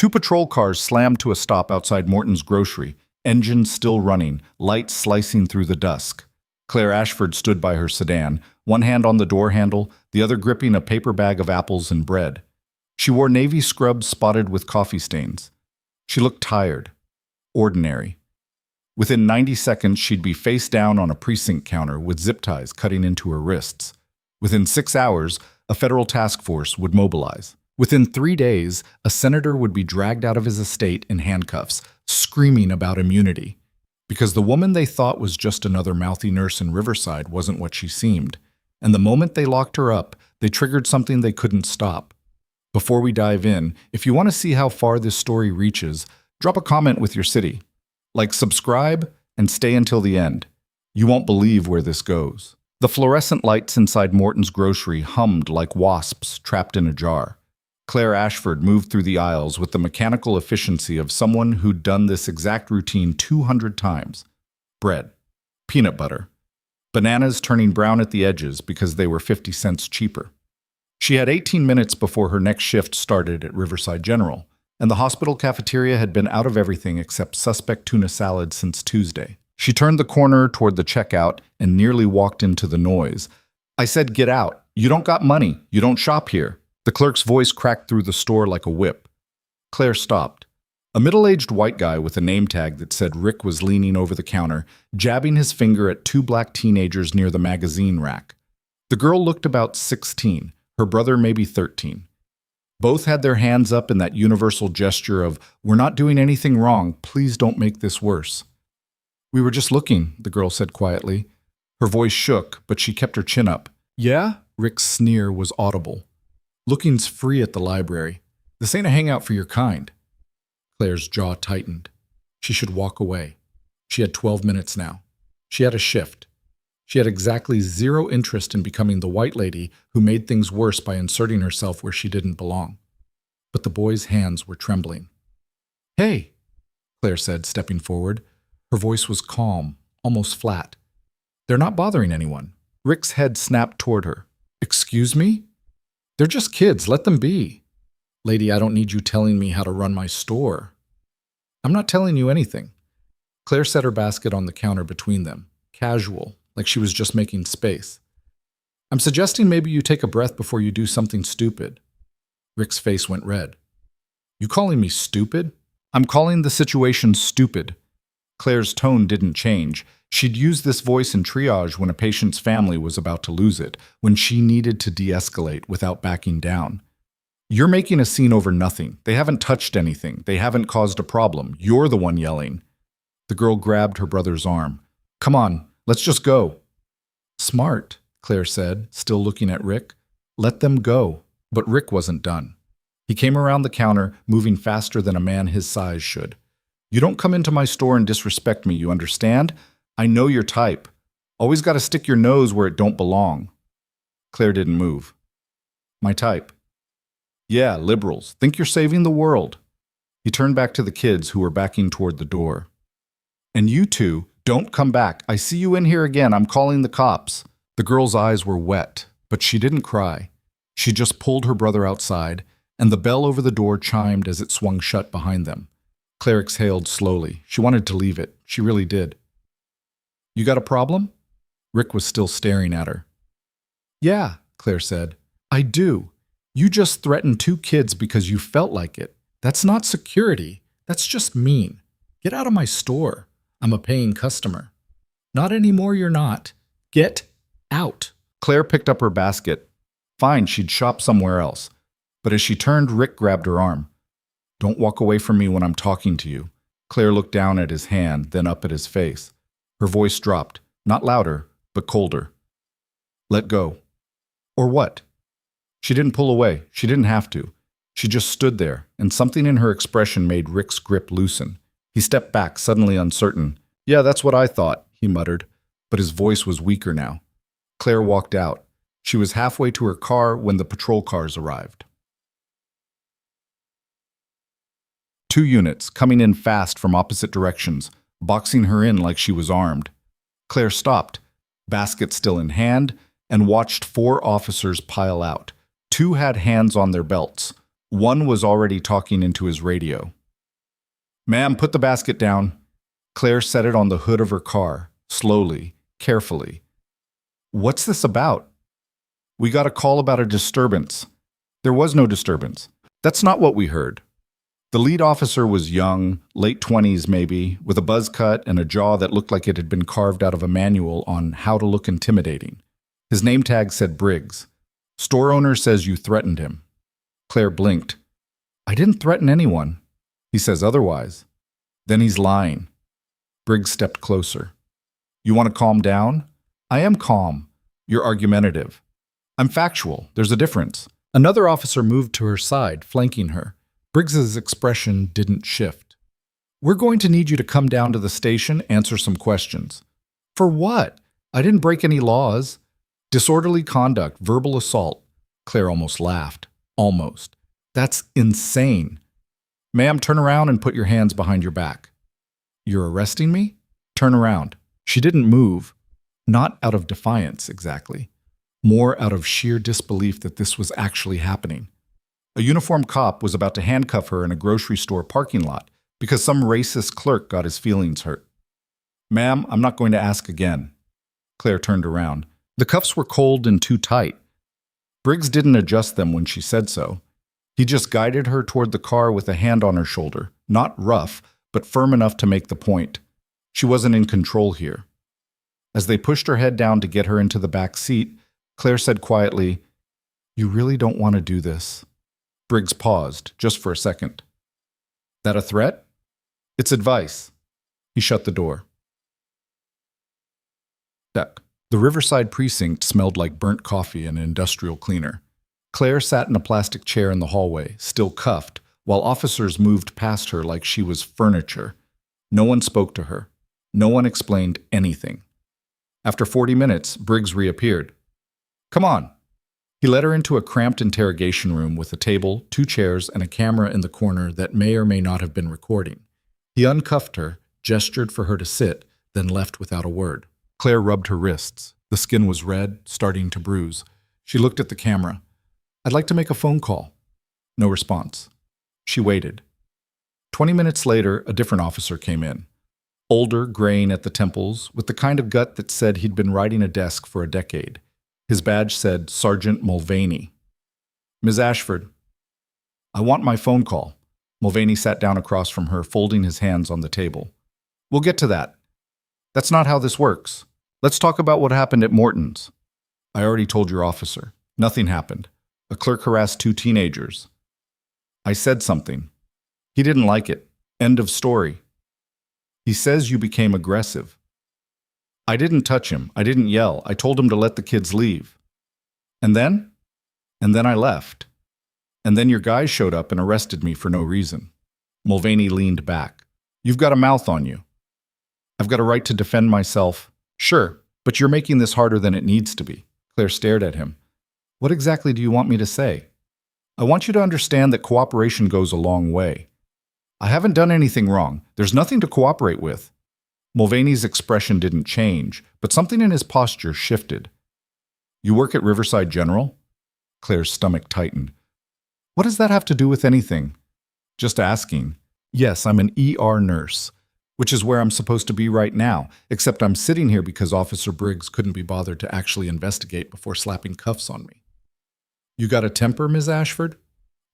Two patrol cars slammed to a stop outside Morton's grocery, engines still running, lights slicing through the dusk. Claire Ashford stood by her sedan, one hand on the door handle, the other gripping a paper bag of apples and bread. She wore navy scrubs spotted with coffee stains. She looked tired, ordinary. Within 90 seconds, she'd be face down on a precinct counter with zip ties cutting into her wrists. Within 6 hours, a federal task force would mobilize. Within 3 days, a senator would be dragged out of his estate in handcuffs, screaming about immunity. Because the woman they thought was just another mouthy nurse in Riverside wasn't what she seemed. And the moment they locked her up, they triggered something they couldn't stop. Before we dive in, if you want to see how far this story reaches, drop a comment with your city. Like, subscribe, and stay until the end. You won't believe where this goes. The fluorescent lights inside Morton's grocery hummed like wasps trapped in a jar. Claire Ashford moved through the aisles with the mechanical efficiency of someone who'd done this exact routine 200 times. Bread, peanut butter, bananas turning brown at the edges because they were 50 cents cheaper. She had 18 minutes before her next shift started at Riverside General, and the hospital cafeteria had been out of everything except suspect tuna salad since Tuesday. She turned the corner toward the checkout and nearly walked into the noise. "I said get out. You don't got money. You don't shop here." The clerk's voice cracked through the store like a whip. Claire stopped. A middle-aged white guy with a name tag that said Rick was leaning over the counter, jabbing his finger at two black teenagers near the magazine rack. The girl looked about 16, her brother maybe 13. Both had their hands up in that universal gesture of, "We're not doing anything wrong, please don't make this worse." "We were just looking," the girl said quietly. Her voice shook, but she kept her chin up. "Yeah?" Rick's sneer was audible. "Looking's free at the library. This ain't a hangout for your kind." Claire's jaw tightened. She should walk away. She had 12 minutes now. She had a shift. She had exactly zero interest in becoming the white lady who made things worse by inserting herself where she didn't belong. But the boy's hands were trembling. "Hey," Claire said, stepping forward. Her voice was calm, almost flat. "They're not bothering anyone." Rick's head snapped toward her. "Excuse me? They're just kids, let them be." "Lady, I don't need you telling me how to run my store." "I'm not telling you anything." Claire set her basket on the counter between them, casual, like she was just making space. "I'm suggesting maybe you take a breath before you do something stupid." Rick's face went red. "You calling me stupid?" "I'm calling the situation stupid." Claire's tone didn't change. She'd used this voice in triage when a patient's family was about to lose it, when she needed to de-escalate without backing down. "You're making a scene over nothing. They haven't touched anything. They haven't caused a problem. You're the one yelling." The girl grabbed her brother's arm. "Come on, let's just go." "Smart," Claire said, still looking at Rick. "Let them go." But Rick wasn't done. He came around the counter, moving faster than a man his size should. "You don't come into my store and disrespect me, you understand? I know your type. Always got to stick your nose where it don't belong." Claire didn't move. "My type." "Yeah, liberals. Think you're saving the world." He turned back to the kids who were backing toward the door. "And you two, don't come back. I see you in here again. I'm calling the cops." The girl's eyes were wet, but she didn't cry. She just pulled her brother outside, and the bell over the door chimed as it swung shut behind them. Claire exhaled slowly. She wanted to leave it. She really did. "You got a problem?" Rick was still staring at her. "Yeah," Claire said. "I do. You just threatened two kids because you felt like it. That's not security. That's just mean. Get out of my store. I'm a paying customer." "Not anymore, you're not. Get out." Claire picked up her basket. Fine, she'd shop somewhere else. But as she turned, Rick grabbed her arm. "Don't walk away from me when I'm talking to you." Claire looked down at his hand, then up at his face. Her voice dropped, not louder, but colder. "Let go." "Or what?" She didn't pull away. She didn't have to. She just stood there, and something in her expression made Rick's grip loosen. He stepped back, suddenly uncertain. "Yeah, that's what I thought," he muttered, but his voice was weaker now. Claire walked out. She was halfway to her car when the patrol cars arrived. 2 units, coming in fast from opposite directions, boxing her in like she was armed. Claire stopped, basket still in hand, and watched 4 officers pile out. 2 had hands on their belts. One was already talking into his radio. "Ma'am, put the basket down." Claire set it on the hood of her car, slowly, carefully. "What's this about?" "We got a call about a disturbance." "There was no disturbance." "That's not what we heard." The lead officer was young, late 20s maybe, with a buzz cut and a jaw that looked like it had been carved out of a manual on how to look intimidating. His name tag said Briggs. "Store owner says you threatened him." Claire blinked. "I didn't threaten anyone." "He says otherwise." "Then he's lying." Briggs stepped closer. "You want to calm down?" "I am calm. You're argumentative." "I'm factual. There's a difference." Another officer moved to her side, flanking her. Briggs's expression didn't shift. "We're going to need you to come down to the station, answer some questions." "For what? I didn't break any laws." "Disorderly conduct, verbal assault." Claire almost laughed. Almost. "That's insane." "Ma'am, turn around and put your hands behind your back." "You're arresting me?" "Turn around." She didn't move. Not out of defiance, exactly. More out of sheer disbelief that this was actually happening. A uniformed cop was about to handcuff her in a grocery store parking lot because some racist clerk got his feelings hurt. "Ma'am, I'm not going to ask again." Claire turned around. The cuffs were cold and too tight. Briggs didn't adjust them when she said so. He just guided her toward the car with a hand on her shoulder, not rough, but firm enough to make the point. She wasn't in control here. As they pushed her head down to get her into the back seat, Claire said quietly, "You really don't want to do this." Briggs paused, just for a second. "That a threat?" "It's advice." He shut the door. The Riverside precinct smelled like burnt coffee and an industrial cleaner. Claire sat in a plastic chair in the hallway, still cuffed, while officers moved past her like she was furniture. No one spoke to her. No one explained anything. After 40 minutes, Briggs reappeared. "Come on." He led her into a cramped interrogation room with a table, 2 chairs, and a camera in the corner that may or may not have been recording. He uncuffed her, gestured for her to sit, then left without a word. Claire rubbed her wrists. The skin was red, starting to bruise. She looked at the camera. "I'd like to make a phone call." No response. She waited. 20 minutes later, a different officer came in. Older, graying at the temples, with the kind of gut that said he'd been riding a desk for a decade. His badge said Sergeant Mulvaney. "Ms. Ashford." "I want my phone call." Mulvaney sat down across from her, folding his hands on the table. "We'll get to that." "That's not how this works. Let's talk about what happened at Morton's." "I already told your officer. Nothing happened. A clerk harassed 2 teenagers." "I said something. He didn't like it. End of story." "He says you became aggressive." "I didn't touch him. I didn't yell. I told him to let the kids leave." "And then?" "And then I left. And then your guys showed up and arrested me for no reason." Mulvaney leaned back. "You've got a mouth on you." "I've got a right to defend myself." "Sure, but you're making this harder than it needs to be." Claire stared at him. "What exactly do you want me to say?" "I want you to understand that cooperation goes a long way." "I haven't done anything wrong. There's nothing to cooperate with." Mulvaney's expression didn't change, but something in his posture shifted. "You work at Riverside General?" Claire's stomach tightened. "What does that have to do with anything?" "Just asking." "Yes, I'm an ER nurse, which is where I'm supposed to be right now, except I'm sitting here because Officer Briggs couldn't be bothered to actually investigate before slapping cuffs on me." "You got a temper, Ms. Ashford?"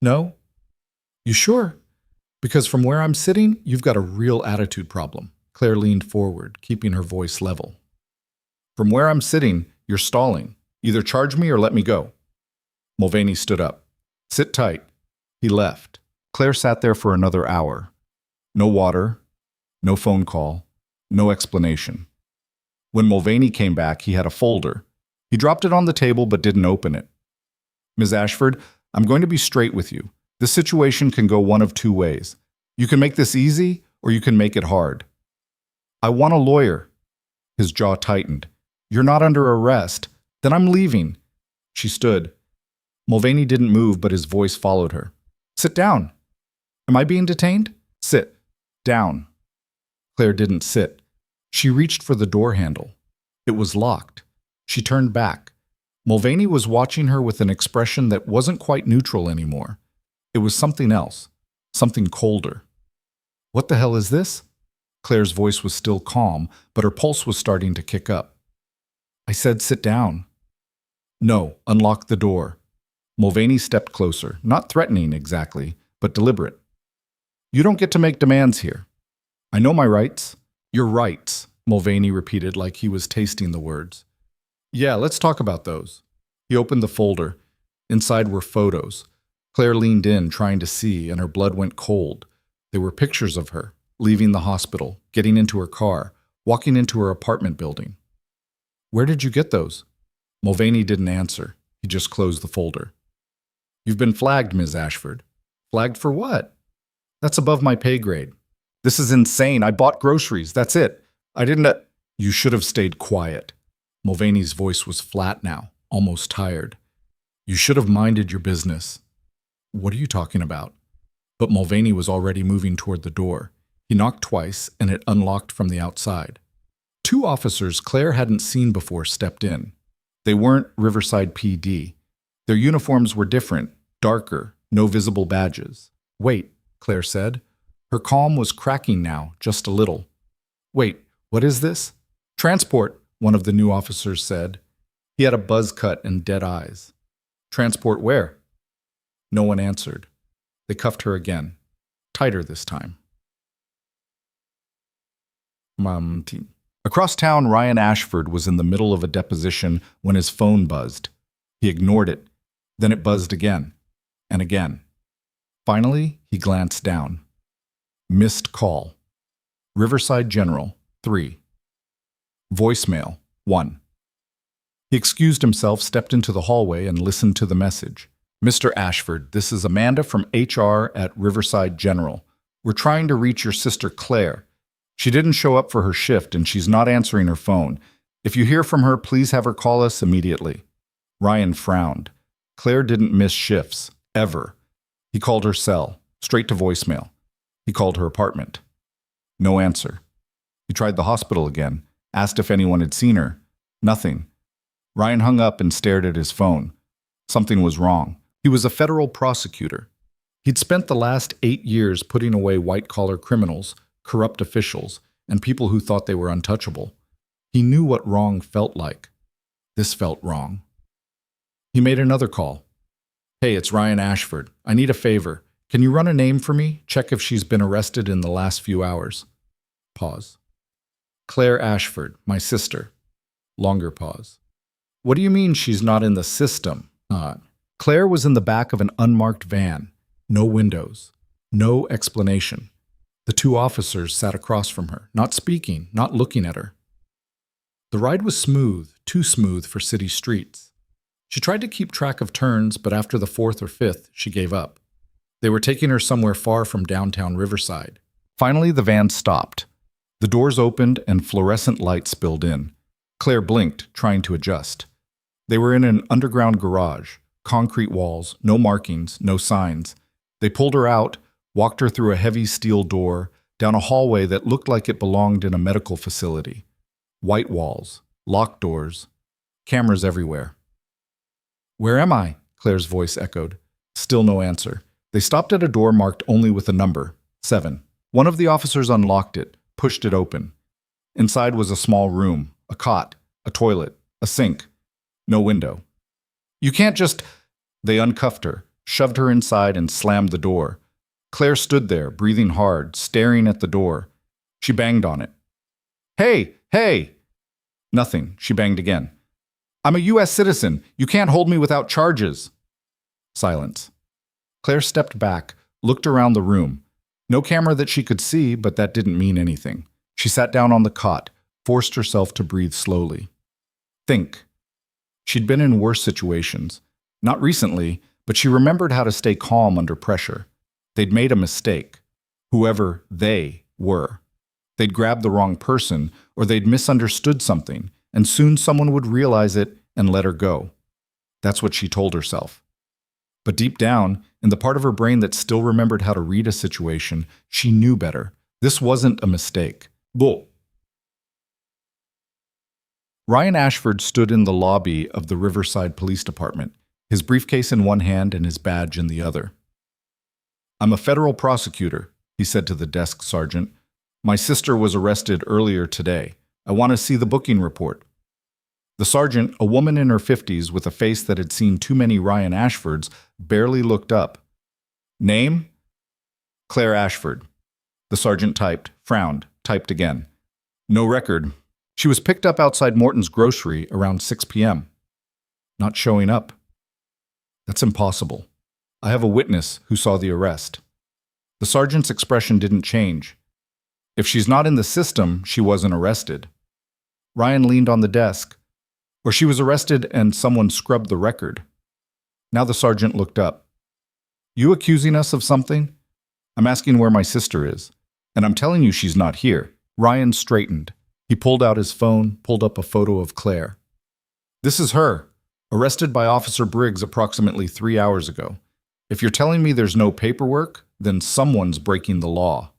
"No." "You sure? Because from where I'm sitting, you've got a real attitude problem." Claire leaned forward, keeping her voice level. "From where I'm sitting, you're stalling. Either charge me or let me go." Mulvaney stood up. "Sit tight." He left. Claire sat there for another hour. No water, no phone call, no explanation. When Mulvaney came back, he had a folder. He dropped it on the table but didn't open it. "Ms. Ashford, I'm going to be straight with you. This situation can go one of 2 ways. You can make this easy or you can make it hard." "I want a lawyer." His jaw tightened. "You're not under arrest. Then I'm leaving." She stood. Mulvaney didn't move, but his voice followed her. "Sit down." "Am I being detained?" "Sit. Down." Claire didn't sit. She reached for the door handle. It was locked. She turned back. Mulvaney was watching her with an expression that wasn't quite neutral anymore. It was something else, something colder. What the hell is this? Claire's voice was still calm, but her pulse was starting to kick up. I said sit down. No, unlock the door. Mulvaney stepped closer, not threatening exactly, but deliberate. You don't get to make demands here. I know my rights. Your rights, Mulvaney repeated like he was tasting the words. Yeah, let's talk about those. He opened the folder. Inside were photos. Claire leaned in, trying to see, and her blood went cold. There were pictures of her, leaving the hospital, getting into her car, walking into her apartment building. Where did you get those? Mulvaney didn't answer. He just closed the folder. You've been flagged, Ms. Ashford. Flagged for what? That's above my pay grade. This is insane. I bought groceries. That's it. I didn't... You should have stayed quiet. Mulvaney's voice was flat now, almost tired. You should have minded your business. What are you talking about? But Mulvaney was already moving toward the door. He knocked twice, and it unlocked from the outside. Two officers Claire hadn't seen before stepped in. They weren't Riverside PD. Their uniforms were different, darker, no visible badges. Wait, Claire said. Her calm was cracking now, just a little. Wait, what is this? Transport, one of the new officers said. He had a buzz cut and dead eyes. Transport where? No one answered. They cuffed her again. Tighter this time. Across town, Ryan Ashford was in the middle of a deposition when his phone buzzed. He ignored it. Then it buzzed again. And again. Finally, he glanced down. Missed call. Riverside General, 3. Voicemail, 1. He excused himself, stepped into the hallway, and listened to the message. Mr. Ashford, this is Amanda from HR at Riverside General. We're trying to reach your sister Claire. She didn't show up for her shift, and she's not answering her phone. If you hear from her, please have her call us immediately. Ryan frowned. Claire didn't miss shifts, ever. He called her cell, straight to voicemail. He called her apartment. No answer. He tried the hospital again, asked if anyone had seen her. Nothing. Ryan hung up and stared at his phone. Something was wrong. He was a federal prosecutor. He'd spent the last 8 years putting away white-collar criminals, corrupt officials, and people who thought they were untouchable. He knew what wrong felt like. This felt wrong. He made another call. Hey, it's Ryan Ashford. I need a favor. Can you run a name for me? Check if she's been arrested in the last few hours. Pause. Claire Ashford, my sister. Longer pause. What do you mean she's not in the system? Claire was in the back of an unmarked van. No windows. No explanation. The two officers sat across from her, not speaking, not looking at her. The ride was smooth, too smooth for city streets. She tried to keep track of turns, but after the 4th or 5th, she gave up. They were taking her somewhere far from downtown Riverside. Finally, the van stopped. The doors opened and fluorescent light spilled in. Claire blinked, trying to adjust. They were in an underground garage, concrete walls, no markings, no signs. They pulled her out, walked her through a heavy steel door, down a hallway that looked like it belonged in a medical facility. White walls, locked doors, cameras everywhere. Where am I? Claire's voice echoed. Still no answer. They stopped at a door marked only with a number, 7. One of the officers unlocked it, pushed it open. Inside was a small room, a cot, a toilet, a sink. No window. You can't just... They uncuffed her, shoved her inside, and slammed the door. Claire stood there, breathing hard, staring at the door. She banged on it. Hey! Hey! Nothing. She banged again. I'm a U.S. citizen. You can't hold me without charges. Silence. Claire stepped back, looked around the room. No camera that she could see, but that didn't mean anything. She sat down on the cot, forced herself to breathe slowly. Think. She'd been in worse situations. Not recently, but she remembered how to stay calm under pressure. They'd made a mistake. Whoever they were. They'd grabbed the wrong person, or they'd misunderstood something, and soon someone would realize it and let her go. That's what she told herself. But deep down, in the part of her brain that still remembered how to read a situation, she knew better. This wasn't a mistake. Bull. Ryan Ashford stood in the lobby of the Riverside Police Department, his briefcase in one hand and his badge in the other. I'm a federal prosecutor, he said to the desk sergeant. My sister was arrested earlier today. I want to see the booking report. The sergeant, a woman in her 50s with a face that had seen too many Ryan Ashfords, barely looked up. Name? Claire Ashford. The sergeant typed, frowned, typed again. No record. She was picked up outside Morton's grocery around 6 p.m. Not showing up. That's impossible. I have a witness who saw the arrest. The sergeant's expression didn't change. If she's not in the system, she wasn't arrested. Ryan leaned on the desk. Or she was arrested and someone scrubbed the record. Now the sergeant looked up. You accusing us of something? I'm asking where my sister is. And I'm telling you she's not here. Ryan straightened. He pulled out his phone, pulled up a photo of Claire. This is her, arrested by Officer Briggs approximately 3 hours ago. If you're telling me there's no paperwork, then someone's breaking the law.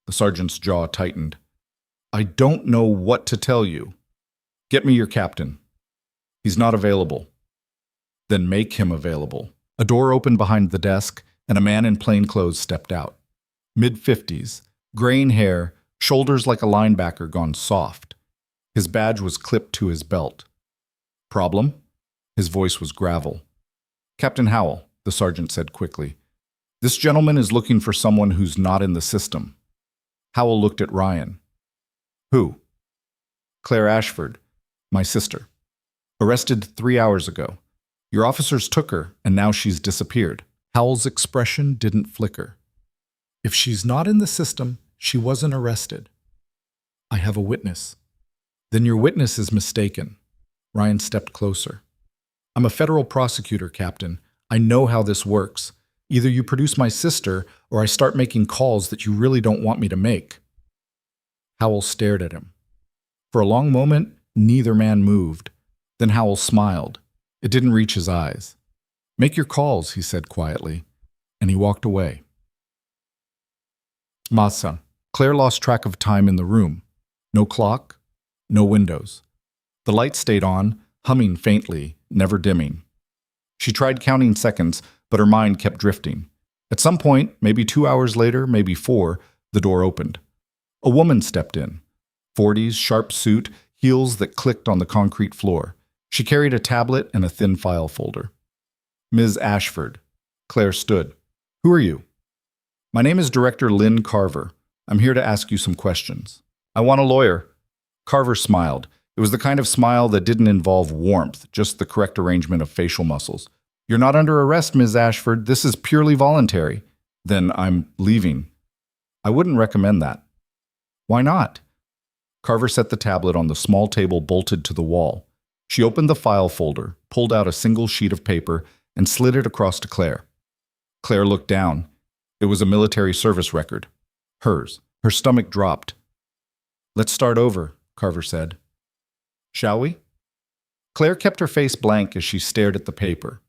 The sergeant's jaw tightened. I don't know what to tell you. Get me your captain. He's not available. Then make him available. A door opened behind the desk, and a man in plain clothes stepped out. Mid-50s, graying hair, shoulders like a linebacker gone soft. His badge was clipped to his belt. Problem? His voice was gravel. Captain Howell, the sergeant said quickly. This gentleman is looking for someone who's not in the system. Howell looked at Ryan. Who? Claire Ashford, my sister. Arrested 3 hours ago. Your officers took her, and now she's disappeared. Howell's expression didn't flicker. If she's not in the system, she wasn't arrested. I have a witness. Then your witness is mistaken. Ryan stepped closer. I'm a federal prosecutor, Captain. I know how this works. Either you produce my sister, or I start making calls that you really don't want me to make. Howell stared at him. For a long moment, neither man moved. Then Howell smiled. It didn't reach his eyes. Make your calls, he said quietly, and he walked away. Masa. Claire lost track of time in the room. No clock, no windows. The light stayed on, humming faintly, never dimming. She tried counting seconds, but her mind kept drifting. At some point, maybe 2 hours later, maybe 4, the door opened. A woman stepped in. 40s, sharp suit, heels that clicked on the concrete floor. She carried a tablet and a thin file folder. Ms. Ashford. Claire stood. Who are you? My name is Director Lynn Carver. I'm here to ask you some questions. I want a lawyer. Carver smiled. It was the kind of smile that didn't involve warmth, just the correct arrangement of facial muscles. You're not under arrest, Ms. Ashford. This is purely voluntary. Then I'm leaving. I wouldn't recommend that. Why not? Carver set the tablet on the small table bolted to the wall. She opened the file folder, pulled out a single sheet of paper, and slid it across to Claire. Claire looked down. It was a military service record. Hers. Her stomach dropped. Let's start over, Carver said. Shall we? Claire kept her face blank as she stared at the paper.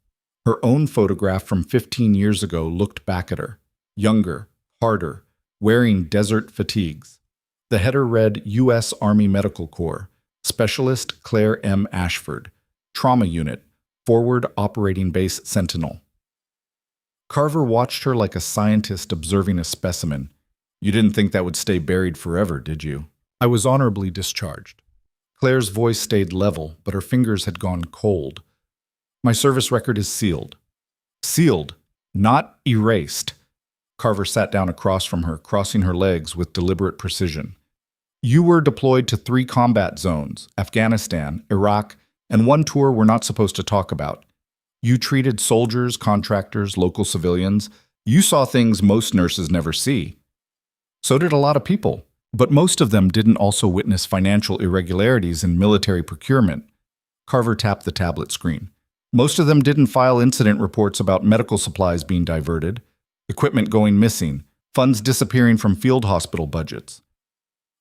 Her own photograph from 15 years ago looked back at her. Younger, harder, wearing desert fatigues. The header read U.S. Army Medical Corps, Specialist Claire M. Ashford, Trauma Unit, Forward Operating Base Sentinel. Carver watched her like a scientist observing a specimen. You didn't think that would stay buried forever, did you? I was honorably discharged. Claire's voice stayed level, but her fingers had gone cold. My service record is sealed. Sealed, not erased. Carver sat down across from her, crossing her legs with deliberate precision. You were deployed to 3 combat zones, Afghanistan, Iraq, and 1 tour we're not supposed to talk about. You treated soldiers, contractors, local civilians. You saw things most nurses never see. So did a lot of people, but most of them didn't also witness financial irregularities in military procurement. Carver tapped the tablet screen. Most of them didn't file incident reports about medical supplies being diverted, equipment going missing, funds disappearing from field hospital budgets.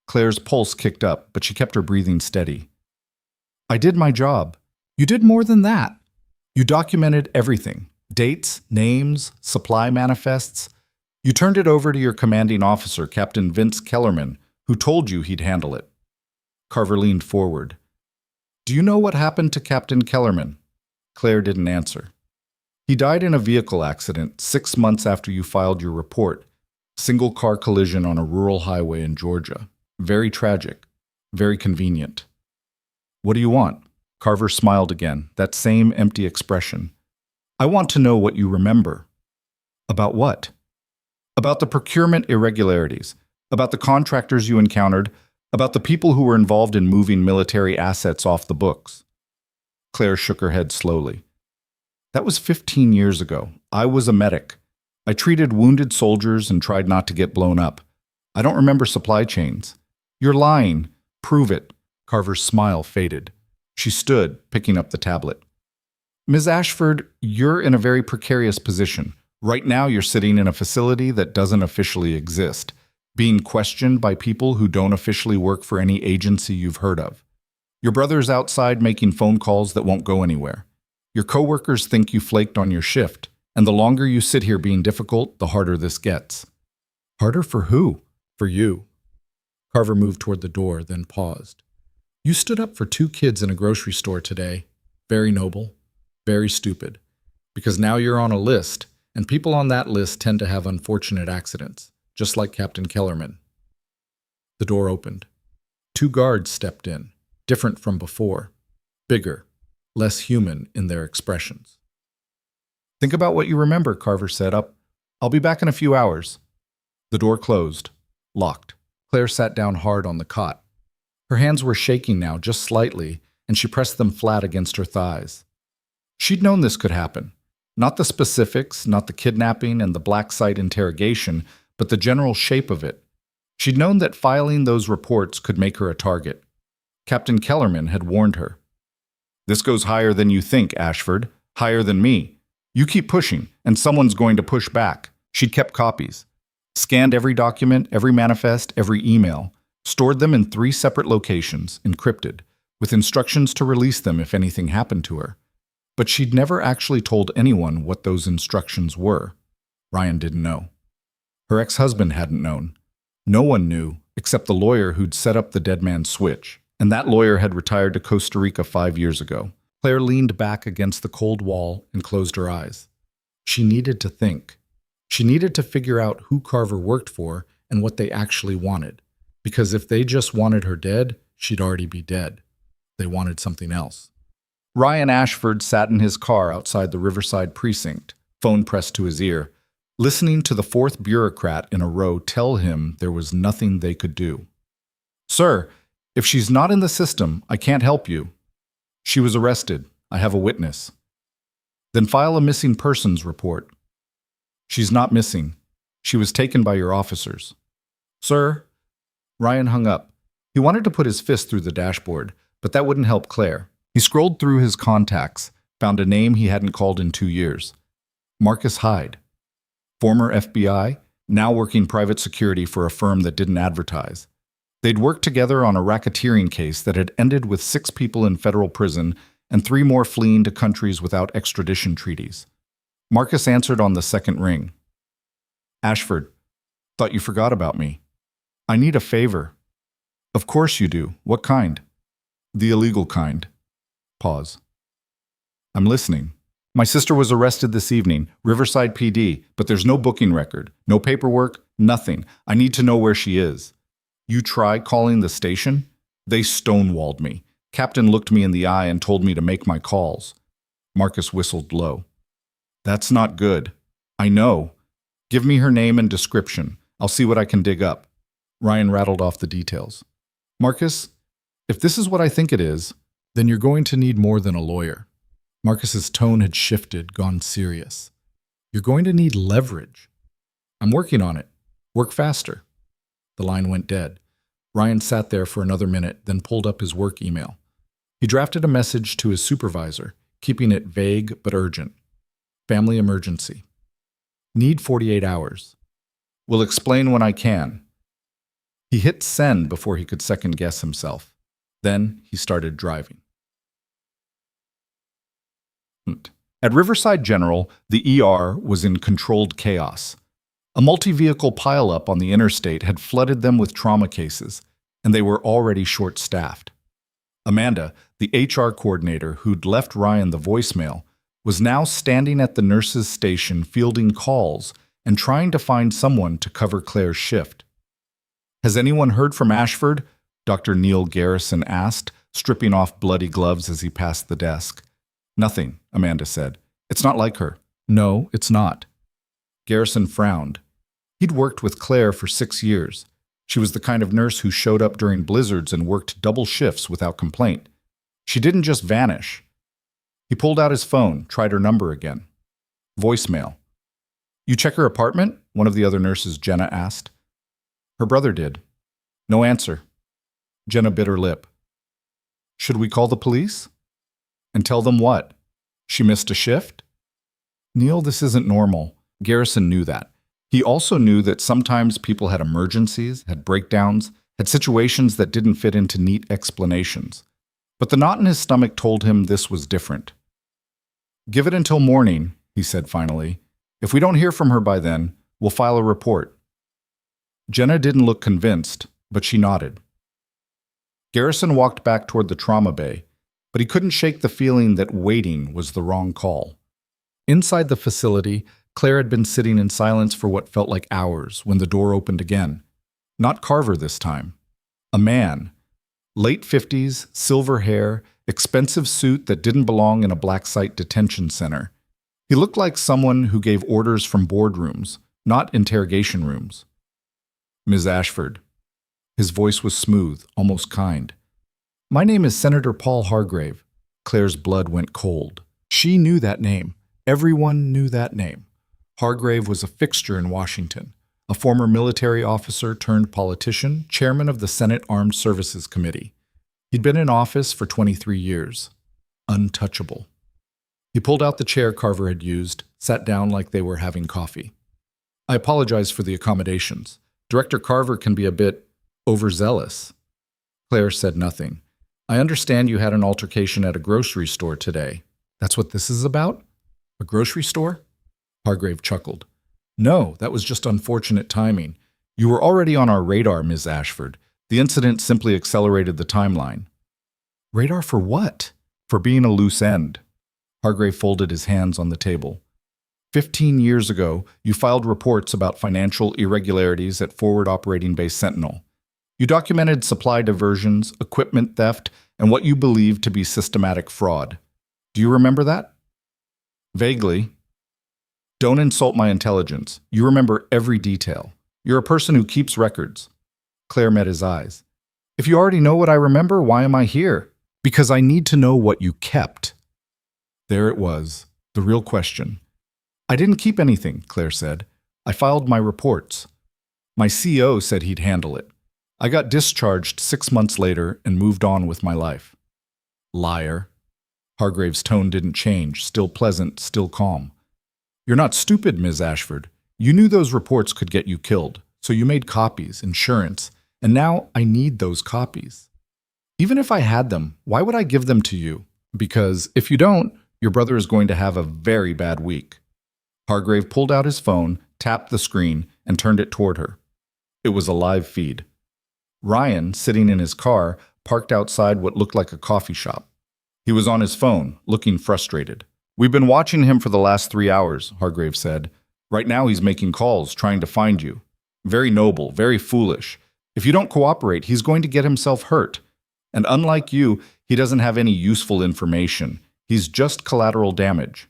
Claire's pulse kicked up, but she kept her breathing steady. I did my job. You did more than that. You documented everything. Dates, names, supply manifests. You turned it over to your commanding officer, Captain Vince Kellerman, who told you he'd handle it. Carver leaned forward. Do you know what happened to Captain Kellerman? Claire didn't answer. He died in a vehicle accident 6 months after you filed your report. Single car collision on a rural highway in Georgia. Very tragic. Very convenient. What do you want? Carver smiled again, that same empty expression. I want to know what you remember. About what? About the procurement irregularities, about the contractors you encountered, about the people who were involved in moving military assets off the books. Claire shook her head slowly. That was 15 years ago. I was a medic. I treated wounded soldiers and tried not to get blown up. I don't remember supply chains. You're lying. Prove it. Carver's smile faded. She stood, picking up the tablet. Ms. Ashford, you're in a very precarious position. Right now you're sitting in a facility that doesn't officially exist, being questioned by people who don't officially work for any agency you've heard of. Your brother's outside making phone calls that won't go anywhere. Your coworkers think you flaked on your shift, and the longer you sit here being difficult, the harder this gets. Harder for who? For you. Carver moved toward the door, then paused. You stood up for 2 kids in a grocery store today. Very noble, very stupid. Because now you're on a list, and people on that list tend to have unfortunate accidents, just like Captain Kellerman. The door opened. 2 guards stepped in, different from before, bigger, less human in their expressions. Think about what you remember, Carver said. I'll be back in a few hours. The door closed, locked. Claire sat down hard on the cot. Her hands were shaking now, just slightly, and she pressed them flat against her thighs. She'd known this could happen. Not the specifics, not the kidnapping and the black site interrogation, but the general shape of it. She'd known that filing those reports could make her a target. Captain Kellerman had warned her. This goes higher than you think, Ashford. Higher than me. You keep pushing, and someone's going to push back. She'd kept copies. Scanned every document, every manifest, every email. Stored them in 3 separate locations, encrypted, with instructions to release them if anything happened to her. But she'd never actually told anyone what those instructions were. Ryan didn't know. Her ex-husband hadn't known. No one knew, except the lawyer who'd set up the dead man's switch. And that lawyer had retired to Costa Rica 5 years ago. Claire leaned back against the cold wall and closed her eyes. She needed to think. She needed to figure out who Carver worked for and what they actually wanted. Because if they just wanted her dead, she'd already be dead. They wanted something else. Ryan Ashford sat in his car outside the Riverside precinct, phone pressed to his ear, listening to the 4th bureaucrat in a row tell him there was nothing they could do. Sir, if she's not in the system, I can't help you. She was arrested. I have a witness. Then file a missing persons report. She's not missing. She was taken by your officers. Sir? Ryan hung up. He wanted to put his fist through the dashboard, but that wouldn't help Claire. He scrolled through his contacts, found a name he hadn't called in 2 years. Marcus Hyde. Former FBI, now working private security for a firm that didn't advertise. They'd worked together on a racketeering case that had ended with 6 people in federal prison and 3 more fleeing to countries without extradition treaties. Marcus answered on the 2nd ring. Ashford, thought you forgot about me. I need a favor. Of course you do. What kind? The illegal kind. Pause. I'm listening. My sister was arrested this evening, Riverside PD, but there's no booking record, no paperwork, nothing. I need to know where she is. You try calling the station? They stonewalled me. Captain looked me in the eye and told me to make my calls. Marcus whistled low. That's not good. I know. Give me her name and description. I'll see what I can dig up. Ryan rattled off the details. Marcus, if this is what I think it is, then you're going to need more than a lawyer. Marcus's tone had shifted, gone serious. You're going to need leverage. I'm working on it. Work faster. The line went dead. Ryan sat there for another minute, then pulled up his work email. He drafted a message to his supervisor, keeping it vague but urgent. Family emergency. Need 48 hours. Will explain when I can. He hit send before he could second-guess himself. Then he started driving. At Riverside General, the ER was in controlled chaos. A multi-vehicle pileup on the interstate had flooded them with trauma cases, and they were already short-staffed. Amanda, the HR coordinator who'd left Ryan the voicemail, was now standing at the nurse's station fielding calls and trying to find someone to cover Claire's shift. "Has anyone heard from Ashford?" Dr. Neil Garrison asked, stripping off bloody gloves as he passed the desk. "Nothing," Amanda said. "It's not like her." "No, it's not." Garrison frowned. He'd worked with Claire for 6 years. She was the kind of nurse who showed up during blizzards and worked double shifts without complaint. She didn't just vanish. He pulled out his phone, tried her number again. Voicemail. "You check her apartment?" one of the other nurses, Jenna, asked. Her brother did. No answer. Jenna bit her lip. "Should we call the police?" "And tell them what? She missed a shift?" "Neil, this isn't normal." Garrison knew that. He also knew that sometimes people had emergencies, had breakdowns, had situations that didn't fit into neat explanations. But the knot in his stomach told him this was different. "Give it until morning," he said finally. "If we don't hear from her by then, we'll file a report." Jenna didn't look convinced, but she nodded. Garrison walked back toward the trauma bay, but he couldn't shake the feeling that waiting was the wrong call. Inside the facility, Claire had been sitting in silence for what felt like hours when the door opened again. Not Carver this time. A man. Late 50s, silver hair, expensive suit that didn't belong in a black site detention center. He looked like someone who gave orders from boardrooms, not interrogation rooms. "Ms. Ashford." His voice was smooth, almost kind. "My name is Senator Paul Hargrave." Claire's blood went cold. She knew that name. Everyone knew that name. Hargrave was a fixture in Washington, a former military officer turned politician, chairman of the Senate Armed Services Committee. He'd been in office for 23 years. Untouchable. He pulled out the chair Carver had used, sat down like they were having coffee. "I apologize for the accommodations. Director Carver can be a bit overzealous." Claire said nothing. "I understand you had an altercation at a grocery store today. That's what this is about? A grocery store?" Hargrave chuckled. "No, that was just unfortunate timing. You were already on our radar, Ms. Ashford. The incident simply accelerated the timeline." "Radar for what?" "For being a loose end." Hargrave folded his hands on the table. 15 years ago, you filed reports about financial irregularities at Forward Operating Base Sentinel. You documented supply diversions, equipment theft, and what you believed to be systematic fraud. Do you remember that? Vaguely. Don't insult my intelligence. You remember every detail. You're a person who keeps records. Claire met his eyes. If you already know what I remember, why am I here? Because I need to know what you kept. There it was, the real question. I didn't keep anything, Claire said. I filed my reports. My CO said he'd handle it. I got discharged 6 months later and moved on with my life. Liar. Hargrave's tone didn't change, still pleasant, still calm. You're not stupid, Ms. Ashford. You knew those reports could get you killed, so you made copies, insurance, and now I need those copies. Even if I had them, why would I give them to you? Because if you don't, your brother is going to have a very bad week. Hargrave pulled out his phone, tapped the screen, and turned it toward her. It was a live feed. Ryan, sitting in his car, parked outside what looked like a coffee shop. He was on his phone, looking frustrated. We've been watching him for the last 3 hours, Hargrave said. Right now he's making calls, trying to find you. Very noble, very foolish. If you don't cooperate, he's going to get himself hurt. And unlike you, he doesn't have any useful information. He's just collateral damage.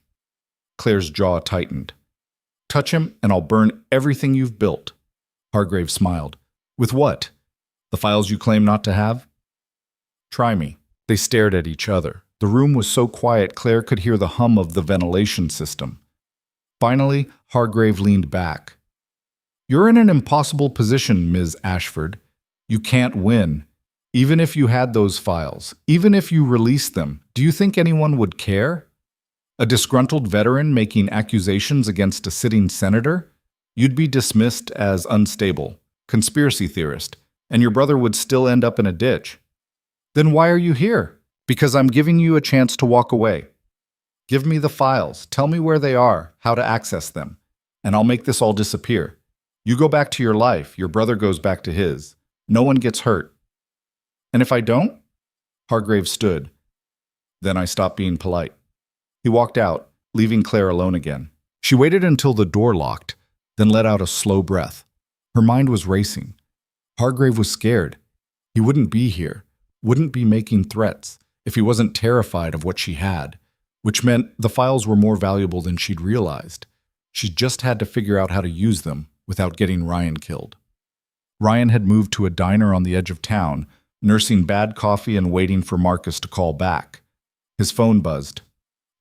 Claire's jaw tightened. Touch him, and I'll burn everything you've built. Hargrave smiled. With what? The files you claim not to have? Try me. They stared at each other. The room was so quiet Claire could hear the hum of the ventilation system. Finally, Hargrave leaned back. You're in an impossible position, Ms. Ashford. You can't win. Even if you had those files, even if you released them, do you think anyone would care? A disgruntled veteran making accusations against a sitting senator? You'd be dismissed as unstable, conspiracy theorist, and your brother would still end up in a ditch. Then why are you here? Because I'm giving you a chance to walk away. Give me the files, tell me where they are, how to access them, and I'll make this all disappear. You go back to your life, your brother goes back to his. No one gets hurt. And if I don't? Hargrave stood. Then I stopped being polite. He walked out, leaving Claire alone again. She waited until the door locked, then let out a slow breath. Her mind was racing. Hargrave was scared. He wouldn't be here, wouldn't be making threats, if he wasn't terrified of what she had, which meant the files were more valuable than she'd realized. She just had to figure out how to use them without getting Ryan killed. Ryan had moved to a diner on the edge of town, nursing bad coffee and waiting for Marcus to call back. His phone buzzed.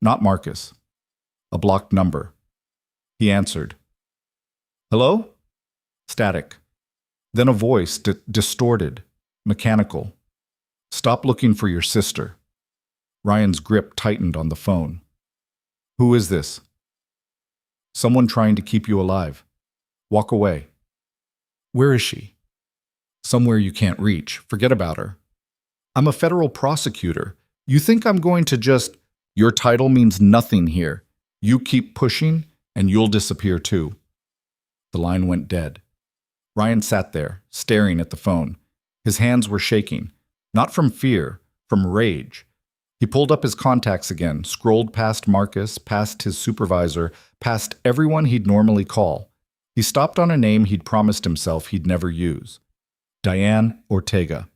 Not Marcus. A blocked number. He answered. Hello? Static. Then a voice, distorted, mechanical. Stop looking for your sister. Ryan's grip tightened on the phone. Who is this? Someone trying to keep you alive. Walk away. Where is she? Somewhere you can't reach. Forget about her. I'm a federal prosecutor. You think I'm going to just... Your title means nothing here. You keep pushing, and you'll disappear too. The line went dead. Ryan sat there, staring at the phone. His hands were shaking, not from fear, from rage. He pulled up his contacts again, scrolled past Marcus, past his supervisor, past everyone he'd normally call. He stopped on a name he'd promised himself he'd never use. Diane Ortega,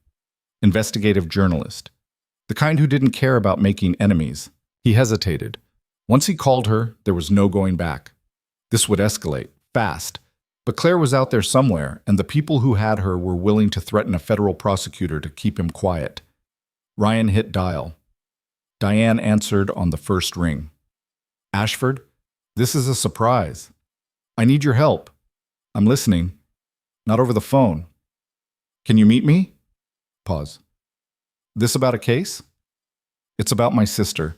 investigative journalist. The kind who didn't care about making enemies. He hesitated. Once he called her, there was no going back. This would escalate, fast. But Claire was out there somewhere, and the people who had her were willing to threaten a federal prosecutor to keep him quiet. Ryan hit dial. Diane answered on the first ring. Ashford, this is a surprise. I need your help. I'm listening. Not over the phone. Can you meet me? Pause. This about a case? It's about my sister,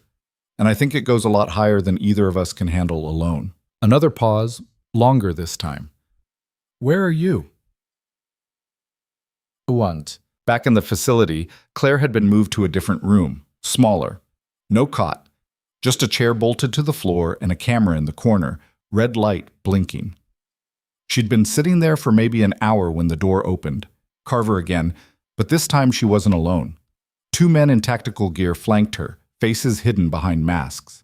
and I think it goes a lot higher than either of us can handle alone. Another pause, longer this time. Where are you? Once, back in the facility, Claire had been moved to a different room, smaller. No cot, just a chair bolted to the floor and a camera in the corner, red light blinking. She'd been sitting there for maybe an hour when the door opened. Carver again, but this time she wasn't alone. Two men in tactical gear flanked her, faces hidden behind masks.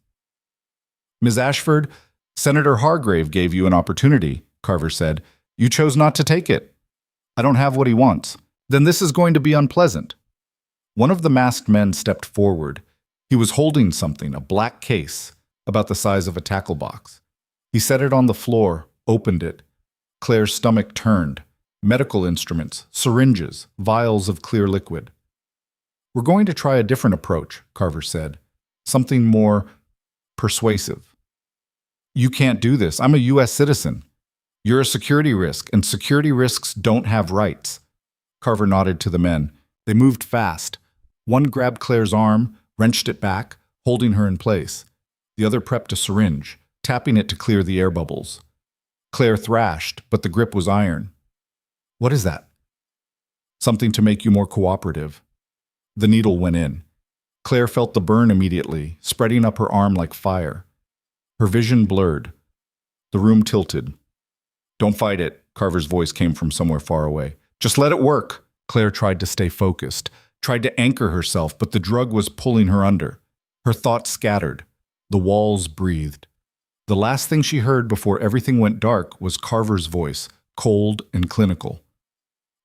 Ms. Ashford, Senator Hargrave gave you an opportunity, Carver said. You chose not to take it. I don't have what he wants. Then this is going to be unpleasant. One of the masked men stepped forward. He was holding something, a black case, about the size of a tackle box. He set it on the floor, opened it. Claire's stomach turned. Medical instruments, syringes, vials of clear liquid. We're going to try a different approach, Carver said. Something more persuasive. You can't do this. I'm a U.S. citizen. You're a security risk, and security risks don't have rights. Carver nodded to the men. They moved fast. One grabbed Claire's arm, wrenched it back, holding her in place. The other prepped a syringe, tapping it to clear the air bubbles. Claire thrashed, but the grip was iron. What is that? Something to make you more cooperative. The needle went in. Claire felt the burn immediately, spreading up her arm like fire. Her vision blurred. The room tilted. Don't fight it, Carver's voice came from somewhere far away. Just let it work. Claire tried to stay focused, tried to anchor herself, but the drug was pulling her under. Her thoughts scattered. The walls breathed. The last thing she heard before everything went dark was Carver's voice, cold and clinical.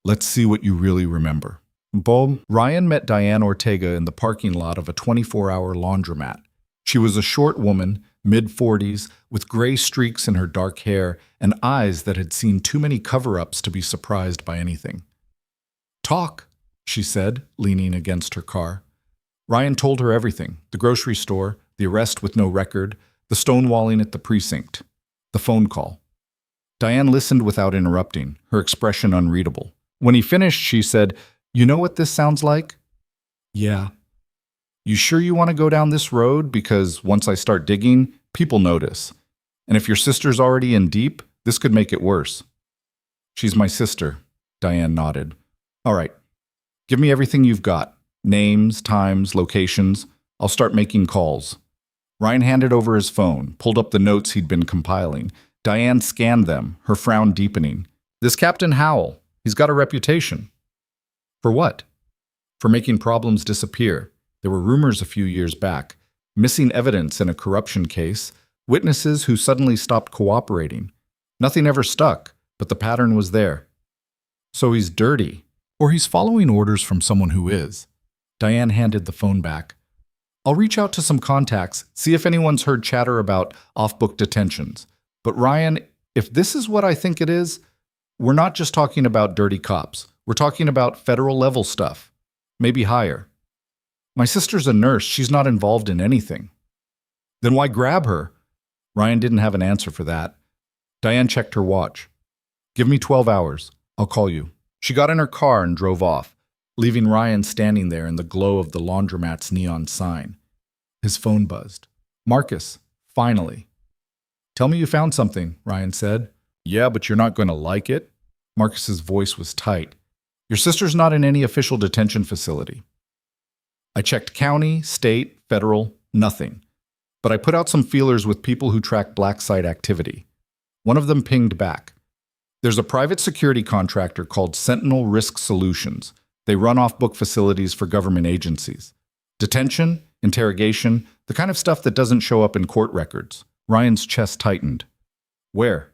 Let's see what you really remember. Boom. Ryan met Diane Ortega in the parking lot of a 24-hour laundromat. She was a short woman, mid-40s, with gray streaks in her dark hair and eyes that had seen too many cover-ups to be surprised by anything. Talk, she said, leaning against her car. Ryan told her everything, the grocery store, the arrest with no record, the stonewalling at the precinct, the phone call. Diane listened without interrupting, her expression unreadable. When he finished, she said, You know what this sounds like? Yeah. You sure you want to go down this road? Because once I start digging, people notice. And if your sister's already in deep, this could make it worse. She's my sister, Diane nodded. All right. Give me everything you've got. Names, times, locations. I'll start making calls. Ryan handed over his phone, pulled up the notes he'd been compiling. Diane scanned them, her frown deepening. This Captain Howell, he's got a reputation. For what? For making problems disappear. There were rumors a few years back. Missing evidence in a corruption case, Witnesses who suddenly stopped cooperating. Nothing ever stuck, but the pattern was there. So he's dirty. Or he's following orders from someone who is. Diane handed the phone back. I'll reach out to some contacts, see if anyone's heard chatter about off-book detentions. But Ryan, if this is what I think it is, we're not just talking about dirty cops. We're talking about federal-level stuff. Maybe higher. My sister's a nurse. She's not involved in anything. Then why grab her? Ryan didn't have an answer for that. Diane checked her watch. Give me 12 hours. I'll call you. She got in her car and drove off, leaving Ryan standing there in the glow of the laundromat's neon sign. His phone buzzed. Marcus, finally. Tell me you found something, Ryan said. Yeah, but you're not going to like it? Marcus's voice was tight. Your sister's not in any official detention facility. I checked county, state, federal, nothing. But I put out some feelers with people who track black site activity. One of them pinged back. There's a private security contractor called Sentinel Risk Solutions. They run off-book facilities for government agencies. Detention, interrogation, the kind of stuff that doesn't show up in court records. Ryan's chest tightened. Where?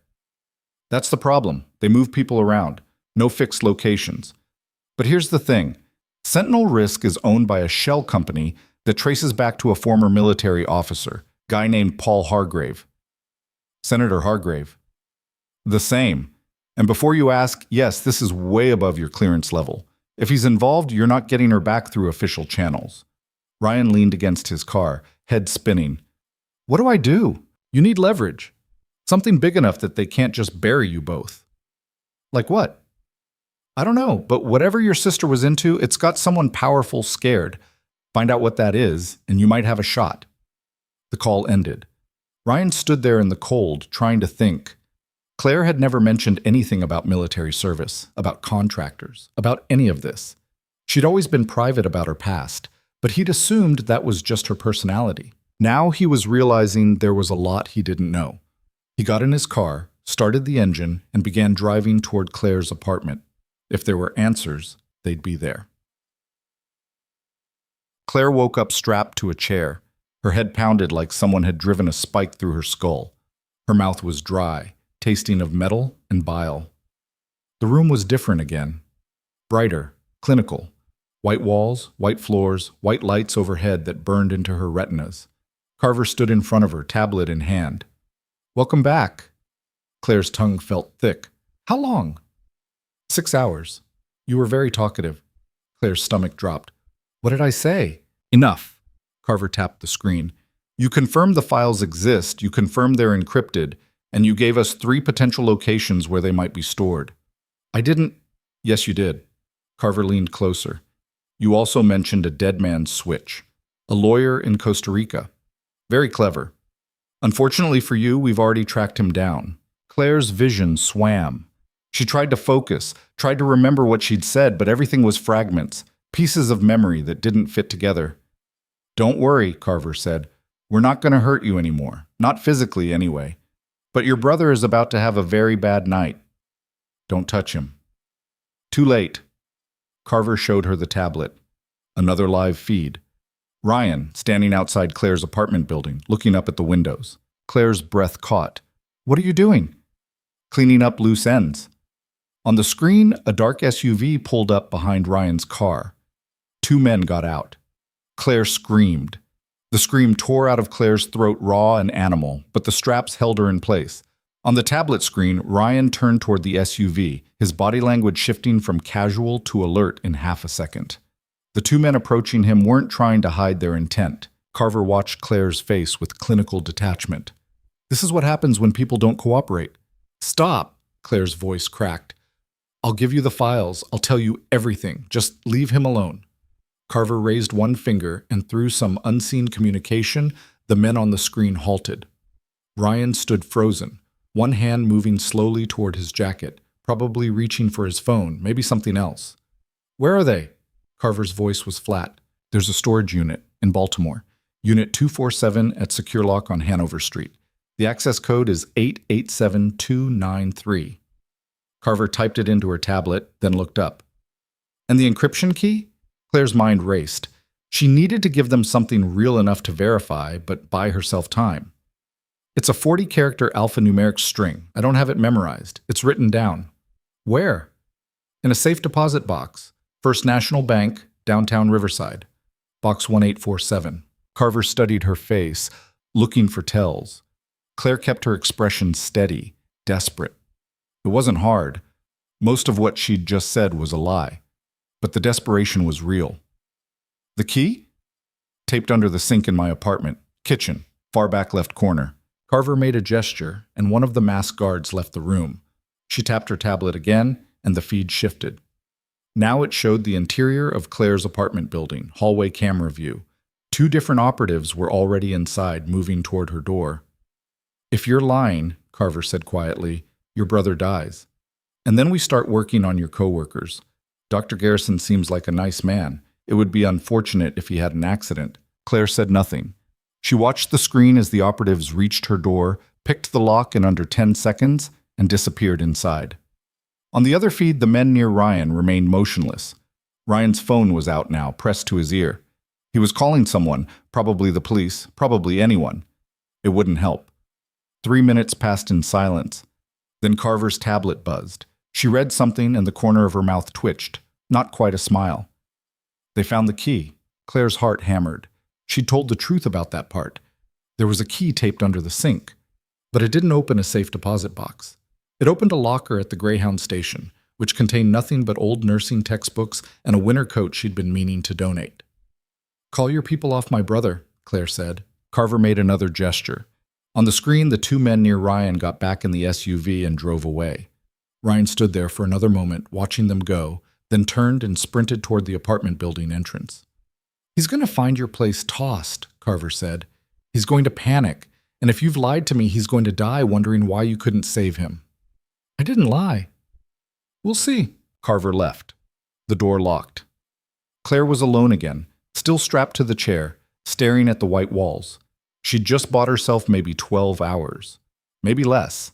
That's the problem. They move people around. No fixed locations. But here's the thing. Sentinel Risk is owned by a shell company that traces back to a former military officer, guy named Paul Hargrave. Senator Hargrave. The same. And before you ask, yes, this is way above your clearance level. If he's involved, you're not getting her back through official channels. Ryan leaned against his car, head spinning. What do I do? You need leverage. Something big enough that they can't just bury you both. Like what? I don't know, but whatever your sister was into, it's got someone powerful scared. Find out what that is, and you might have a shot. The call ended. Ryan stood there in the cold, trying to think. Claire had never mentioned anything about military service, about contractors, about any of this. She'd always been private about her past, but he'd assumed that was just her personality. Now he was realizing there was a lot he didn't know. He got in his car, started the engine, and began driving toward Claire's apartment. If there were answers, they'd be there. Claire woke up strapped to a chair. Her head pounded like someone had driven a spike through her skull. Her mouth was dry, tasting of metal and bile. The room was different again. Brighter, clinical. White walls, white floors, white lights overhead that burned into her retinas. Carver stood in front of her, tablet in hand. Welcome back. Claire's tongue felt thick. How long? 6 hours. You were very talkative. Claire's stomach dropped. What did I say? Enough. Carver tapped the screen. You confirmed the files exist, you confirmed they're encrypted, and you gave us 3 potential locations where they might be stored. I didn't. Yes, you did. Carver leaned closer. You also mentioned a dead man's switch. A lawyer in Costa Rica. Very clever. Unfortunately for you, we've already tracked him down. Claire's vision swam. She tried to focus, tried to remember what she'd said, but everything was fragments, pieces of memory that didn't fit together. Don't worry, Carver said. We're not going to hurt you anymore. Not physically, anyway. But your brother is about to have a very bad night. Don't touch him. Too late. Carver showed her the tablet. Another live feed. Ryan, standing outside Claire's apartment building, looking up at the windows. Claire's breath caught. What are you doing? Cleaning up loose ends. On the screen, a dark SUV pulled up behind Ryan's car. 2 men got out. Claire screamed. The scream tore out of Claire's throat raw and animal, but the straps held her in place. On the tablet screen, Ryan turned toward the SUV, his body language shifting from casual to alert in half a second. The 2 men approaching him weren't trying to hide their intent. Carver watched Claire's face with clinical detachment. This is what happens when people don't cooperate. Stop, Claire's voice cracked. I'll give you the files. I'll tell you everything. Just leave him alone. Carver raised one finger, and through some unseen communication, the men on the screen halted. Ryan stood frozen, one hand moving slowly toward his jacket, probably reaching for his phone, maybe something else. Where are they? Carver's voice was flat. There's a storage unit in Baltimore. Unit 247 at Secure Lock on Hanover Street. The access code is 887293. Carver typed it into her tablet, then looked up. And the encryption key? Claire's mind raced. She needed to give them something real enough to verify, but buy herself time. It's a 40-character alphanumeric string. I don't have it memorized. It's written down. Where? In a safe deposit box. First National Bank, downtown Riverside. Box 1847. Carver studied her face, looking for tells. Claire kept her expression steady, desperate. It wasn't hard. Most of what she'd just said was a lie. But the desperation was real. The key? Taped under the sink in my apartment. Kitchen, far back left corner. Carver made a gesture, and one of the masked guards left the room. She tapped her tablet again, and the feed shifted. Now it showed the interior of Claire's apartment building, hallway camera view. 2 different operatives were already inside, moving toward her door. If you're lying, Carver said quietly, your brother dies. And then we start working on your coworkers. Dr. Garrison seems like a nice man. It would be unfortunate if he had an accident. Claire said nothing. She watched the screen as the operatives reached her door, picked the lock in under 10 seconds, and disappeared inside. On the other feed, the men near Ryan remained motionless. Ryan's phone was out now, pressed to his ear. He was calling someone, probably the police, probably anyone. It wouldn't help. 3 minutes passed in silence. Then Carver's tablet buzzed. She read something and the corner of her mouth twitched, not quite a smile. They found the key. Claire's heart hammered. She'd told the truth about that part. There was a key taped under the sink. But it didn't open a safe deposit box. It opened a locker at the Greyhound station, which contained nothing but old nursing textbooks and a winter coat she'd been meaning to donate. Call your people off my brother, Claire said. Carver made another gesture. On the screen, the 2 men near Ryan got back in the SUV and drove away. Ryan stood there for another moment, watching them go, then turned and sprinted toward the apartment building entrance. He's going to find your place tossed, Carver said. He's going to panic, and if you've lied to me, he's going to die wondering why you couldn't save him. I didn't lie. We'll see. Carver left. The door locked. Claire was alone again, still strapped to the chair, staring at the white walls. She'd just bought herself maybe 12 hours. Maybe less.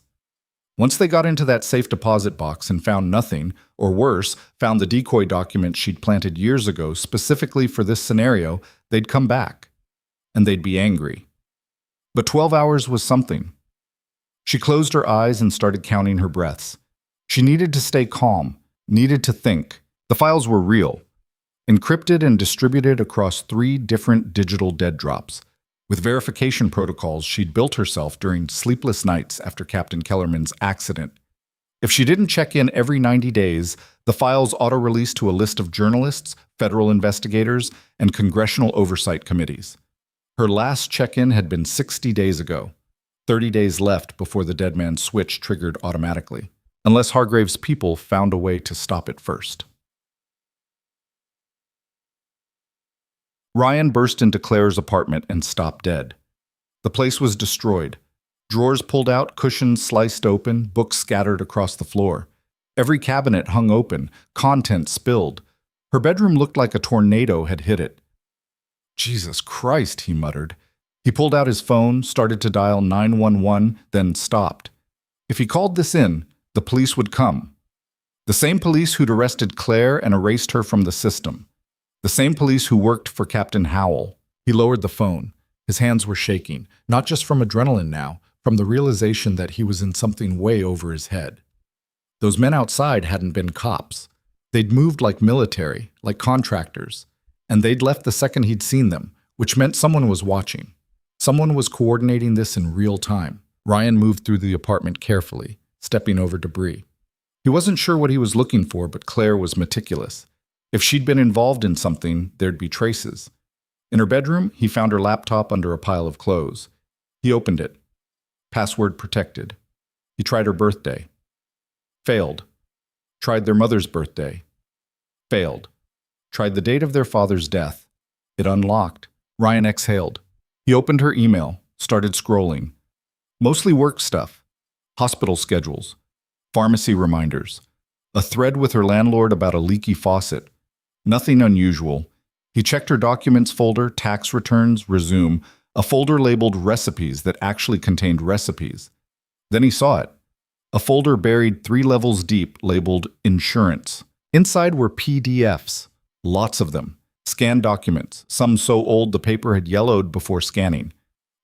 Once they got into that safe deposit box and found nothing, or worse, found the decoy document she'd planted years ago specifically for this scenario, they'd come back. And they'd be angry. But 12 hours was something. She closed her eyes and started counting her breaths. She needed to stay calm, needed to think. The files were real, encrypted and distributed across 3 different digital dead drops, with verification protocols she'd built herself during sleepless nights after Captain Kellerman's accident. If she didn't check in every 90 days, the files auto-released to a list of journalists, federal investigators, and congressional oversight committees. Her last check-in had been 60 days ago. 30 days left before the dead man's switch triggered automatically, unless Hargrave's people found a way to stop it first. Ryan burst into Claire's apartment and stopped dead. The place was destroyed. Drawers pulled out, cushions sliced open, books scattered across the floor. Every cabinet hung open, contents spilled. Her bedroom looked like a tornado had hit it. Jesus Christ, he muttered. He pulled out his phone, started to dial 911, then stopped. If he called this in, the police would come. The same police who'd arrested Claire and erased her from the system. The same police who worked for Captain Howell. He lowered the phone. His hands were shaking, not just from adrenaline now, from the realization that he was in something way over his head. Those men outside hadn't been cops. They'd moved like military, like contractors. And they'd left the second he'd seen them, which meant someone was watching. Someone was coordinating this in real time. Ryan moved through the apartment carefully, stepping over debris. He wasn't sure what he was looking for, but Claire was meticulous. If she'd been involved in something, there'd be traces. In her bedroom, he found her laptop under a pile of clothes. He opened it. Password protected. He tried her birthday. Failed. Tried their mother's birthday. Failed. Tried the date of their father's death. It unlocked. Ryan exhaled. He opened her email, started scrolling. Mostly work stuff. Hospital schedules. Pharmacy reminders. A thread with her landlord about a leaky faucet. Nothing unusual. He checked her documents folder, tax returns, resume, a folder labeled recipes that actually contained recipes. Then he saw it. A folder buried 3 levels deep labeled insurance. Inside were PDFs, lots of them. Scanned documents, some so old the paper had yellowed before scanning.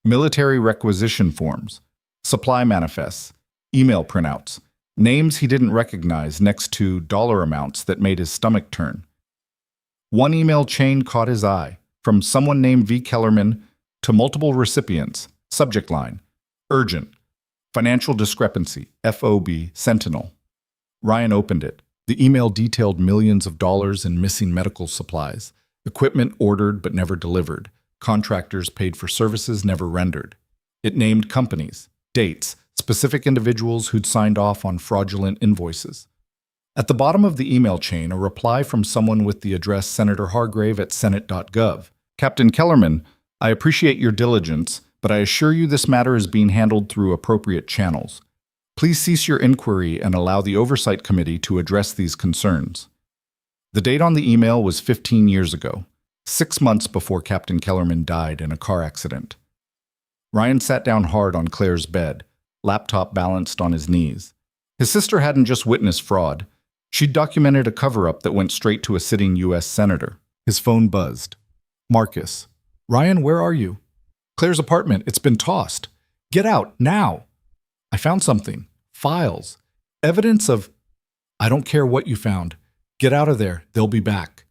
Military requisition forms, supply manifests, email printouts, names he didn't recognize next to dollar amounts that made his stomach turn. One email chain caught his eye, from someone named V. Kellerman to multiple recipients. Subject line: urgent. Financial discrepancy. FOB Sentinel. Ryan opened it. The email detailed millions of dollars in missing medical supplies, equipment ordered but never delivered, contractors paid for services never rendered. It named companies, dates, specific individuals who'd signed off on fraudulent invoices. At the bottom of the email chain, a reply from someone with the address Senator Hargrave at senate.gov. Captain Kellerman, I appreciate your diligence, but I assure you this matter is being handled through appropriate channels. Please cease your inquiry and allow the Oversight Committee to address these concerns. The date on the email was 15 years ago, 6 months before Captain Kellerman died in a car accident. Ryan sat down hard on Claire's bed, laptop balanced on his knees. His sister hadn't just witnessed fraud. She'd documented a cover-up that went straight to a sitting U.S. senator. His phone buzzed. Marcus. Ryan, where are you? Claire's apartment. It's been tossed. Get out, now. I found something. Files. Evidence of... I don't care what you found. Get out of there. They'll be back.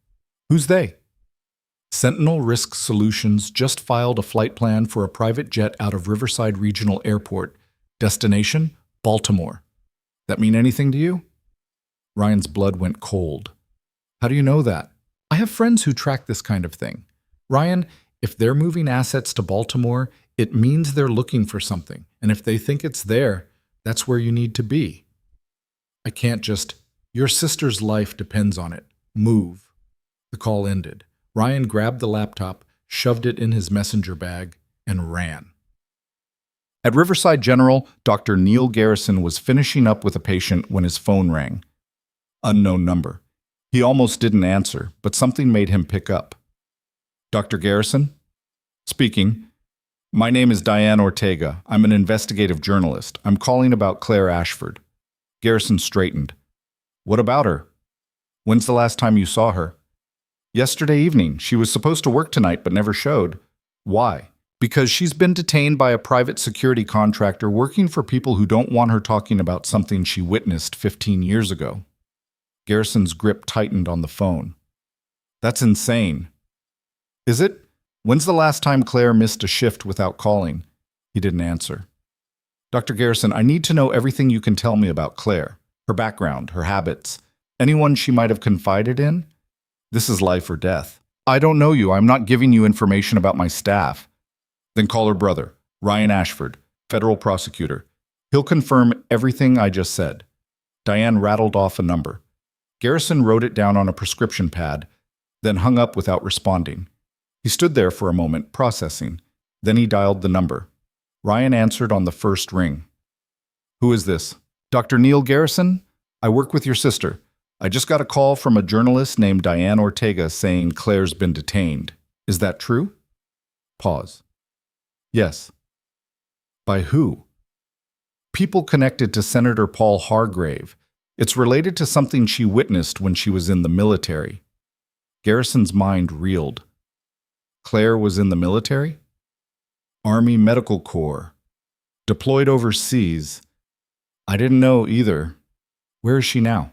Who's they? Sentinel Risk Solutions just filed a flight plan for a private jet out of Riverside Regional Airport. Destination? Baltimore. That mean anything to you? Ryan's blood went cold. How do you know that? I have friends who track this kind of thing. Ryan, if they're moving assets to Baltimore, it means they're looking for something. And if they think it's there, that's where you need to be. I can't just... Your sister's life depends on it. Move. The call ended. Ryan grabbed the laptop, shoved it in his messenger bag, and ran. At Riverside General, Dr. Neil Garrison was finishing up with a patient when his phone rang. Unknown number. He almost didn't answer, but something made him pick up. Dr. Garrison? Speaking. My name is Diane Ortega. I'm an investigative journalist. I'm calling about Claire Ashford. Garrison straightened. What about her? When's the last time you saw her? Yesterday evening. She was supposed to work tonight but never showed. Why? Because she's been detained by a private security contractor working for people who don't want her talking about something she witnessed 15 years ago. Garrison's grip tightened on the phone. That's insane. Is it? When's the last time Claire missed a shift without calling? He didn't answer. Dr. Garrison, I need to know everything you can tell me about Claire. Her background, her habits, anyone she might have confided in? This is life or death. I don't know you. I'm not giving you information about my staff. Then call her brother, Ryan Ashford, federal prosecutor. He'll confirm everything I just said. Diane rattled off a number. Garrison wrote it down on a prescription pad, then hung up without responding. He stood there for a moment, processing. Then he dialed the number. Ryan answered on the first ring. Who is this? Dr. Neil Garrison? I work with your sister. I just got a call from a journalist named Diane Ortega saying Claire's been detained. Is that true? Pause. Yes. By who? People connected to Senator Paul Hargrave. It's related to something she witnessed when she was in the military. Garrison's mind reeled. Claire was in the military? Army Medical Corps. Deployed overseas. I didn't know either. Where is she now?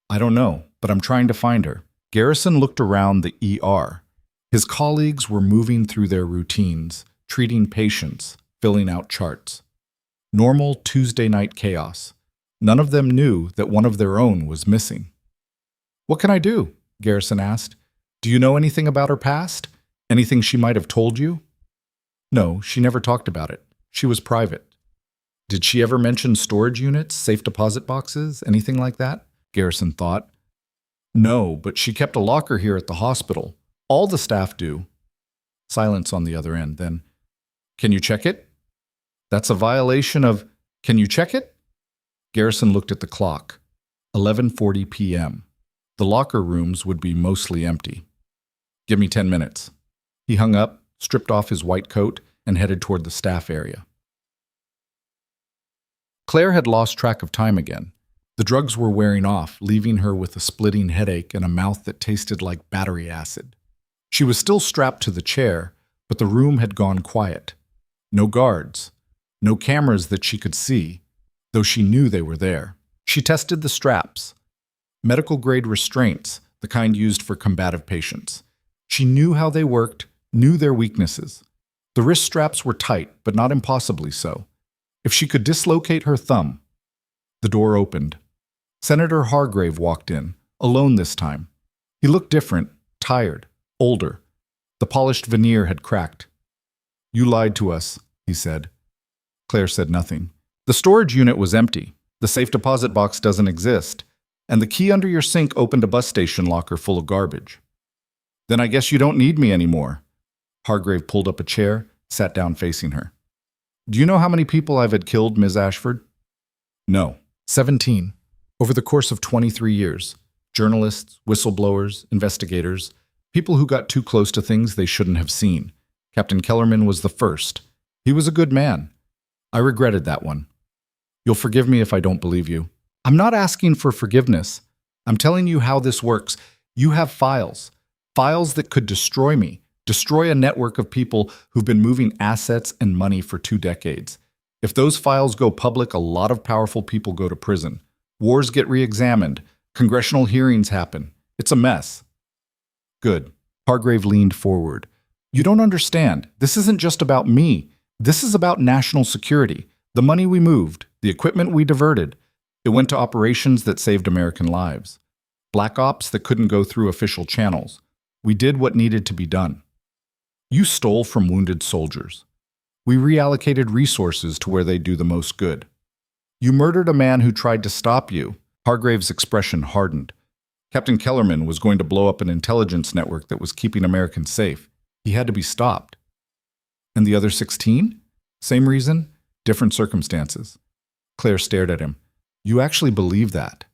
I don't know, but I'm trying to find her. Garrison looked around the ER. His colleagues were moving through their routines, treating patients, filling out charts. Normal Tuesday night chaos. None of them knew that one of their own was missing. What can I do? Garrison asked. Do you know anything about her past? Anything she might have told you? No, she never talked about it. She was private. Did she ever mention storage units, safe deposit boxes, anything like that? Garrison thought. No, but she kept a locker here at the hospital. All the staff do. Silence on the other end, then. Can you check it? That's a violation of... Can you check it? Garrison looked at the clock. 11:40 p.m. The locker rooms would be mostly empty. Give me 10 minutes. He hung up, stripped off his white coat, and headed toward the staff area. Claire had lost track of time again. The drugs were wearing off, leaving her with a splitting headache and a mouth that tasted like battery acid. She was still strapped to the chair, but the room had gone quiet. No guards. No cameras that she could see, though she knew they were there. She tested the straps. Medical-grade restraints, the kind used for combative patients. She knew how they worked, knew their weaknesses. The wrist straps were tight, but not impossibly so. If she could dislocate her thumb. The door opened. Senator Hargrave walked in, alone this time. He looked different, tired, older. The polished veneer had cracked. "You lied to us," he said. Claire said nothing. "The storage unit was empty. The safe deposit box doesn't exist. And the key under your sink opened a bus station locker full of garbage." "Then I guess you don't need me anymore." Hargrave pulled up a chair, sat down facing her. "Do you know how many people I've had killed, Ms. Ashford?" "No." 17. Over the course of 23 years. Journalists, whistleblowers, investigators, people who got too close to things they shouldn't have seen. Captain Kellerman was the first. He was a good man. I regretted that one. You'll forgive me if I don't believe you. I'm not asking for forgiveness. I'm telling you how this works. You have files. Files that could destroy me. Destroy a network of people who've been moving assets and money for 2 decades. If those files go public, a lot of powerful people go to prison. Wars get re-examined. Congressional hearings happen. It's a mess. Good. Hargrave leaned forward. You don't understand. This isn't just about me. This is about national security. The money we moved, the equipment we diverted. It went to operations that saved American lives. Black ops that couldn't go through official channels. We did what needed to be done. You stole from wounded soldiers. We reallocated resources to where they do the most good. You murdered a man who tried to stop you. Hargrave's expression hardened. Captain Kellerman was going to blow up an intelligence network that was keeping Americans safe. He had to be stopped. And the other 16? Same reason, different circumstances. Claire stared at him. You actually believe that?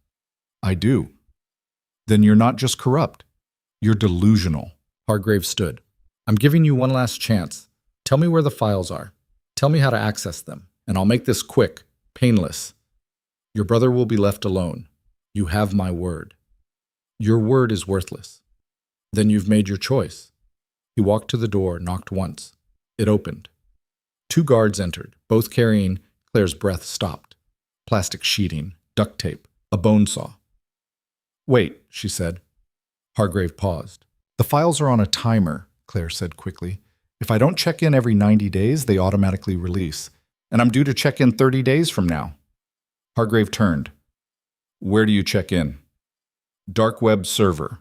I do. Then you're not just corrupt. You're delusional. Hargrave stood. I'm giving you one last chance. Tell me where the files are. Tell me how to access them. And I'll make this quick, painless. Your brother will be left alone. You have my word. Your word is worthless. Then you've made your choice. He walked to the door, knocked once. It opened. 2 guards entered, both carrying. Claire's breath stopped. Plastic sheeting, duct tape, a bone saw. Wait, she said. Hargrave paused. The files are on a timer, Claire said quickly. If I don't check in every 90 days, they automatically release. And I'm due to check in 30 days from now. Hargrave turned. Where do you check in? Dark web server.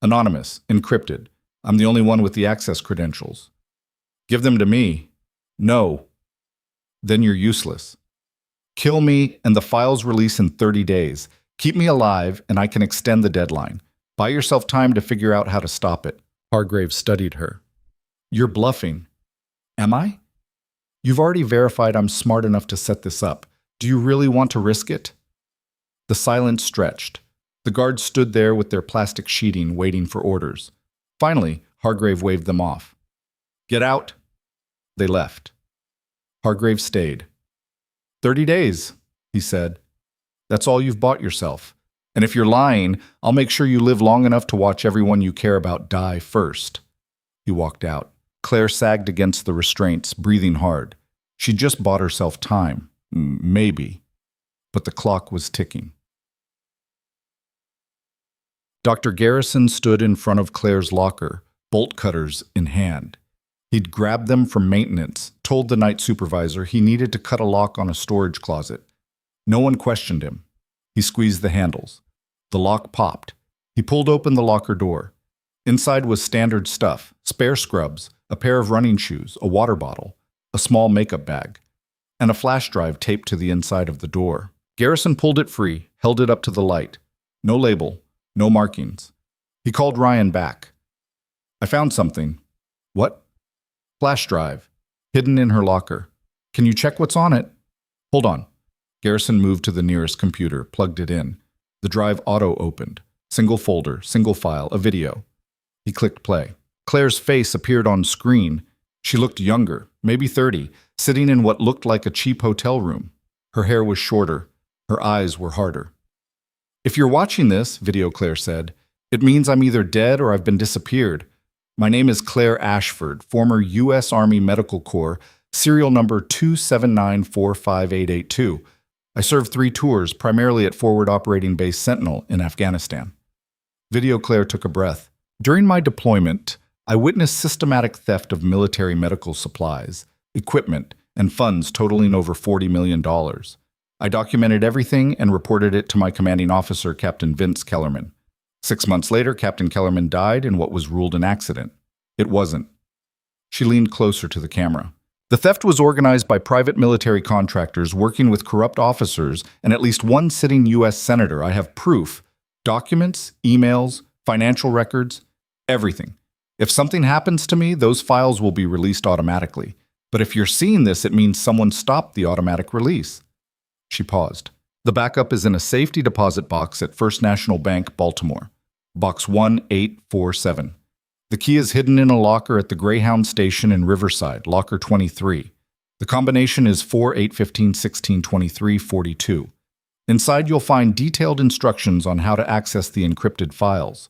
Anonymous, encrypted. I'm the only one with the access credentials. Give them to me. No. Then you're useless. Kill me and the files release in 30 days. Keep me alive and I can extend the deadline. Buy yourself time to figure out how to stop it. Hargrave studied her. You're bluffing. Am I? You've already verified I'm smart enough to set this up. Do you really want to risk it? The silence stretched. The guards stood there with their plastic sheeting waiting for orders. Finally, Hargrave waved them off. Get out. They left. Hargrave stayed. 30 days, he said. That's all you've bought yourself. And if you're lying, I'll make sure you live long enough to watch everyone you care about die first. He walked out. Claire sagged against the restraints, breathing hard. She'd just bought herself time. Maybe. But the clock was ticking. Dr. Garrison stood in front of Claire's locker, bolt cutters in hand. He'd grabbed them from maintenance, told the night supervisor he needed to cut a lock on a storage closet. No one questioned him. He squeezed the handles. The lock popped. He pulled open the locker door. Inside was standard stuff, spare scrubs, a pair of running shoes, a water bottle, a small makeup bag, and a flash drive taped to the inside of the door. Garrison pulled it free, held it up to the light. No label, no markings. He called Ryan back. I found something. What? Flash drive, hidden in her locker. Can you check what's on it? Hold on. Garrison moved to the nearest computer, plugged it in. The drive auto-opened. Single folder, single file, a video. He clicked play. Claire's face appeared on screen. She looked younger, maybe 30, sitting in what looked like a cheap hotel room. Her hair was shorter. Her eyes were harder. If you're watching this, video Claire said, it means I'm either dead or I've been disappeared. My name is Claire Ashford, former U.S. Army Medical Corps, serial number 279458882. I served 3 tours, primarily at Forward Operating Base Sentinel in Afghanistan. Video Claire took a breath. During my deployment, I witnessed systematic theft of military medical supplies, equipment, and funds totaling over $40 million. I documented everything and reported it to my commanding officer, Captain Vince Kellerman. 6 months later, Captain Kellerman died in what was ruled an accident. It wasn't. She leaned closer to the camera. The theft was organized by private military contractors working with corrupt officers and at least one sitting U.S. senator. I have proof. Documents, emails, financial records, everything. If something happens to me, those files will be released automatically. But if you're seeing this, it means someone stopped the automatic release. She paused. The backup is in a safety deposit box at First National Bank, Baltimore. Box 1847. The key is hidden in a locker at the Greyhound station in Riverside, locker 23. The combination is 4-8-15-16-23-42. Inside you'll find detailed instructions on how to access the encrypted files.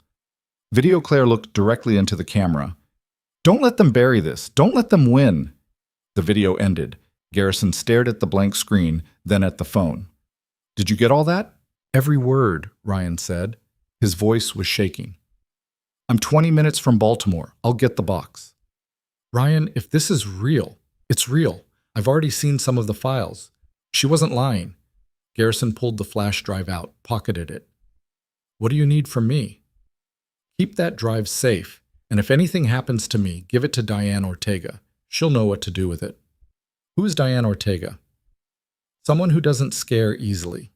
Video Claire looked directly into the camera. Don't let them bury this. Don't let them win. The video ended. Garrison stared at the blank screen, then at the phone. Did you get all that? Every word, Ryan said. His voice was shaking. I'm 20 minutes from Baltimore. I'll get the box. Ryan, if this is real, it's real. I've already seen some of the files. She wasn't lying. Garrison pulled the flash drive out, pocketed it. What do you need from me? Keep that drive safe, and if anything happens to me, give it to Diane Ortega. She'll know what to do with it. Who is Diane Ortega? Someone who doesn't scare easily.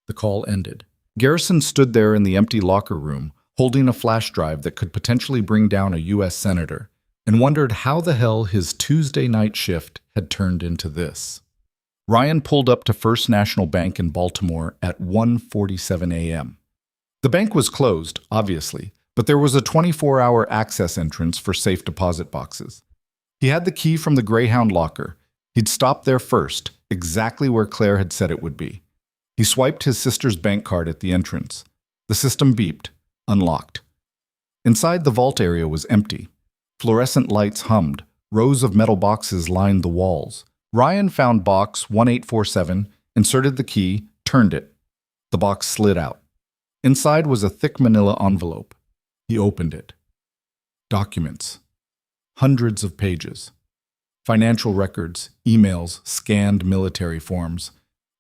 The call ended. Garrison stood there in the empty locker room, holding a flash drive that could potentially bring down a U.S. senator, and wondered how the hell his Tuesday night shift had turned into this. Ryan pulled up to First National Bank in Baltimore at 1:47 a.m. The bank was closed, obviously, but there was a 24-hour access entrance for safe deposit boxes. He had the key from the Greyhound locker. He'd stopped there first, exactly where Claire had said it would be. He swiped his sister's bank card at the entrance. The system beeped. Unlocked. Inside, the vault area was empty. Fluorescent lights hummed. Rows of metal boxes lined the walls. Ryan found box 1847, inserted the key, turned it. The box slid out. Inside was a thick manila envelope. He opened it. Documents. Hundreds of pages. Financial records, emails, scanned military forms,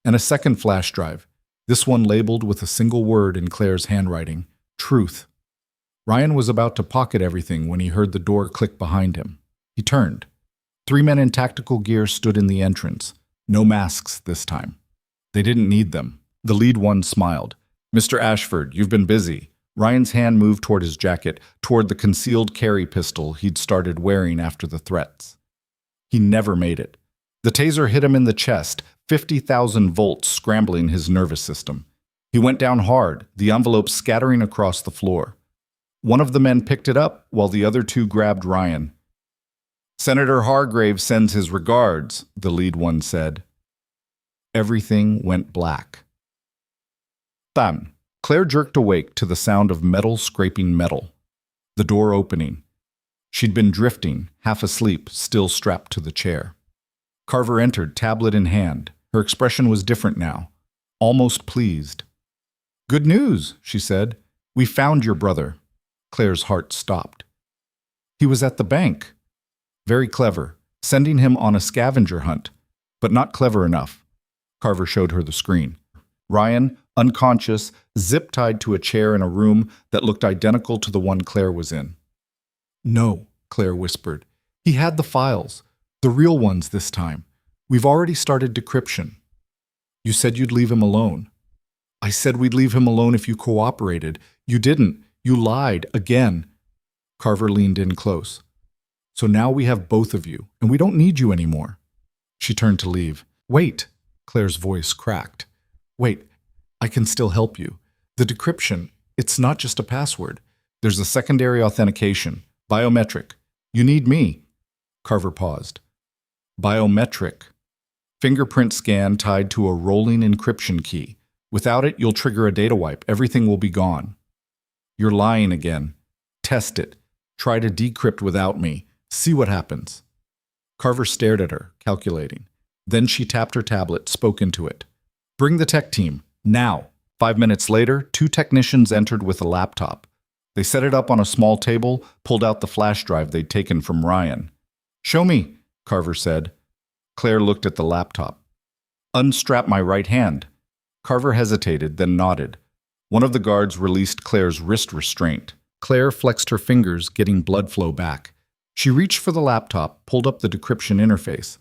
and a second flash drive, this one labeled with a single word in Claire's handwriting. Truth. Ryan was about to pocket everything when he heard the door click behind him. He turned. 3 men in tactical gear stood in the entrance. No masks this time. They didn't need them. The lead one smiled. Mr. Ashford, you've been busy. Ryan's hand moved toward his jacket, toward the concealed carry pistol he'd started wearing after the threats. He never made it. The taser hit him in the chest, 50,000 volts scrambling his nervous system. He went down hard, the envelope scattering across the floor. One of the men picked it up, while the other 2 grabbed Ryan. Senator Hargrave sends his regards, the lead one said. Everything went black. Thumb. Claire jerked awake to the sound of metal scraping metal. The door opening. She'd been drifting, half asleep, still strapped to the chair. Carver entered, tablet in hand. Her expression was different now, almost pleased. Good news, she said. We found your brother. Claire's heart stopped. He was at the bank. Very clever, sending him on a scavenger hunt, but not clever enough. Carver showed her the screen. Ryan, unconscious, zip-tied to a chair in a room that looked identical to the one Claire was in. No, Claire whispered. He had the files, the real ones this time. We've already started decryption. You said you'd leave him alone. I said we'd leave him alone if you cooperated. You didn't. You lied again. Carver leaned in close. So now we have both of you, and we don't need you anymore. She turned to leave. Wait, Claire's voice cracked. Wait, I can still help you. The decryption, it's not just a password. There's a secondary authentication, biometric. You need me. Carver paused. Biometric. Fingerprint scan tied to a rolling encryption key. Without it, you'll trigger a data wipe. Everything will be gone. You're lying again. Test it. Try to decrypt without me. See what happens. Carver stared at her, calculating. Then she tapped her tablet, spoke into it. "Bring the tech team, now." 5 minutes later, 2 technicians entered with a laptop. They set it up on a small table, pulled out the flash drive they'd taken from Ryan. "Show me," Carver said. Claire looked at the laptop. "Unstrap my right hand." Carver hesitated, then nodded. One of the guards released Claire's wrist restraint. Claire flexed her fingers, getting blood flow back. She reached for the laptop, pulled up the decryption interface.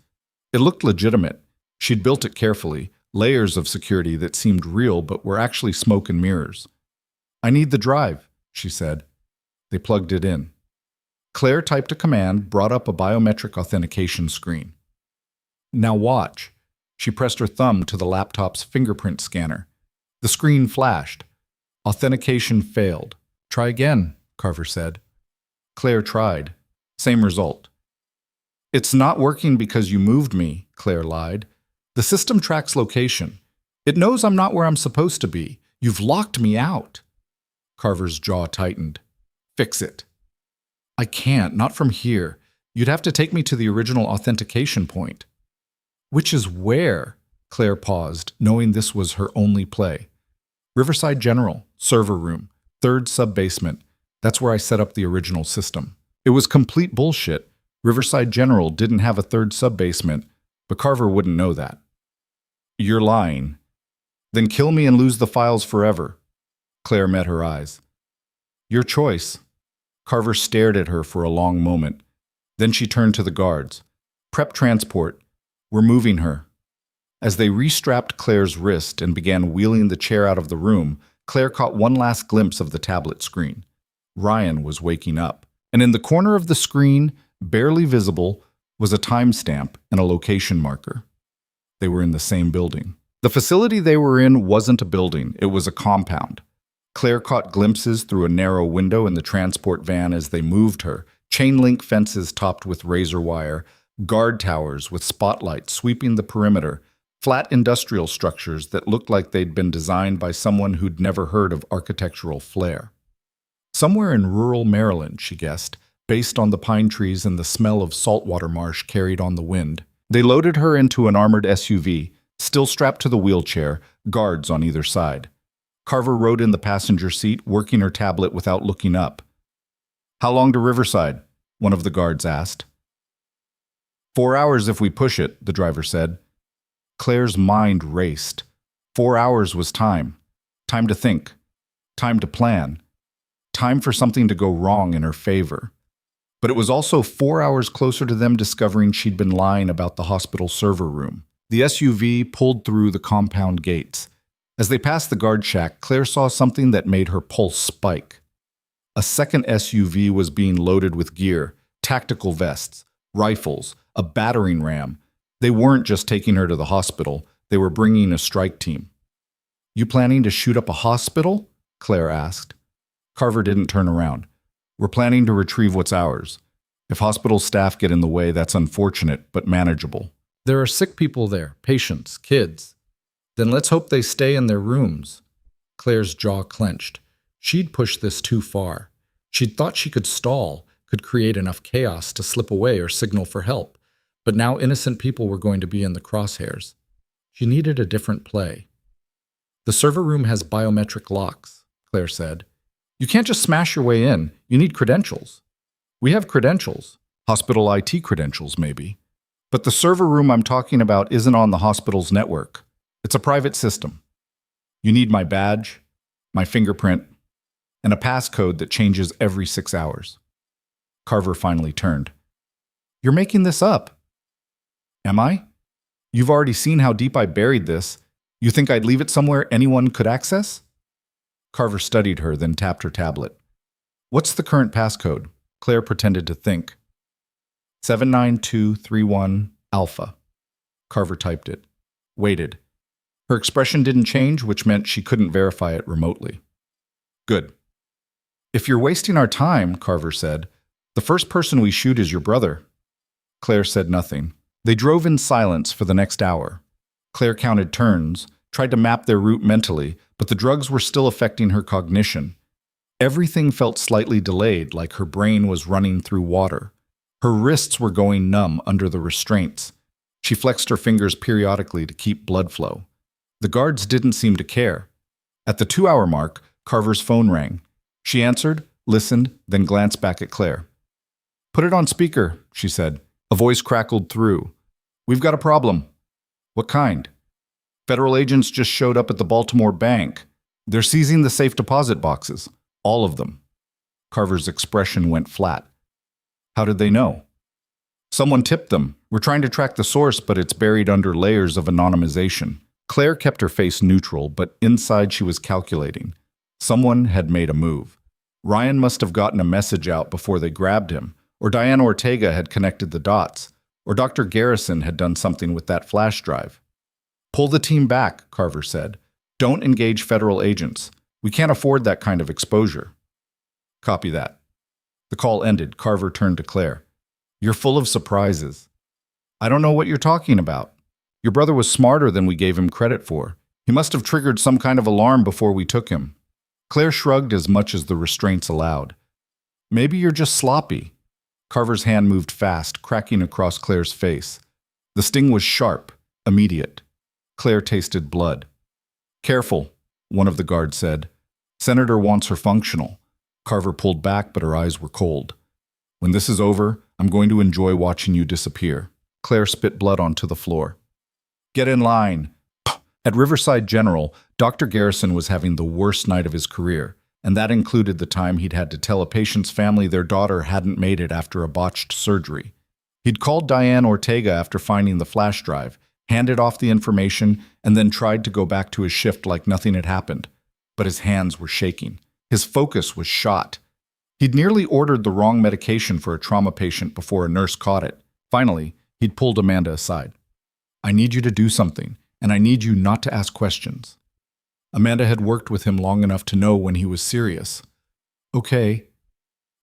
It looked legitimate. She'd built it carefully, layers of security that seemed real but were actually smoke and mirrors. "I need the drive," she said. They plugged it in. Claire typed a command, brought up a biometric authentication screen. "Now watch." She pressed her thumb to the laptop's fingerprint scanner. The screen flashed. Authentication failed. "Try again," Carver said. Claire tried. Same result. "It's not working because you moved me," Claire lied. "The system tracks location. It knows I'm not where I'm supposed to be. You've locked me out." Carver's jaw tightened. "Fix it." "I can't, not from here. You'd have to take me to the original authentication point." "Which is where?" Claire paused, knowing this was her only play. "Riverside General, server room, 3rd sub-basement. That's where I set up the original system." It was complete bullshit. Riverside General didn't have a 3rd sub-basement, but Carver wouldn't know that. "You're lying." "Then kill me and lose the files forever." Claire met her eyes. "Your choice." Carver stared at her for a long moment. Then she turned to the guards. "Prep transport. We're moving her." As they restrapped Claire's wrist and began wheeling the chair out of the room, Claire caught one last glimpse of the tablet screen. Ryan was waking up, and in the corner of the screen, barely visible, was a timestamp and a location marker. They were in the same building. The facility they were in wasn't a building, it was a compound. Claire caught glimpses through a narrow window in the transport van as they moved her, chain-link fences topped with razor wire, guard towers with spotlights sweeping the perimeter, flat industrial structures that looked like they'd been designed by someone who'd never heard of architectural flair. Somewhere in rural Maryland, she guessed, based on the pine trees and the smell of saltwater marsh carried on the wind. They loaded her into an armored SUV, still strapped to the wheelchair, guards on either side. Carver rode in the passenger seat, working her tablet without looking up. "How long to Riverside?" one of the guards asked. 4 hours if we push it, the driver said. Claire's mind raced. 4 hours was time. Time to think. Time to plan. Time for something to go wrong in her favor. But it was also 4 hours closer to them discovering she'd been lying about the hospital server room. The SUV pulled through the compound gates. As they passed the guard shack, Claire saw something that made her pulse spike. A second SUV was being loaded with gear, tactical vests, rifles, a battering ram. They weren't just taking her to the hospital, they were bringing a strike team. "You planning to shoot up a hospital?" Claire asked. Carver didn't turn around. "We're planning to retrieve what's ours. If hospital staff get in the way, that's unfortunate, but manageable. There are sick people there, patients, kids. Then let's hope they stay in their rooms." Claire's jaw clenched. She'd pushed this too far. She'd thought she could stall, could create enough chaos to slip away or signal for help. But now innocent people were going to be in the crosshairs. She needed a different play. "The server room has biometric locks," Claire said. "You can't just smash your way in. You need credentials." "We have credentials. Hospital IT credentials, maybe. But the server room I'm talking about isn't on the hospital's network. It's a private system. You need my badge, my fingerprint, and a passcode that changes every 6 hours." Carver finally turned. "You're making this up." "Am I? You've already seen how deep I buried this. You think I'd leave it somewhere anyone could access?" Carver studied her, then tapped her tablet. "What's the current passcode?" Claire pretended to think. 79231 Alpha. Carver typed it. Waited. Her expression didn't change, which meant she couldn't verify it remotely. "Good. If you're wasting our time," Carver said, "the first person we shoot is your brother." Claire said nothing. They drove in silence for the next hour. Claire counted turns, tried to map their route mentally, but the drugs were still affecting her cognition. Everything felt slightly delayed, like her brain was running through water. Her wrists were going numb under the restraints. She flexed her fingers periodically to keep blood flow. The guards didn't seem to care. At the 2-hour mark, Carver's phone rang. She answered, listened, then glanced back at Claire. "Put it on speaker," she said. A voice crackled through. "We've got a problem." "What kind?" "Federal agents just showed up at the Baltimore bank. They're seizing the safe deposit boxes. All of them." Carver's expression went flat. "How did they know?" "Someone tipped them. We're trying to track the source, but it's buried under layers of anonymization." Claire kept her face neutral, but inside she was calculating. Someone had made a move. Ryan must have gotten a message out before they grabbed him, or Diane Ortega had connected the dots, or Dr. Garrison had done something with that flash drive. "Pull the team back," Carver said. "Don't engage federal agents. We can't afford that kind of exposure." "Copy that." The call ended. Carver turned to Claire. "You're full of surprises." "I don't know what you're talking about. Your brother was smarter than we gave him credit for. He must have triggered some kind of alarm before we took him." Claire shrugged as much as the restraints allowed. "Maybe you're just sloppy." Carver's hand moved fast, cracking across Claire's face. The sting was sharp, immediate. Claire tasted blood. "Careful," one of the guards said. "Senator wants her functional." Carver pulled back, but her eyes were cold. "When this is over, I'm going to enjoy watching you disappear." Claire spit blood onto the floor. "Get in line." At Riverside General, Dr. Garrison was having the worst night of his career, and that included the time he'd had to tell a patient's family their daughter hadn't made it after a botched surgery. He'd called Diane Ortega after finding the flash drive, handed off the information, and then tried to go back to his shift like nothing had happened. But his hands were shaking. His focus was shot. He'd nearly ordered the wrong medication for a trauma patient before a nurse caught it. Finally, he'd pulled Amanda aside. "I need you to do something, and I need you not to ask questions." Amanda had worked with him long enough to know when he was serious. "Okay."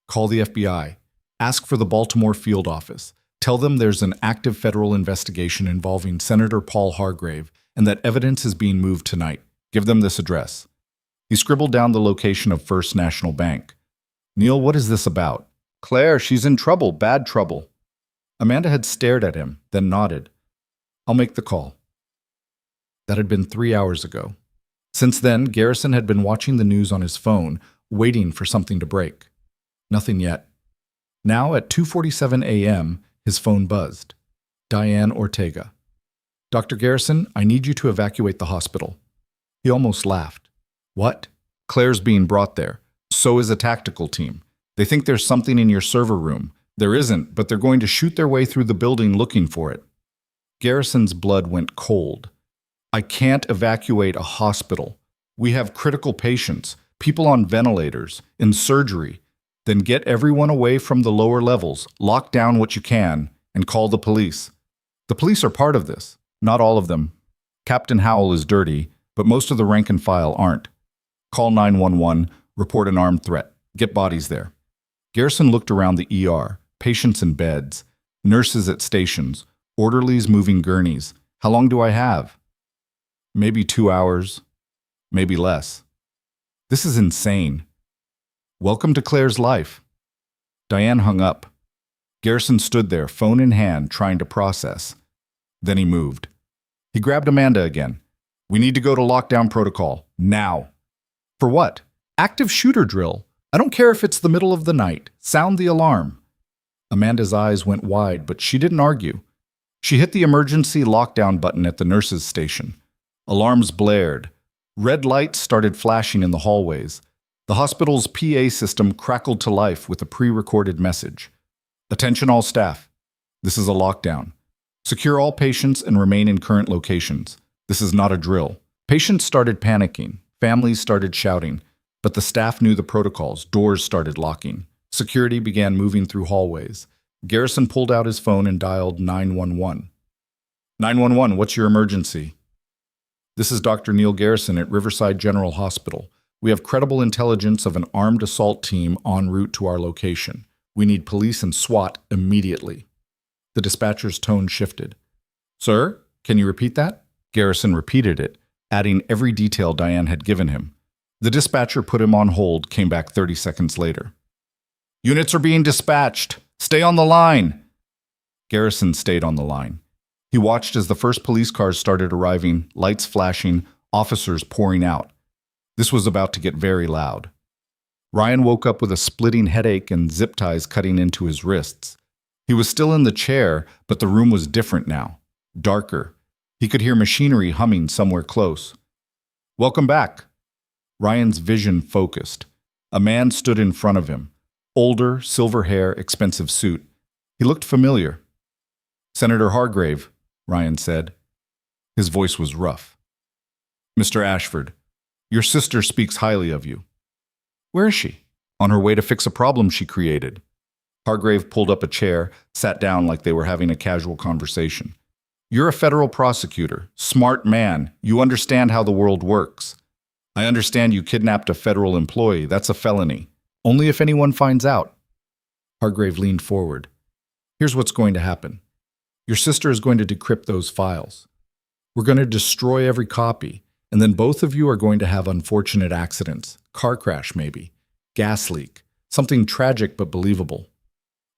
"Call the FBI. Ask for the Baltimore field office. Tell them there's an active federal investigation involving Senator Paul Hargrave and that evidence is being moved tonight. Give them this address." He scribbled down the location of First National Bank. "Neil, what is this about?" "Claire, she's in trouble, bad trouble." Amanda had stared at him, then nodded. "I'll make the call." That had been 3 hours ago. Since then, Garrison had been watching the news on his phone, waiting for something to break. Nothing yet. Now, at 2:47 a.m., his phone buzzed. Diane Ortega. "Dr. Garrison, I need you to evacuate the hospital." He almost laughed. "What?" "Claire's being brought there. So is a tactical team. They think there's something in your server room. There isn't, but they're going to shoot their way through the building looking for it." Garrison's blood went cold. "I can't evacuate a hospital. We have critical patients, people on ventilators, in surgery. Then get everyone away from the lower levels, lock down what you can, and call the police." "The police are part of this." "Not all of them. Captain Howell is dirty, but most of the rank and file aren't. Call 911, report an armed threat. Get bodies there." Garrison looked around the ER, patients in beds, nurses at stations, orderlies moving gurneys. "How long do I have?" "Maybe 2 hours, maybe less." "This is insane." "Welcome to Claire's life." Diane hung up. Garrison stood there, phone in hand, trying to process. Then he moved. He grabbed Amanda again. "We need to go to lockdown protocol, now." "For what?" "Active shooter drill. I don't care if it's the middle of the night. Sound the alarm." Amanda's eyes went wide, but she didn't argue. She hit the emergency lockdown button at the nurse's station. Alarms blared. Red lights started flashing in the hallways. The hospital's PA system crackled to life with a pre-recorded message. "Attention all staff. This is a lockdown. Secure all patients and remain in current locations. This is not a drill." Patients started panicking. Families started shouting. But the staff knew the protocols. Doors started locking. Security began moving through hallways. Garrison pulled out his phone and dialed 911. 911, what's your emergency?" "This is Dr. Neil Garrison at Riverside General Hospital. We have credible intelligence of an armed assault team en route to our location. We need police and SWAT immediately." The dispatcher's tone shifted. "Sir, can you repeat that?" Garrison repeated it, adding every detail Diane had given him. The dispatcher put him on hold, came back 30 seconds later. "Units are being dispatched. Stay on the line! Garrison stayed on the line. He watched as the first police cars started arriving, lights flashing, officers pouring out. This was about to get very loud. Ryan woke up with a splitting headache and zip ties cutting into his wrists. He was still in the chair, but the room was different now, darker. He could hear machinery humming somewhere close. "Welcome back." Ryan's vision focused. A man stood in front of him. Older, silver hair, expensive suit. He looked familiar. "Senator Hargrave," Ryan said. His voice was rough. "Mr. Ashford, your sister speaks highly of you." "Where is she?" "On her way to fix a problem she created." Hargrave pulled up a chair, sat down like they were having a casual conversation. "You're a federal prosecutor, smart man. You understand how the world works. I understand you kidnapped a federal employee. That's a felony. Only if anyone finds out." Hargrave leaned forward. "Here's what's going to happen. Your sister is going to decrypt those files. We're going to destroy every copy, and then both of you are going to have unfortunate accidents. Car crash, maybe. Gas leak. Something tragic but believable.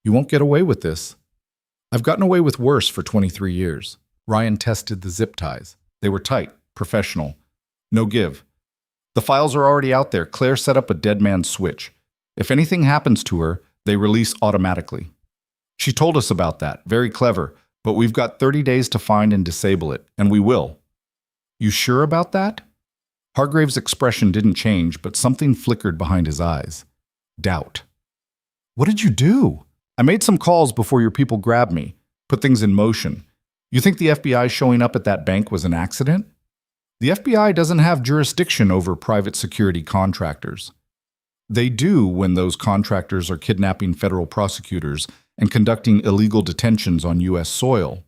You won't get away with this. I've gotten away with worse for 23 years. Ryan tested the zip ties. They were tight, professional. No give. The files are already out there. Claire set up a dead man's switch. If anything happens to her, they release automatically. She told us about that. Very clever. But we've got 30 days to find and disable it, and we will." "You sure about that?" Hargrave's expression didn't change, but something flickered behind his eyes. Doubt. "What did you do?" "I made some calls before your people grabbed me, put things in motion. You think the FBI showing up at that bank was an accident?" "The FBI doesn't have jurisdiction over private security contractors. They do when those contractors are kidnapping federal prosecutors and conducting illegal detentions on U.S. soil."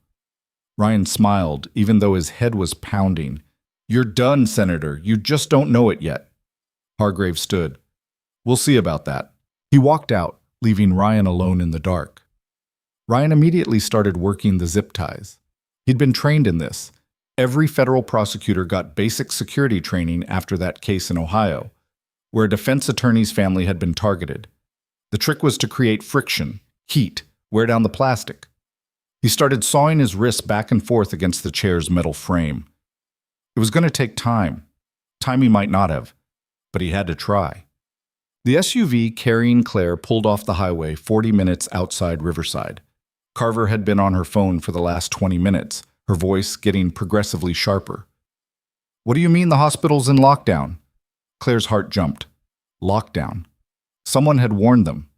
Ryan smiled, even though his head was pounding. "You're done, Senator. You just don't know it yet." Hargrave stood. "We'll see about that." He walked out, leaving Ryan alone in the dark. Ryan immediately started working the zip ties. He'd been trained in this. Every federal prosecutor got basic security training after that case in Ohio, where a defense attorney's family had been targeted. The trick was to create friction, heat, wear down the plastic. He started sawing his wrists back and forth against the chair's metal frame. It was going to take time. Time he might not have, but he had to try. The SUV carrying Claire pulled off the highway 40 minutes outside Riverside. Carver had been on her phone for the last 20 minutes, her voice getting progressively sharper. "What do you mean the hospital's in lockdown?" Claire's heart jumped. Lockdown. Someone had warned them.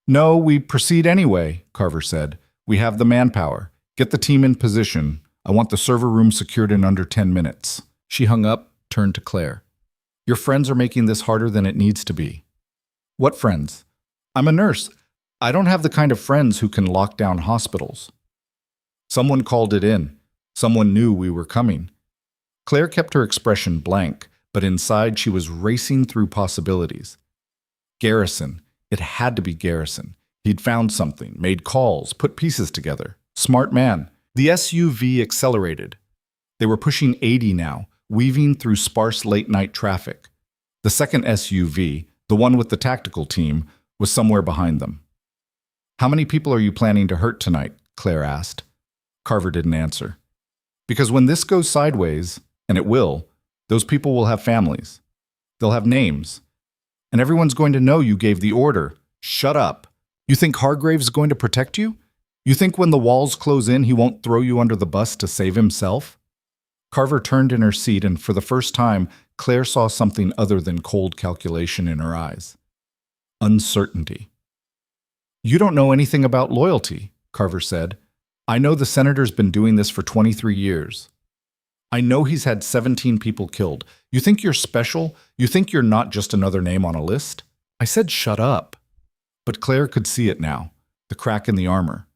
"No, we proceed anyway," Carver said. "We have the manpower. Get the team in position. I want the server room secured in under 10 minutes. She hung up, turned to Claire. "Your friends are making this harder than it needs to be." "What friends?" "I'm a nurse. I don't have the kind of friends who can lock down hospitals." Someone called it in. Someone knew we were coming. Claire kept her expression blank, but inside she was racing through possibilities. Garrison. It had to be Garrison. He'd found something, made calls, put pieces together. Smart man. The SUV accelerated. They were pushing 80 now, weaving through sparse late-night traffic. The second SUV, the one with the tactical team, was somewhere behind them. "How many people are you planning to hurt tonight?" Claire asked. Carver didn't answer. "Because when this goes sideways, and it will, those people will have families. They'll have names. And everyone's going to know you gave the order. Shut up. You think Hargrave's going to protect you? You think when the walls close in, he won't throw you under the bus to save himself?" Carver turned in her seat, and for the first time, Claire saw something other than cold calculation in her eyes. Uncertainty. "You don't know anything about loyalty," Carver said. "I know the senator's been doing this for 23 years. I know he's had 17 people killed. You think you're special? You think you're not just another name on a list?" I said shut up. But Claire could see it now, the crack in the armor.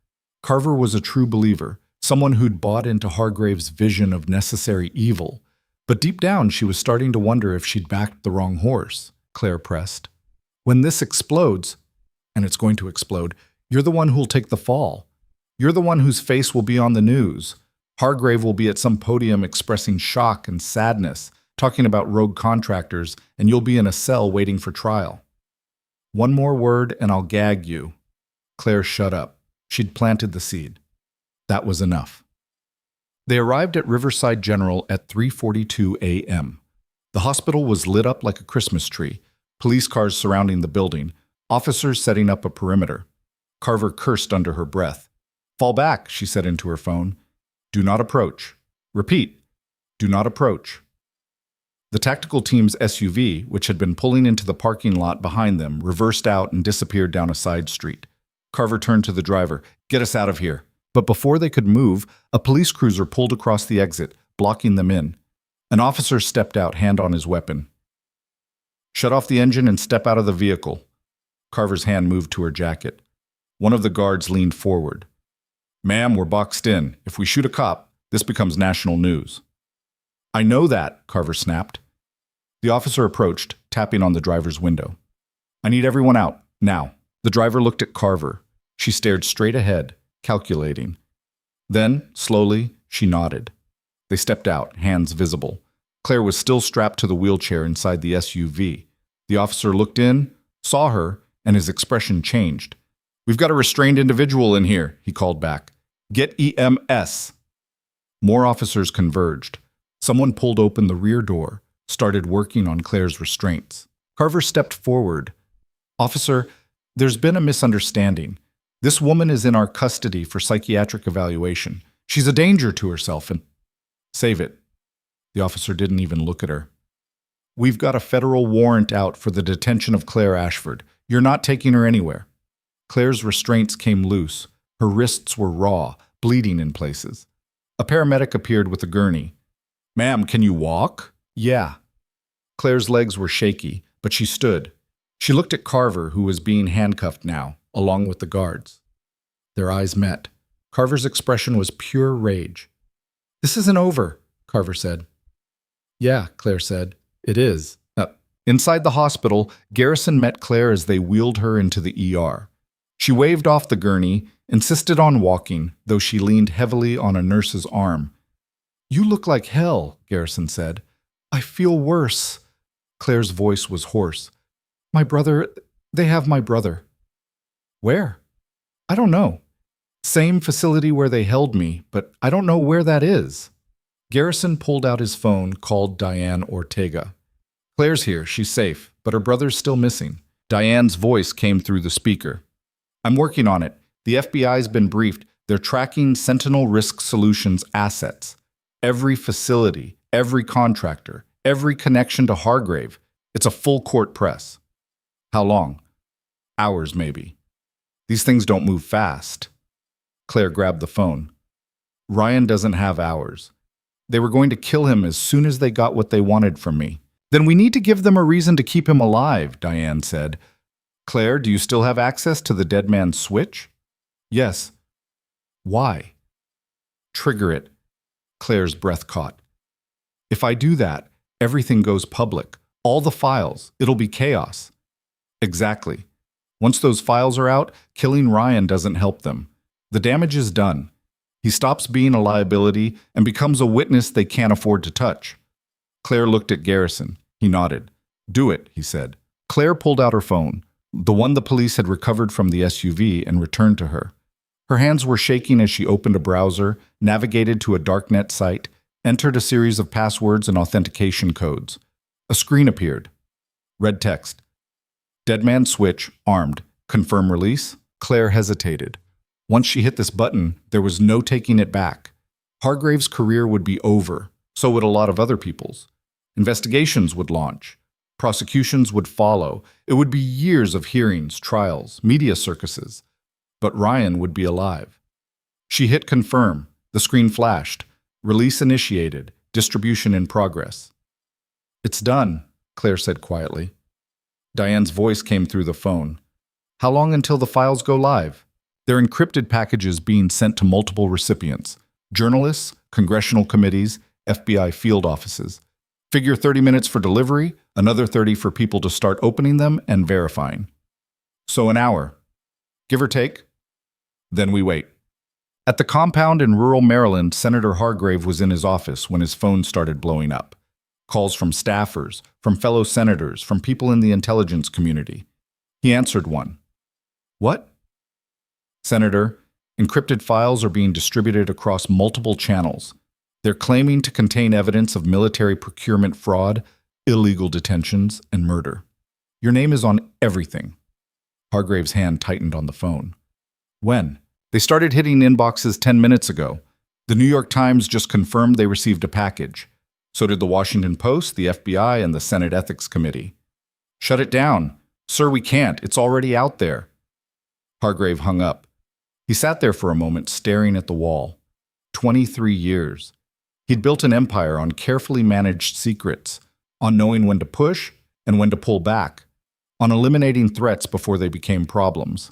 Carver was a true believer, someone who'd bought into Hargrave's vision of necessary evil. But deep down, she was starting to wonder if she'd backed the wrong horse, Claire pressed. "When this explodes, and it's going to explode, you're the one who'll take the fall. You're the one whose face will be on the news. Hargrave will be at some podium expressing shock and sadness, talking about rogue contractors, and you'll be in a cell waiting for trial. One more word and I'll gag you." Claire shut up. She'd planted the seed. That was enough. They arrived at Riverside General at 3:42 a.m. The hospital was lit up like a Christmas tree, police cars surrounding the building, officers setting up a perimeter. Carver cursed under her breath. "Fall back," she said into her phone. "Do not approach. Repeat, do not approach." The tactical team's SUV, which had been pulling into the parking lot behind them, reversed out and disappeared down a side street. Carver turned to the driver. "Get us out of here." But before they could move, a police cruiser pulled across the exit, blocking them in. An officer stepped out, hand on his weapon. "Shut off the engine and step out of the vehicle." Carver's hand moved to her jacket. One of the guards leaned forward. "Ma'am, we're boxed in. If we shoot a cop, this becomes national news." "I know that," Carver snapped. The officer approached, tapping on the driver's window. "I need everyone out, now." The driver looked at Carver. She stared straight ahead, calculating. Then, slowly, she nodded. They stepped out, hands visible. Claire was still strapped to the wheelchair inside the SUV. The officer looked in, saw her, and his expression changed. "We've got a restrained individual in here," he called back. "Get EMS." More officers converged. Someone pulled open the rear door, started working on Claire's restraints. Carver stepped forward. "Officer, there's been a misunderstanding. This woman is in our custody for psychiatric evaluation. She's a danger to herself and—" "Save it." The officer didn't even look at her. "We've got a federal warrant out for the detention of Claire Ashford. You're not taking her anywhere." Claire's restraints came loose. Her wrists were raw, bleeding in places. A paramedic appeared with a gurney. "Ma'am, can you walk?" "Yeah." Claire's legs were shaky, but she stood. She looked at Carver, who was being handcuffed now, along with the guards. Their eyes met. Carver's expression was pure rage. "This isn't over," Carver said. "Yeah," Claire said. "It is." Inside the hospital, Garrison met Claire as they wheeled her into the ER. She waved off the gurney, insisted on walking, though she leaned heavily on a nurse's arm. "You look like hell," Garrison said. "I feel worse." Claire's voice was hoarse. "My brother, they have my brother." "Where?" "I don't know. Same facility where they held me, but I don't know where that is." Garrison pulled out his phone, called Diane Ortega. "Claire's here, she's safe, but her brother's still missing." Diane's voice came through the speaker. "I'm working on it. The FBI's been briefed. They're tracking Sentinel Risk Solutions assets. Every facility, every contractor, every connection to Hargrave. It's a full court press." "How long?" "Hours, maybe. These things don't move fast." Claire grabbed the phone. "Ryan doesn't have hours. They were going to kill him as soon as they got what they wanted from me." "Then we need to give them a reason to keep him alive," Diane said. "Claire, do you still have access to the dead man's switch?" "Yes." "Why?" "Trigger it." Claire's breath caught. "If I do that, everything goes public. All the files. It'll be chaos." "Exactly. Once those files are out, killing Ryan doesn't help them. The damage is done. He stops being a liability and becomes a witness they can't afford to touch." Claire looked at Garrison. He nodded. "Do it," he said. Claire pulled out her phone, the one the police had recovered from the SUV, and returned to her. Her hands were shaking as she opened a browser, navigated to a darknet site, entered a series of passwords and authentication codes. A screen appeared. Red text. "Dead man switch, armed. Confirm release?" Claire hesitated. Once she hit this button, there was no taking it back. Hargrave's career would be over. So would a lot of other people's. Investigations would launch. Prosecutions would follow. It would be years of hearings, trials, media circuses. But Ryan would be alive. She hit confirm. The screen flashed. Release initiated. Distribution in progress. "It's done," Claire said quietly. Diane's voice came through the phone. "How long until the files go live?" "They're encrypted packages being sent to multiple recipients. Journalists, congressional committees, FBI field offices. Figure 30 minutes for delivery, another 30 for people to start opening them and verifying. So an hour. Give or take. Then we wait." At the compound in rural Maryland, Senator Hargrave was in his office when his phone started blowing up. Calls from staffers, from fellow senators, from people in the intelligence community. He answered one. "What?" Senator, encrypted files are being distributed across multiple channels. They're claiming to contain evidence of military procurement fraud, illegal detentions, and murder. Your name is on everything. Hargrave's hand tightened on the phone. When? They started hitting inboxes 10 minutes ago. The New York Times just confirmed they received a package. So did the Washington Post, the FBI, and the Senate Ethics Committee. Shut it down. Sir, we can't. It's already out there. Hargrave hung up. He sat there for a moment, staring at the wall. 23 years. He'd built an empire on carefully managed secrets, on knowing when to push and when to pull back, on eliminating threats before they became problems.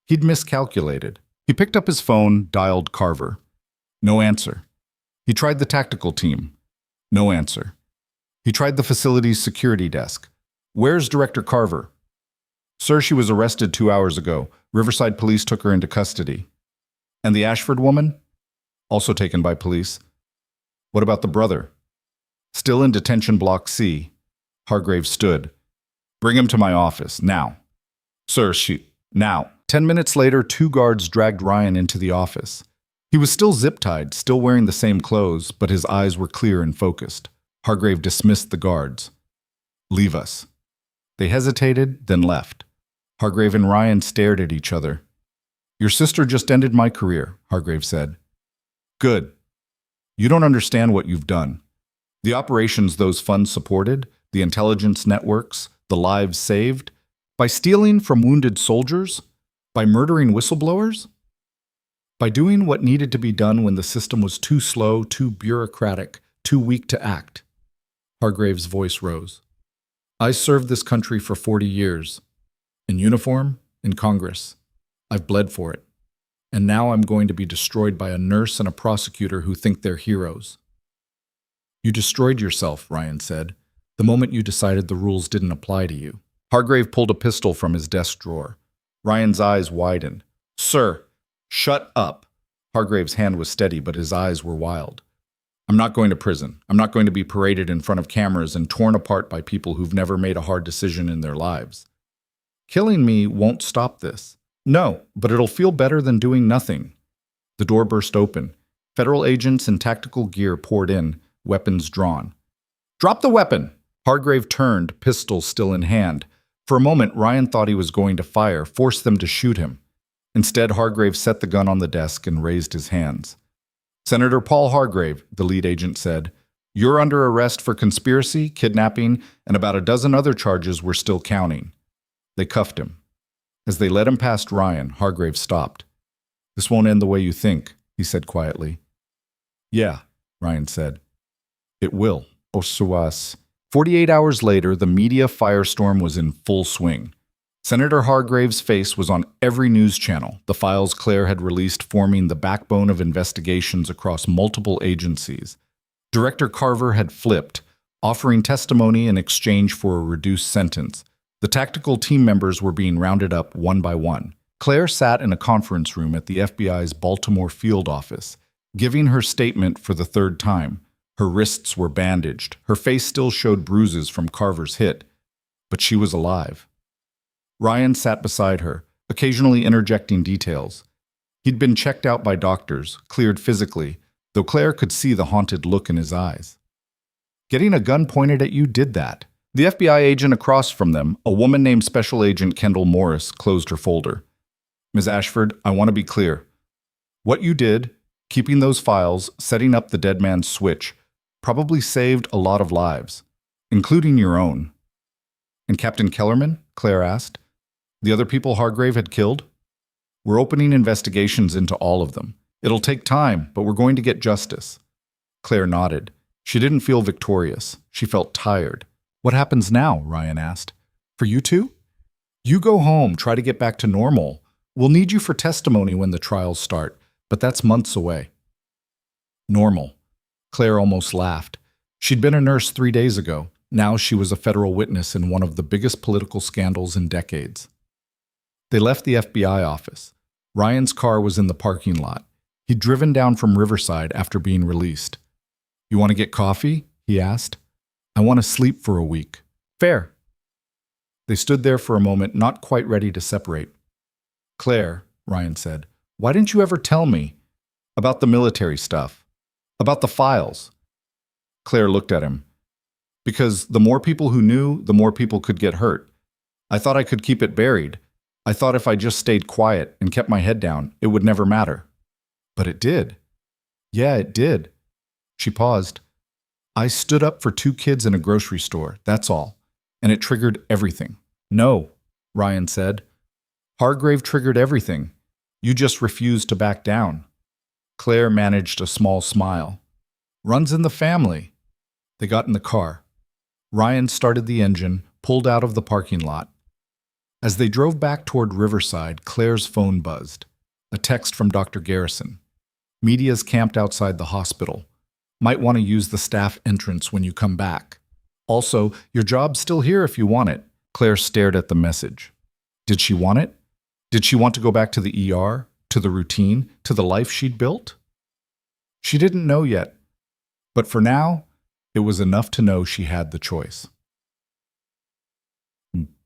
He'd miscalculated. He picked up his phone, dialed Carver. No answer. He tried the tactical team. No answer. He tried the facility's security desk. Where's Director Carver? Sir, she was arrested 2 hours ago. Riverside police took her into custody. And the Ashford woman? Also taken by police. What about the brother? Still in detention block C. Hargrave stood. Bring him to my office, now. Sir, now. 10 minutes later, 2 guards dragged Ryan into the office. He was still zip-tied, still wearing the same clothes, but his eyes were clear and focused. Hargrave dismissed the guards. Leave us. They hesitated, then left. Hargrave and Ryan stared at each other. Your sister just ended my career, Hargrave said. Good. You don't understand what you've done. The operations those funds supported, the intelligence networks, the lives saved, by stealing from wounded soldiers, by murdering whistleblowers, by doing what needed to be done when the system was too slow, too bureaucratic, too weak to act. Hargrave's voice rose. I served this country for 40 years. In uniform, in Congress. I've bled for it. And now I'm going to be destroyed by a nurse and a prosecutor who think they're heroes. You destroyed yourself, Ryan said, the moment you decided the rules didn't apply to you. Hargrave pulled a pistol from his desk drawer. Ryan's eyes widened. Sir, shut up. Hargrave's hand was steady, but his eyes were wild. I'm not going to prison. I'm not going to be paraded in front of cameras and torn apart by people who've never made a hard decision in their lives. Killing me won't stop this. No, but it'll feel better than doing nothing. The door burst open. Federal agents in tactical gear poured in, weapons drawn. Drop the weapon! Hargrave turned, pistol still in hand. For a moment, Ryan thought he was going to fire, force them to shoot him. Instead, Hargrave set the gun on the desk and raised his hands. Senator Paul Hargrave, the lead agent said, you're under arrest for conspiracy, kidnapping, and about a dozen other charges we're still counting. They cuffed him. As they led him past Ryan, Hargrave stopped. This won't end the way you think, he said quietly. Yeah, Ryan said. It will. Osuas. 48 hours later, the media firestorm was in full swing. Senator Hargrave's face was on every news channel, the files Claire had released forming the backbone of investigations across multiple agencies. Director Carver had flipped, offering testimony in exchange for a reduced sentence. The tactical team members were being rounded up one by one. Claire sat in a conference room at the FBI's Baltimore field office, giving her statement for the third time. Her wrists were bandaged. Her face still showed bruises from Carver's hit, but she was alive. Ryan sat beside her, occasionally interjecting details. He'd been checked out by doctors, cleared physically, though Claire could see the haunted look in his eyes. Getting a gun pointed at you did that. The FBI agent across from them, a woman named Special Agent Kendall Morris, closed her folder. Ms. Ashford, I want to be clear. What you did, keeping those files, setting up the dead man's switch, probably saved a lot of lives, including your own. And Captain Kellerman? Claire asked. The other people Hargrave had killed? We're opening investigations into all of them. It'll take time, but we're going to get justice. Claire nodded. She didn't feel victorious. She felt tired. What happens now? Ryan asked. For you two? You go home, try to get back to normal. We'll need you for testimony when the trials start, but that's months away. Normal. Claire almost laughed. She'd been a nurse 3 days ago. Now she was a federal witness in one of the biggest political scandals in decades. They left the FBI office. Ryan's car was in the parking lot. He'd driven down from Riverside after being released. You want to get coffee? He asked. I want to sleep for a week. Fair. They stood there for a moment, not quite ready to separate. Claire, Ryan said, Why didn't you ever tell me? About the military stuff. About the files. Claire looked at him. Because the more people who knew, the more people could get hurt. I thought I could keep it buried. I thought if I just stayed quiet and kept my head down, it would never matter. But it did. Yeah, it did. She paused. I stood up for 2 kids in a grocery store, that's all. And it triggered everything. No, Ryan said. Hargrave triggered everything. You just refused to back down. Claire managed a small smile. Runs in the family. They got in the car. Ryan started the engine, pulled out of the parking lot. As they drove back toward Riverside, Claire's phone buzzed. A text from Dr. Garrison. Media's camped outside the hospital. Might want to use the staff entrance when you come back. Also, your job's still here if you want it. Claire stared at the message. Did she want it? Did she want to go back to the ER, to the routine, to the life she'd built? She didn't know yet. But for now, it was enough to know she had the choice.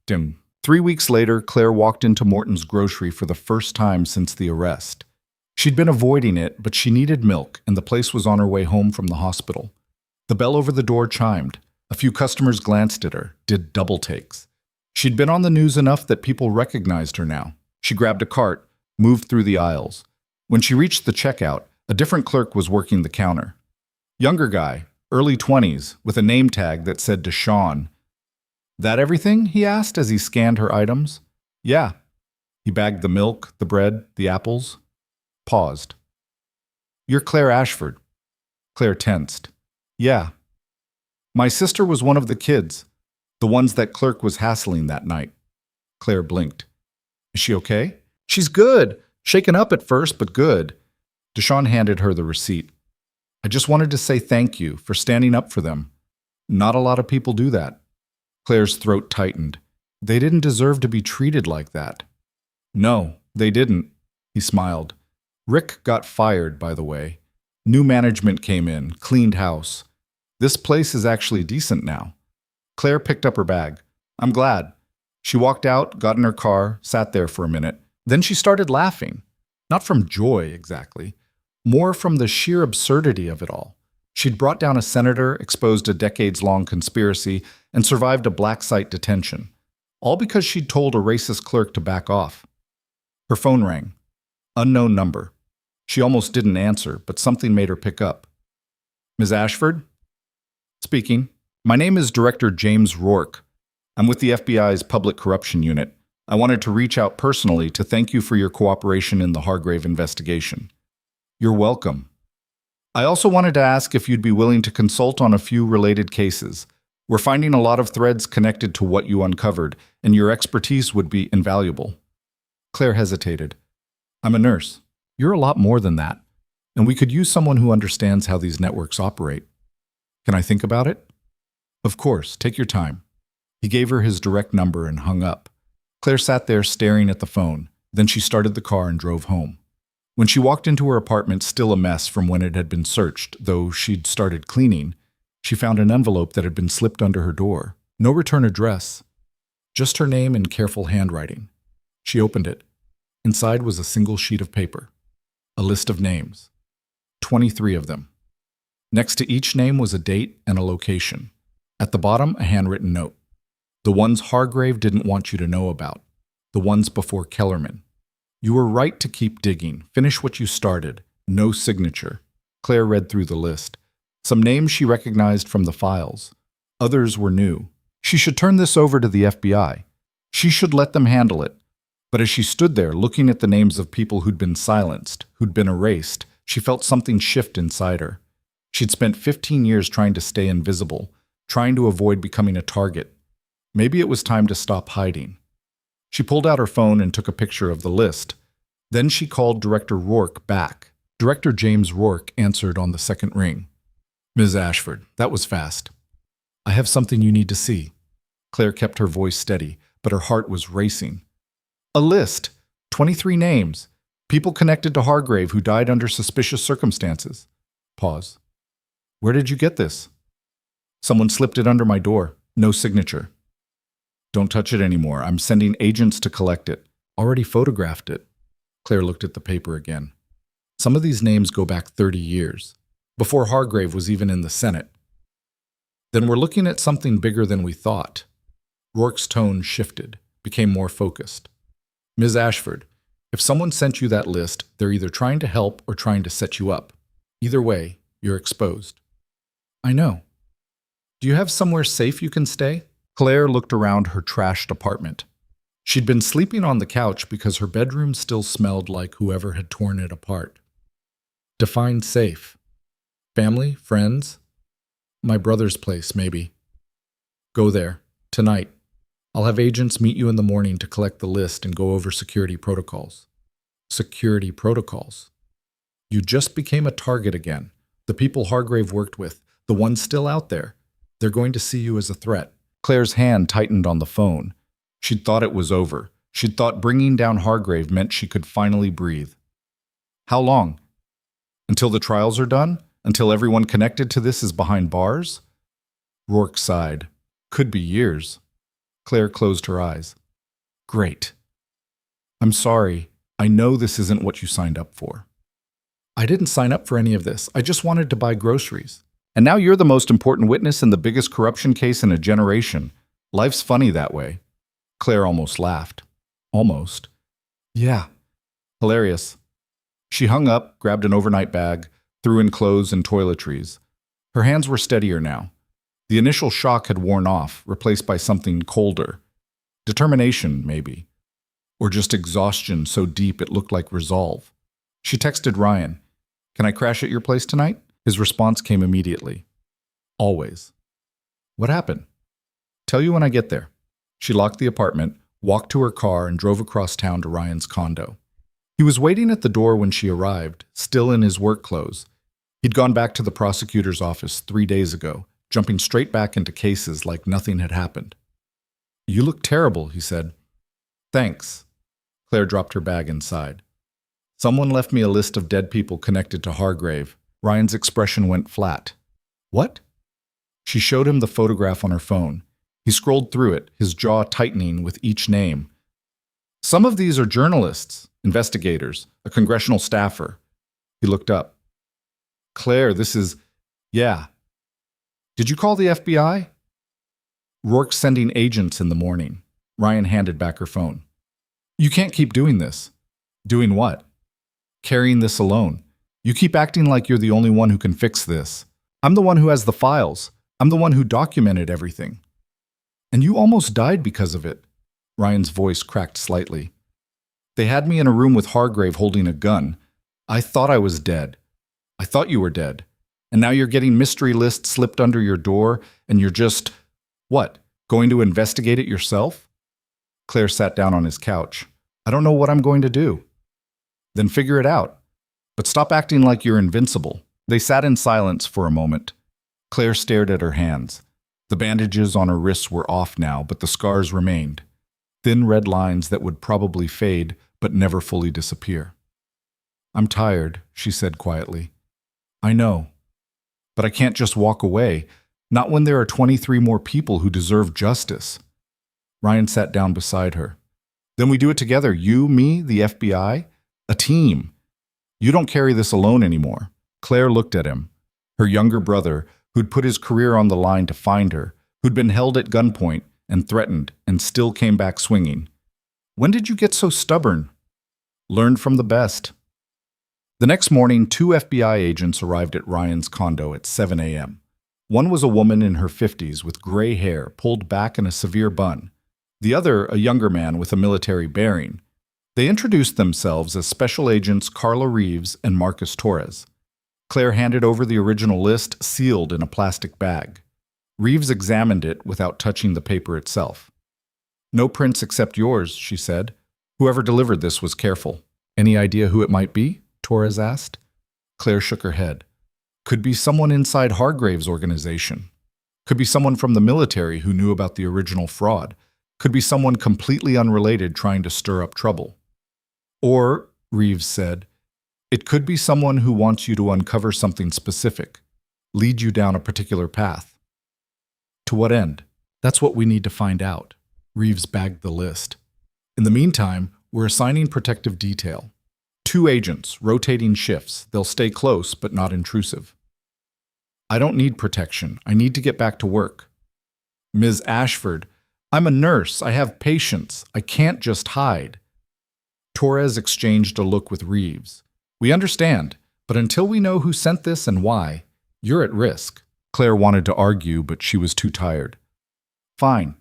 3 weeks later, Claire walked into Morton's grocery for the first time since the arrest. She'd been avoiding it, but she needed milk, and the place was on her way home from the hospital. The bell over the door chimed. A few customers glanced at her, did double takes. She'd been on the news enough that people recognized her now. She grabbed a cart, moved through the aisles. When she reached the checkout, a different clerk was working the counter. Younger guy, early 20s, with a name tag that said Deshawn. That everything? He asked as he scanned her items. Yeah. He bagged the milk, the bread, the apples. Paused. You're Claire Ashford. Claire tensed. Yeah. My sister was one of the kids, the ones that clerk was hassling that night. Claire blinked. Is she okay? She's good. Shaken up at first, but good. Deshawn handed her the receipt. I just wanted to say thank you for standing up for them. Not a lot of people do that. Claire's throat tightened. They didn't deserve to be treated like that. No, they didn't. He smiled. Rick got fired, by the way. New management came in, cleaned house. This place is actually decent now. Claire picked up her bag. I'm glad. She walked out, got in her car, sat there for a minute. Then she started laughing. Not from joy, exactly. More from the sheer absurdity of it all. She'd brought down a senator, exposed a decades-long conspiracy, and survived a black site detention. All because she'd told a racist clerk to back off. Her phone rang. Unknown number. She almost didn't answer, but something made her pick up. Ms. Ashford? Speaking. My name is Director James Rourke. I'm with the FBI's Public Corruption Unit. I wanted to reach out personally to thank you for your cooperation in the Hargrave investigation. You're welcome. I also wanted to ask if you'd be willing to consult on a few related cases. We're finding a lot of threads connected to what you uncovered, and your expertise would be invaluable. Claire hesitated. I'm a nurse. You're a lot more than that, and we could use someone who understands how these networks operate. Can I think about it? Of course, take your time. He gave her his direct number and hung up. Claire sat there staring at the phone. Then she started the car and drove home. When she walked into her apartment, still a mess from when it had been searched, though she'd started cleaning, she found an envelope that had been slipped under her door. No return address. Just her name in careful handwriting. She opened it. Inside was a single sheet of paper. A list of names. 23 of them. Next to each name was a date and a location. At the bottom, a handwritten note. The ones Hargrave didn't want you to know about. The ones before Kellerman. You were right to keep digging. Finish what you started. No signature. Claire read through the list. Some names she recognized from the files. Others were new. She should turn this over to the FBI. She should let them handle it. But as she stood there looking at the names of people who'd been silenced, who'd been erased, she felt something shift inside her. She'd spent 15 years trying to stay invisible, trying to avoid becoming a target. Maybe it was time to stop hiding. She pulled out her phone and took a picture of the list. Then she called Director Rourke back. Director James Rourke answered on the second ring. Ms. Ashford, that was fast. I have something you need to see. Claire kept her voice steady, but her heart was racing. A list. 23 names. People connected to Hargrave who died under suspicious circumstances. Pause. Where did you get this? Someone slipped it under my door. No signature. Don't touch it anymore. I'm sending agents to collect it. Already photographed it. Claire looked at the paper again. Some of these names go back 30 years, before Hargrave was even in the Senate. Then we're looking at something bigger than we thought. Rourke's tone shifted, became more focused. Ms. Ashford, if someone sent you that list, they're either trying to help or trying to set you up. Either way, you're exposed. I know. Do you have somewhere safe you can stay? Claire looked around her trashed apartment. She'd been sleeping on the couch because her bedroom still smelled like whoever had torn it apart. Define safe. Family? Friends? My brother's place, maybe. Go there. Tonight. I'll have agents meet you in the morning to collect the list and go over security protocols. Security protocols? You just became a target again. The people Hargrave worked with, the ones still out there, they're going to see you as a threat. Claire's hand tightened on the phone. She'd thought it was over. She'd thought bringing down Hargrave meant she could finally breathe. How long? Until the trials are done? Until everyone connected to this is behind bars? Rourke sighed. Could be years. Claire closed her eyes. Great. I'm sorry. I know this isn't what you signed up for. I didn't sign up for any of this. I just wanted to buy groceries. And now you're the most important witness in the biggest corruption case in a generation. Life's funny that way. Claire almost laughed. Almost. Yeah. Hilarious. She hung up, grabbed an overnight bag, threw in clothes and toiletries. Her hands were steadier now. The initial shock had worn off, replaced by something colder. Determination, maybe. Or just exhaustion so deep it looked like resolve. She texted Ryan, "Can I crash at your place tonight?" His response came immediately. Always. What happened? Tell you when I get there. She locked the apartment, walked to her car, and drove across town to Ryan's condo. He was waiting at the door when she arrived, still in his work clothes. He'd gone back to the prosecutor's office 3 days ago, jumping straight back into cases like nothing had happened. You look terrible, he said. Thanks. Claire dropped her bag inside. Someone left me a list of dead people connected to Hargrave. Ryan's expression went flat. What? She showed him the photograph on her phone. He scrolled through it, his jaw tightening with each name. Some of these are journalists, investigators, a congressional staffer. He looked up. Claire, this is... Yeah. Did you call the FBI? Rourke's sending agents in the morning. Ryan handed back her phone. You can't keep doing this. Doing what? Carrying this alone. You keep acting like you're the only one who can fix this. I'm the one who has the files. I'm the one who documented everything. And you almost died because of it. Ryan's voice cracked slightly. They had me in a room with Hargrave holding a gun. I thought I was dead. I thought you were dead. And now you're getting mystery lists slipped under your door, and you're just, what, going to investigate it yourself? Claire sat down on his couch. I don't know what I'm going to do. Then figure it out. But stop acting like you're invincible. They sat in silence for a moment. Claire stared at her hands. The bandages on her wrists were off now, but the scars remained. Thin red lines that would probably fade, but never fully disappear. I'm tired, she said quietly. I know. But I can't just walk away, not when there are 23 more people who deserve justice. Ryan sat down beside her. Then we do it together, you, me, the FBI, a team. You don't carry this alone anymore. Claire looked at him. Her younger brother, who'd put his career on the line to find her, who'd been held at gunpoint and threatened and still came back swinging. When did you get so stubborn? Learned from the best. The next morning, 2 FBI agents arrived at Ryan's condo at 7 a.m. One was a woman in her 50s with gray hair pulled back in a severe bun. The other, a younger man with a military bearing. They introduced themselves as Special Agents Carla Reeves and Marcus Torres. Claire handed over the original list, sealed in a plastic bag. Reeves examined it without touching the paper itself. No prints except yours, she said. Whoever delivered this was careful. Any idea who it might be? Torres asked. Claire shook her head. Could be someone inside Hargrave's organization. Could be someone from the military who knew about the original fraud. Could be someone completely unrelated trying to stir up trouble. Or, Reeves said, it could be someone who wants you to uncover something specific, lead you down a particular path. To what end? That's what we need to find out. Reeves bagged the list. In the meantime, we're assigning protective detail. 2 agents, rotating shifts. They'll stay close, but not intrusive. I don't need protection. I need to get back to work. Ms. Ashford, I'm a nurse. I have patients. I can't just hide. Torres exchanged a look with Reeves. We understand, but until we know who sent this and why, you're at risk. Claire wanted to argue, but she was too tired. Fine,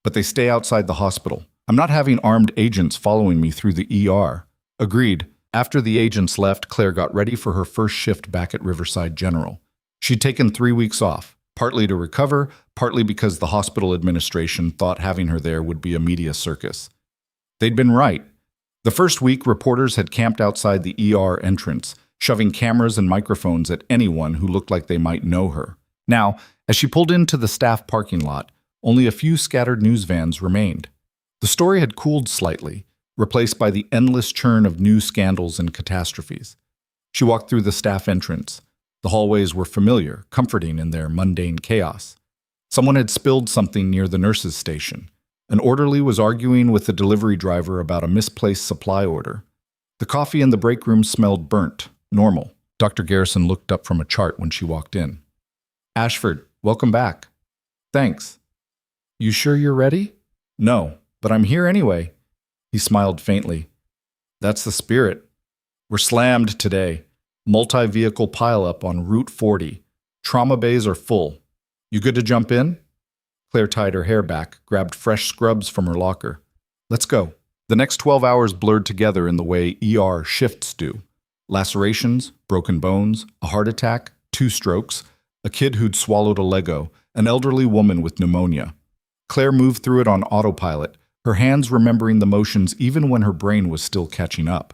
but they stay outside the hospital. I'm not having armed agents following me through the ER. Agreed. After the agents left, Claire got ready for her first shift back at Riverside General. She'd taken 3 weeks off, partly to recover, partly because the hospital administration thought having her there would be a media circus. They'd been right. The first week, reporters had camped outside the ER entrance, shoving cameras and microphones at anyone who looked like they might know her. Now, as she pulled into the staff parking lot, only a few scattered news vans remained. The story had cooled slightly, replaced by the endless churn of new scandals and catastrophes. She walked through the staff entrance. The hallways were familiar, comforting in their mundane chaos. Someone had spilled something near the nurses' station. An orderly was arguing with the delivery driver about a misplaced supply order. The coffee in the break room smelled burnt, normal. Dr. Garrison looked up from a chart when she walked in. Ashford, welcome back. Thanks. You sure you're ready? No, but I'm here anyway. He smiled faintly. That's the spirit. We're slammed today. Multi-vehicle pileup on Route 40. Trauma bays are full. You good to jump in? Claire tied her hair back, grabbed fresh scrubs from her locker. Let's go. The next 12 hours blurred together in the way ER shifts do. Lacerations, broken bones, a heart attack, 2 strokes, a kid who'd swallowed a Lego, an elderly woman with pneumonia. Claire moved through it on autopilot, her hands remembering the motions even when her brain was still catching up.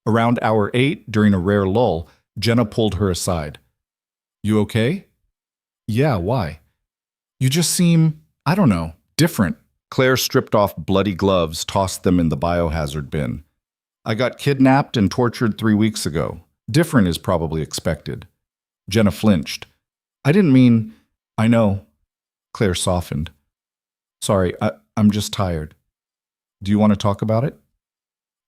Around hour 8, during a rare lull, Jenna pulled her aside. You okay? Yeah, why? You just seem, I don't know, different. Claire stripped off bloody gloves, tossed them in the biohazard bin. I got kidnapped and tortured 3 weeks ago. Different is probably expected. Jenna flinched. I didn't mean, I know. Claire softened. Sorry, I'm just tired. Do you want to talk about it?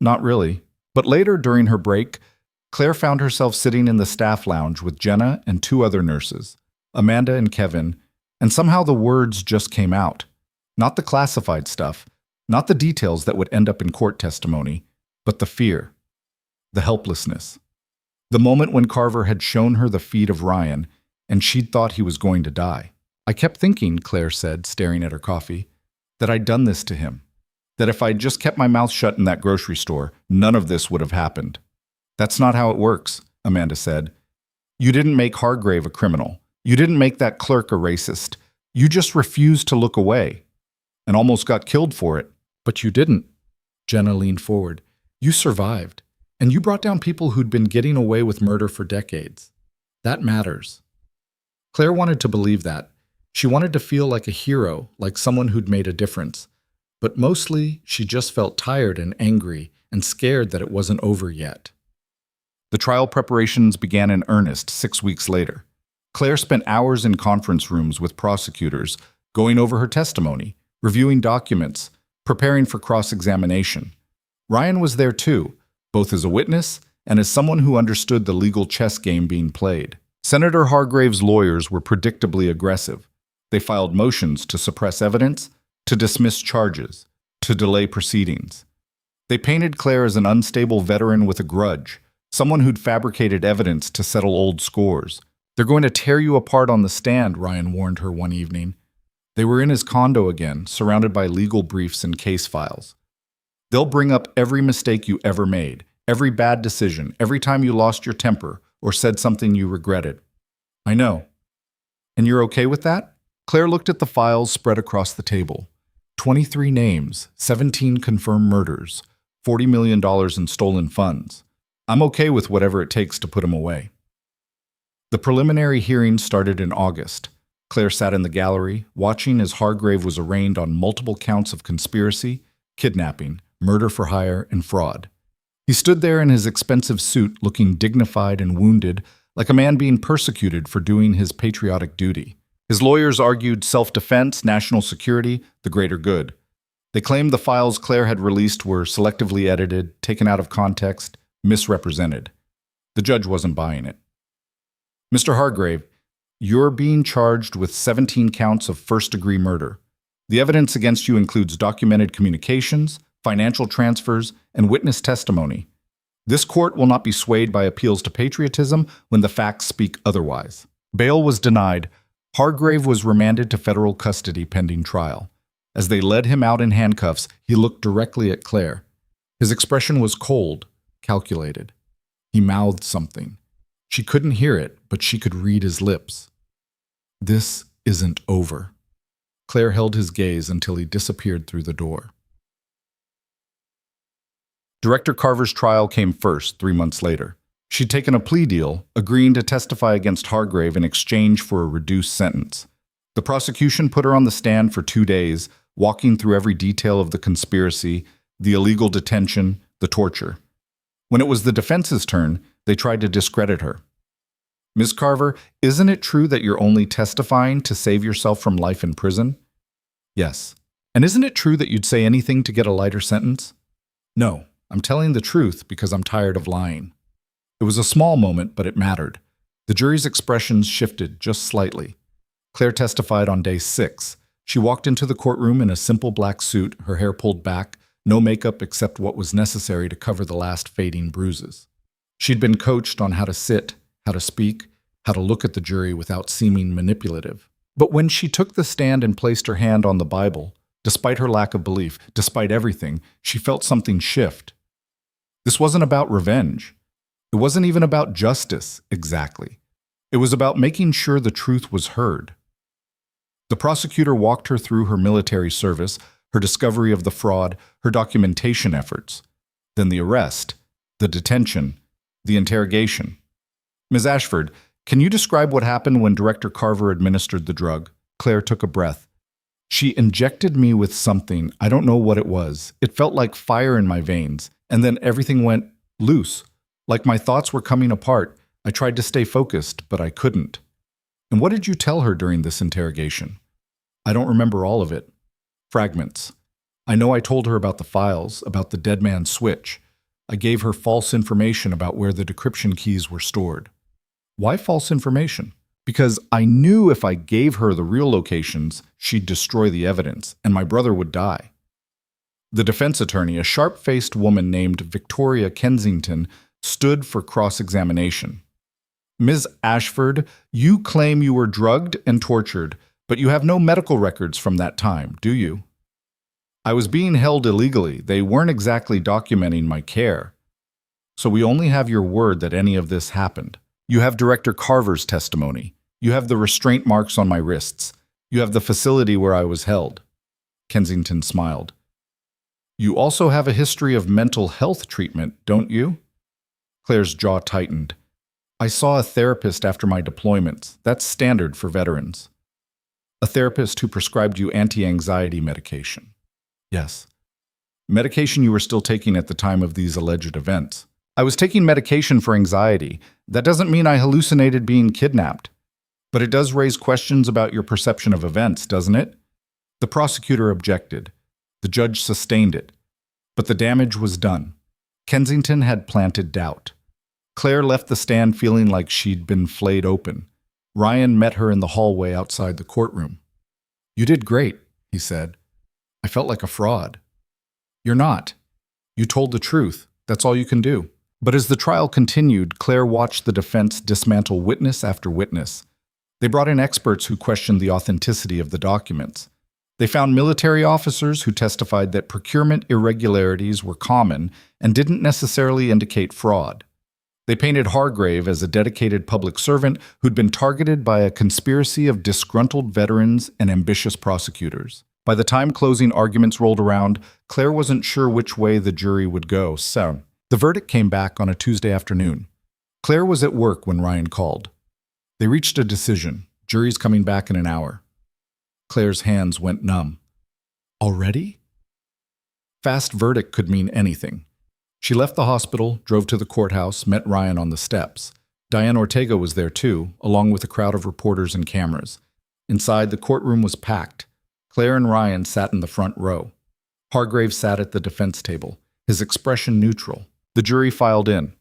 Not really. But later, during her break, Claire found herself sitting in the staff lounge with Jenna and 2 other nurses, Amanda and Kevin, and somehow the words just came out. Not the classified stuff, not the details that would end up in court testimony, but the fear, the helplessness. The moment when Carver had shown her the feed of Ryan, and she'd thought he was going to die. I kept thinking, Claire said, staring at her coffee, that I'd done this to him. That if I'd just kept my mouth shut in that grocery store, none of this would have happened. That's not how it works, Amanda said. You didn't make Hargrave a criminal. You didn't make that clerk a racist. You just refused to look away and almost got killed for it. But you didn't. Jenna leaned forward. You survived, and you brought down people who'd been getting away with murder for decades. That matters. Claire wanted to believe that. She wanted to feel like a hero, like someone who'd made a difference. But mostly, she just felt tired and angry and scared that it wasn't over yet. The trial preparations began in earnest 6 weeks later. Claire spent hours in conference rooms with prosecutors, going over her testimony, reviewing documents, preparing for cross-examination. Ryan was there too, both as a witness and as someone who understood the legal chess game being played. Senator Hargrave's lawyers were predictably aggressive. They filed motions to suppress evidence, to dismiss charges, to delay proceedings. They painted Claire as an unstable veteran with a grudge, someone who'd fabricated evidence to settle old scores. They're going to tear you apart on the stand, Ryan warned her one evening. They were in his condo again, surrounded by legal briefs and case files. They'll bring up every mistake you ever made, every bad decision, every time you lost your temper or said something you regretted. I know. And you're okay with that? Claire looked at the files spread across the table. 23 names, 17 confirmed murders, $40 million in stolen funds. I'm okay with whatever it takes to put him away. The preliminary hearing started in August. Claire sat in the gallery, watching as Hargrave was arraigned on multiple counts of conspiracy, kidnapping, murder for hire, and fraud. He stood there in his expensive suit, looking dignified and wounded, like a man being persecuted for doing his patriotic duty. His lawyers argued self-defense, national security, the greater good. They claimed the files Claire had released were selectively edited, taken out of context, misrepresented. The judge wasn't buying it. Mr. Hargrave, you're being charged with 17 counts of first-degree murder. The evidence against you includes documented communications, financial transfers, and witness testimony. This court will not be swayed by appeals to patriotism when the facts speak otherwise. Bail was denied. Hargrave was remanded to federal custody pending trial. As they led him out in handcuffs, he looked directly at Claire. His expression was cold, calculated. He mouthed something. She couldn't hear it, but she could read his lips. This isn't over. Claire held his gaze until he disappeared through the door. Director Carver's trial came first, 3 months later. She'd taken a plea deal, agreeing to testify against Hargrave in exchange for a reduced sentence. The prosecution put her on the stand for 2 days, walking through every detail of the conspiracy, the illegal detention, the torture. When it was the defense's turn, they tried to discredit her. Ms. Carver, isn't it true that you're only testifying to save yourself from life in prison? Yes. And isn't it true that you'd say anything to get a lighter sentence? No. I'm telling the truth because I'm tired of lying. It was a small moment, but it mattered. The jury's expressions shifted just slightly. Claire testified on day 6. She walked into the courtroom in a simple black suit, her hair pulled back, no makeup except what was necessary to cover the last fading bruises. She'd been coached on how to sit, how to speak, how to look at the jury without seeming manipulative. But when she took the stand and placed her hand on the Bible, despite her lack of belief, despite everything, she felt something shift. This wasn't about revenge. It wasn't even about justice, exactly. It was about making sure the truth was heard. The prosecutor walked her through her military service, her discovery of the fraud, her documentation efforts. Then the arrest, the detention, the interrogation. Ms. Ashford, can you describe what happened when Director Carver administered the drug? Claire took a breath. She injected me with something. I don't know what it was. It felt like fire in my veins. And then everything went loose. Like my thoughts were coming apart. I tried to stay focused, but I couldn't. And what did you tell her during this interrogation? I don't remember all of it. Fragments. I know I told her about the files, about the dead man's switch. I gave her false information about where the decryption keys were stored. Why false information? Because I knew if I gave her the real locations, she'd destroy the evidence, and my brother would die. The defense attorney, a sharp-faced woman named Victoria Kensington, stood for cross-examination. Ms. Ashford, you claim you were drugged and tortured, but you have no medical records from that time, do you? I was being held illegally. They weren't exactly documenting my care. So we only have your word that any of this happened. You have Director Carver's testimony. You have the restraint marks on my wrists. You have the facility where I was held. Kensington smiled. You also have a history of mental health treatment, don't you? Claire's jaw tightened. I saw a therapist after my deployments. That's standard for veterans. A therapist who prescribed you anti-anxiety medication. Yes. Medication you were still taking at the time of these alleged events. I was taking medication for anxiety. That doesn't mean I hallucinated being kidnapped. But it does raise questions about your perception of events, doesn't it? The prosecutor objected. The judge sustained it. But the damage was done. Kensington had planted doubt. Claire left the stand feeling like she'd been flayed open. Ryan met her in the hallway outside the courtroom. You did great, he said. I felt like a fraud. You're not. You told the truth. That's all you can do. But as the trial continued, Claire watched the defense dismantle witness after witness. They brought in experts who questioned the authenticity of the documents. They found military officers who testified that procurement irregularities were common and didn't necessarily indicate fraud. They painted Hargrave as a dedicated public servant who'd been targeted by a conspiracy of disgruntled veterans and ambitious prosecutors. By the time closing arguments rolled around, Claire wasn't sure which way the jury would go, so the verdict came back on a Tuesday afternoon. Claire was at work when Ryan called. They reached a decision. Jury's coming back in an hour. Claire's hands went numb. Already? Fast verdict could mean anything. She left the hospital, drove to the courthouse, met Ryan on the steps. Diane Ortega was there too, along with a crowd of reporters and cameras. Inside, the courtroom was packed. Claire and Ryan sat in the front row. Hargrave sat at the defense table, his expression neutral. The jury filed in.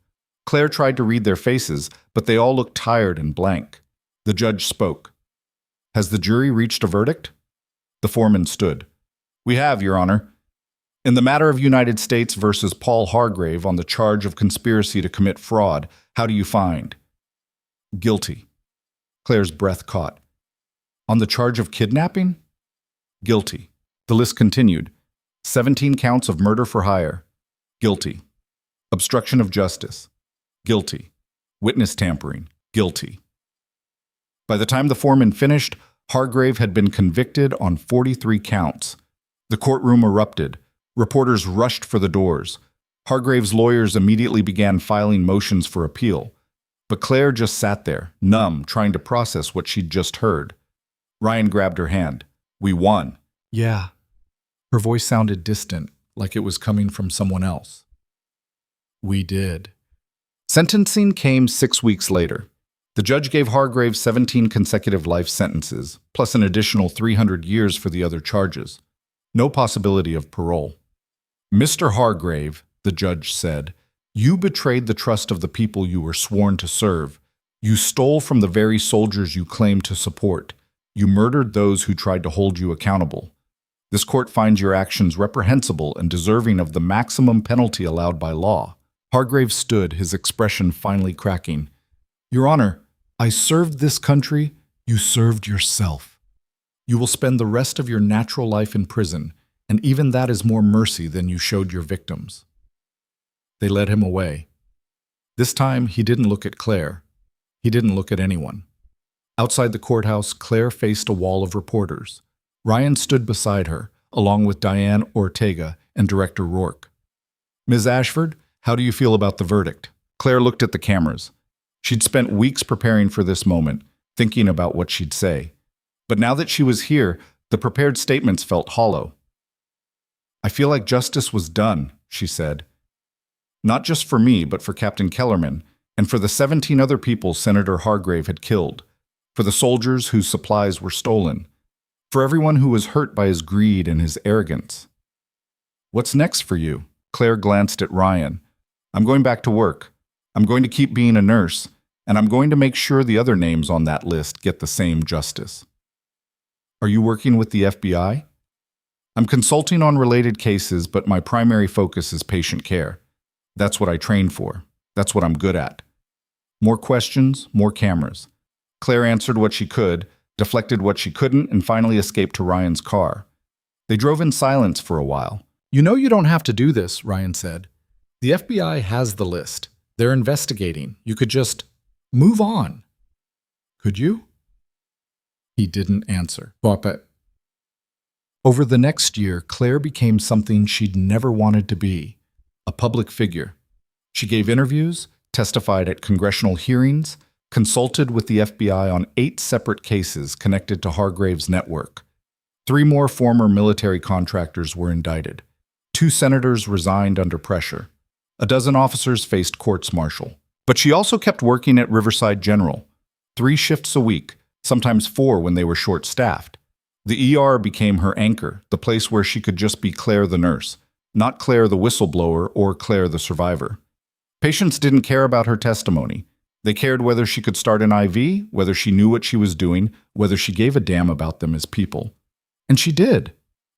Claire tried to read their faces, but they all looked tired and blank. The judge spoke. "Has the jury reached a verdict?" The foreman stood. "We have, Your Honor. In the matter of United States versus Paul Hargrave on the charge of conspiracy to commit fraud, how do you find?" "Guilty." Claire's breath caught. "On the charge of kidnapping?" "Guilty." The list continued. 17 counts of murder for hire. Guilty. Obstruction of justice. Guilty. Witness tampering. Guilty. By the time the foreman finished, Hargrave had been convicted on 43 counts. The courtroom erupted. Reporters rushed for the doors. Hargrave's lawyers immediately began filing motions for appeal. But Claire just sat there, numb, trying to process what she'd just heard. Ryan grabbed her hand. "We won." "Yeah." Her voice sounded distant, like it was coming from someone else. "We did." Sentencing came 6 weeks later. The judge gave Hargrave 17 consecutive life sentences, plus an additional 300 years for the other charges. No possibility of parole. "Mr. Hargrave," the judge said, "you betrayed the trust of the people you were sworn to serve. You stole from the very soldiers you claimed to support. You murdered those who tried to hold you accountable. This court finds your actions reprehensible and deserving of the maximum penalty allowed by law." Hargrave stood, his expression finally cracking. "Your Honor, I served this country, you served yourself. You will spend the rest of your natural life in prison, and even that is more mercy than you showed your victims." They led him away. This time, he didn't look at Claire. He didn't look at anyone. Outside the courthouse, Claire faced a wall of reporters. Ryan stood beside her, along with Diane Ortega and Director Rourke. "Ms. Ashford, how do you feel about the verdict?" Claire looked at the cameras. She'd spent weeks preparing for this moment, thinking about what she'd say. But now that she was here, the prepared statements felt hollow. "I feel like justice was done," she said. "Not just for me, but for Captain Kellerman, and for the 17 other people Senator Hargrave had killed, for the soldiers whose supplies were stolen, for everyone who was hurt by his greed and his arrogance." "What's next for you?" Claire glanced at Ryan. "I'm going back to work. I'm going to keep being a nurse, and I'm going to make sure the other names on that list get the same justice." "Are you working with the FBI?" "I'm consulting on related cases, but my primary focus is patient care. That's what I trained for. That's what I'm good at." More questions, more cameras. Claire answered what she could, deflected what she couldn't, and finally escaped to Ryan's car. They drove in silence for a while. "You know you don't have to do this," Ryan said. "The FBI has the list. They're investigating. You could just move on." "Could you?" He didn't answer. Over the next year, Claire became something she'd never wanted to be, a public figure. She gave interviews, testified at congressional hearings, consulted with the FBI on 8 separate cases connected to Hargrave's network. 3 more former military contractors were indicted. 2 senators resigned under pressure. A dozen officers faced courts-martial. But she also kept working at Riverside General, 3 shifts a week, sometimes 4 when they were short-staffed. The ER became her anchor, the place where she could just be Claire the nurse, not Claire the whistleblower or Claire the survivor. Patients didn't care about her testimony. They cared whether she could start an IV, whether she knew what she was doing, whether she gave a damn about them as people. And she did,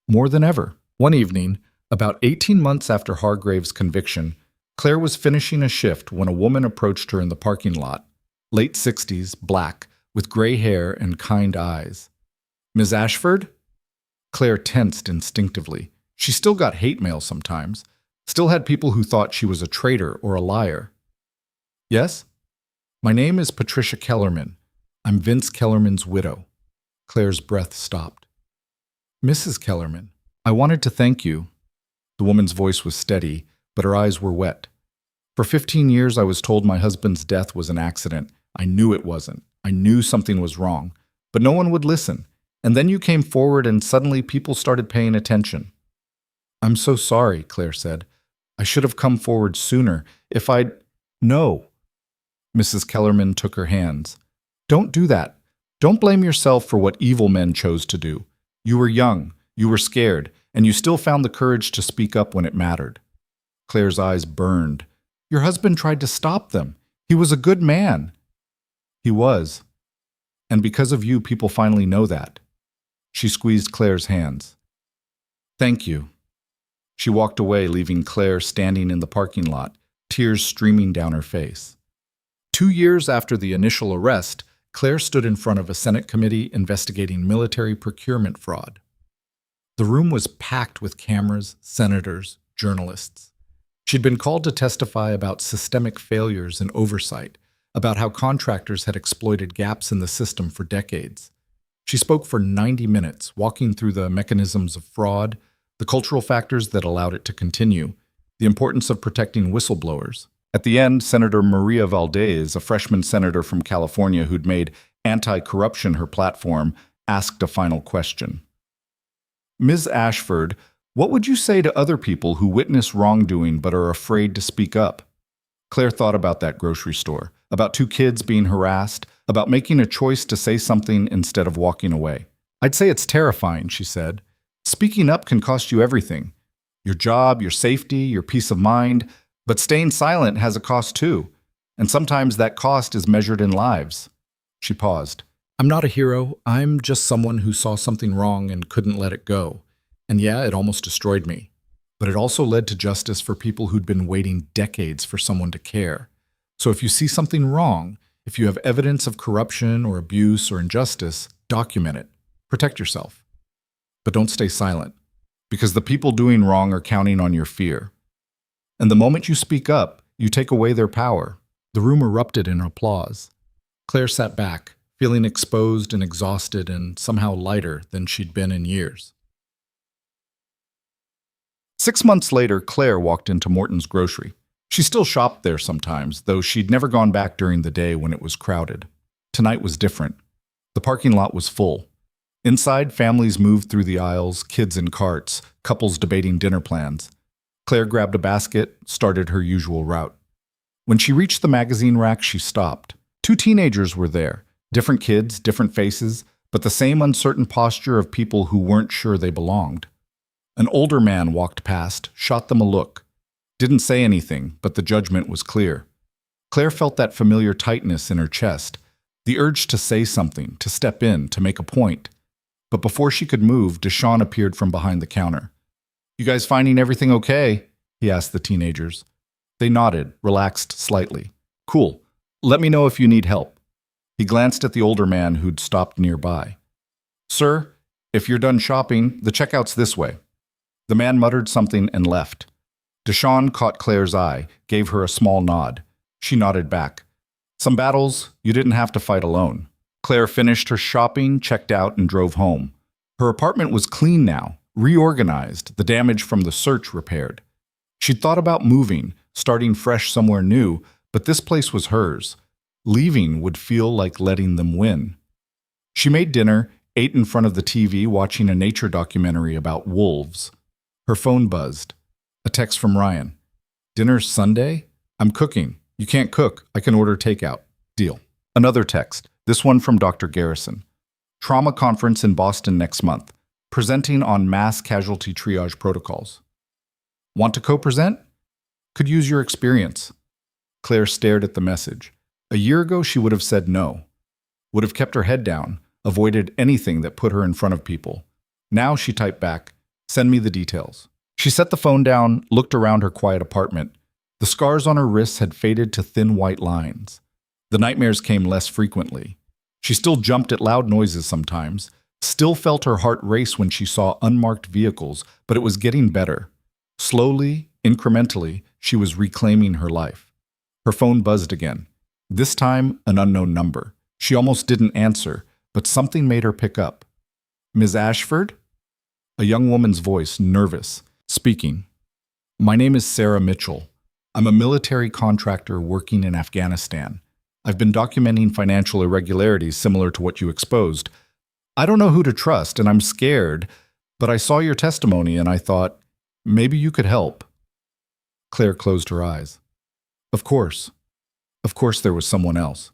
more than ever. One evening, about 18 months after Hargrave's conviction, Claire was finishing a shift when a woman approached her in the parking lot, late 60s, black, with gray hair and kind eyes. "Ms. Ashford?" Claire tensed instinctively. She still got hate mail sometimes, still had people who thought she was a traitor or a liar. "Yes?" "My name is Patricia Kellerman. I'm Vince Kellerman's widow." Claire's breath stopped. "Mrs. Kellerman, I wanted to thank you." The woman's voice was steady, but her eyes were wet. "For 15 years I was told my husband's death was an accident. I knew it wasn't. I knew something was wrong. But no one would listen. And then you came forward and suddenly people started paying attention." "I'm so sorry," Claire said. "I should have come forward sooner. If I'd—" "No." Mrs. Kellerman took her hands. "Don't do that. Don't blame yourself for what evil men chose to do. You were young, you were scared, and you still found the courage to speak up when it mattered." Claire's eyes burned. Your husband tried to stop them. He was a good man. He was. And because of you, people finally know that. She squeezed Claire's hands. Thank you. She walked away, leaving Claire standing in the parking lot, tears streaming down her face. 2 years after the initial arrest, Claire stood in front of a Senate committee investigating military procurement fraud. The room was packed with cameras, senators, journalists. She'd been called to testify about systemic failures and oversight, about how contractors had exploited gaps in the system for decades. She spoke for 90 minutes, walking through the mechanisms of fraud, the cultural factors that allowed it to continue, the importance of protecting whistleblowers. At the end, Senator Maria Valdez, a freshman senator from California who'd made anti-corruption her platform, asked a final question. Ms. Ashford, what would you say to other people who witness wrongdoing but are afraid to speak up? Claire thought about that grocery store, about 2 kids being harassed, about making a choice to say something instead of walking away. I'd say it's terrifying, she said. Speaking up can cost you everything. Your job, your safety, your peace of mind, but staying silent has a cost too. And sometimes that cost is measured in lives. She paused. I'm not a hero. I'm just someone who saw something wrong and couldn't let it go. And yeah, it almost destroyed me. But it also led to justice for people who'd been waiting decades for someone to care. So if you see something wrong, if you have evidence of corruption or abuse or injustice, document it. Protect yourself. But don't stay silent, because the people doing wrong are counting on your fear. And the moment you speak up, you take away their power. The room erupted in applause. Claire sat back, feeling exposed and exhausted and somehow lighter than she'd been in years. 6 months later, Claire walked into Morton's grocery. She still shopped there sometimes, though she'd never gone back during the day when it was crowded. Tonight was different. The parking lot was full. Inside, families moved through the aisles, kids in carts, couples debating dinner plans. Claire grabbed a basket, started her usual route. When she reached the magazine rack, she stopped. 2 teenagers were there, different kids, different faces, but the same uncertain posture of people who weren't sure they belonged. An older man walked past, shot them a look. Didn't say anything, but the judgment was clear. Claire felt that familiar tightness in her chest, the urge to say something, to step in, to make a point. But before she could move, Detain appeared from behind the counter. You guys finding everything okay? He asked the teenagers. They nodded, relaxed slightly. Cool. Let me know if you need help. He glanced at the older man who'd stopped nearby. Sir, if you're done shopping, the checkout's this way. The man muttered something and left. Detain caught Claire's eye, gave her a small nod. She nodded back. Some battles you didn't have to fight alone. Claire finished her shopping, checked out, and drove home. Her apartment was clean now, reorganized, the damage from the search repaired. She'd thought about moving, starting fresh somewhere new, but this place was hers. Leaving would feel like letting them win. She made dinner, ate in front of the TV watching a nature documentary about wolves. Her phone buzzed. A text from Ryan. Dinner's Sunday? I'm cooking. You can't cook. I can order takeout. Deal. Another text. This one from Dr. Garrison. Trauma conference in Boston next month. Presenting on mass casualty triage protocols. Want to co-present? Could use your experience. Claire stared at the message. A year ago, she would have said no. Would have kept her head down, avoided anything that put her in front of people. Now she typed back, send me the details. She set the phone down, looked around her quiet apartment. The scars on her wrists had faded to thin white lines. The nightmares came less frequently. She still jumped at loud noises sometimes, still felt her heart race when she saw unmarked vehicles, but it was getting better. Slowly, incrementally, she was reclaiming her life. Her phone buzzed again. This time, an unknown number. She almost didn't answer, but something made her pick up. Ms. Ashford? A young woman's voice, nervous, speaking. My name is Sarah Mitchell. I'm a military contractor working in Afghanistan. I've been documenting financial irregularities similar to what you exposed. I don't know who to trust, and I'm scared, but I saw your testimony and I thought, maybe you could help. Claire closed her eyes. Of course. Of course there was someone else.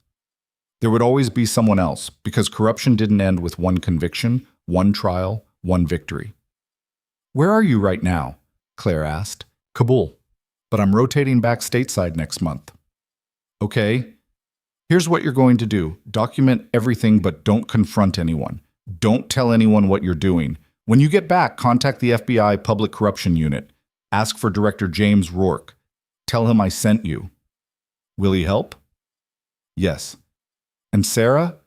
There would always be someone else, because corruption didn't end with one conviction, one trial, one victory. Where are you right now? Claire asked. Kabul. but I'm rotating back stateside next month. Okay. Here's what you're going to do. Document everything, but don't confront anyone. Don't tell anyone what you're doing. When you get back, contact the FBI Public Corruption Unit. Ask for Director James Rourke. Tell him I sent you. Will he help? Yes. And Sarah,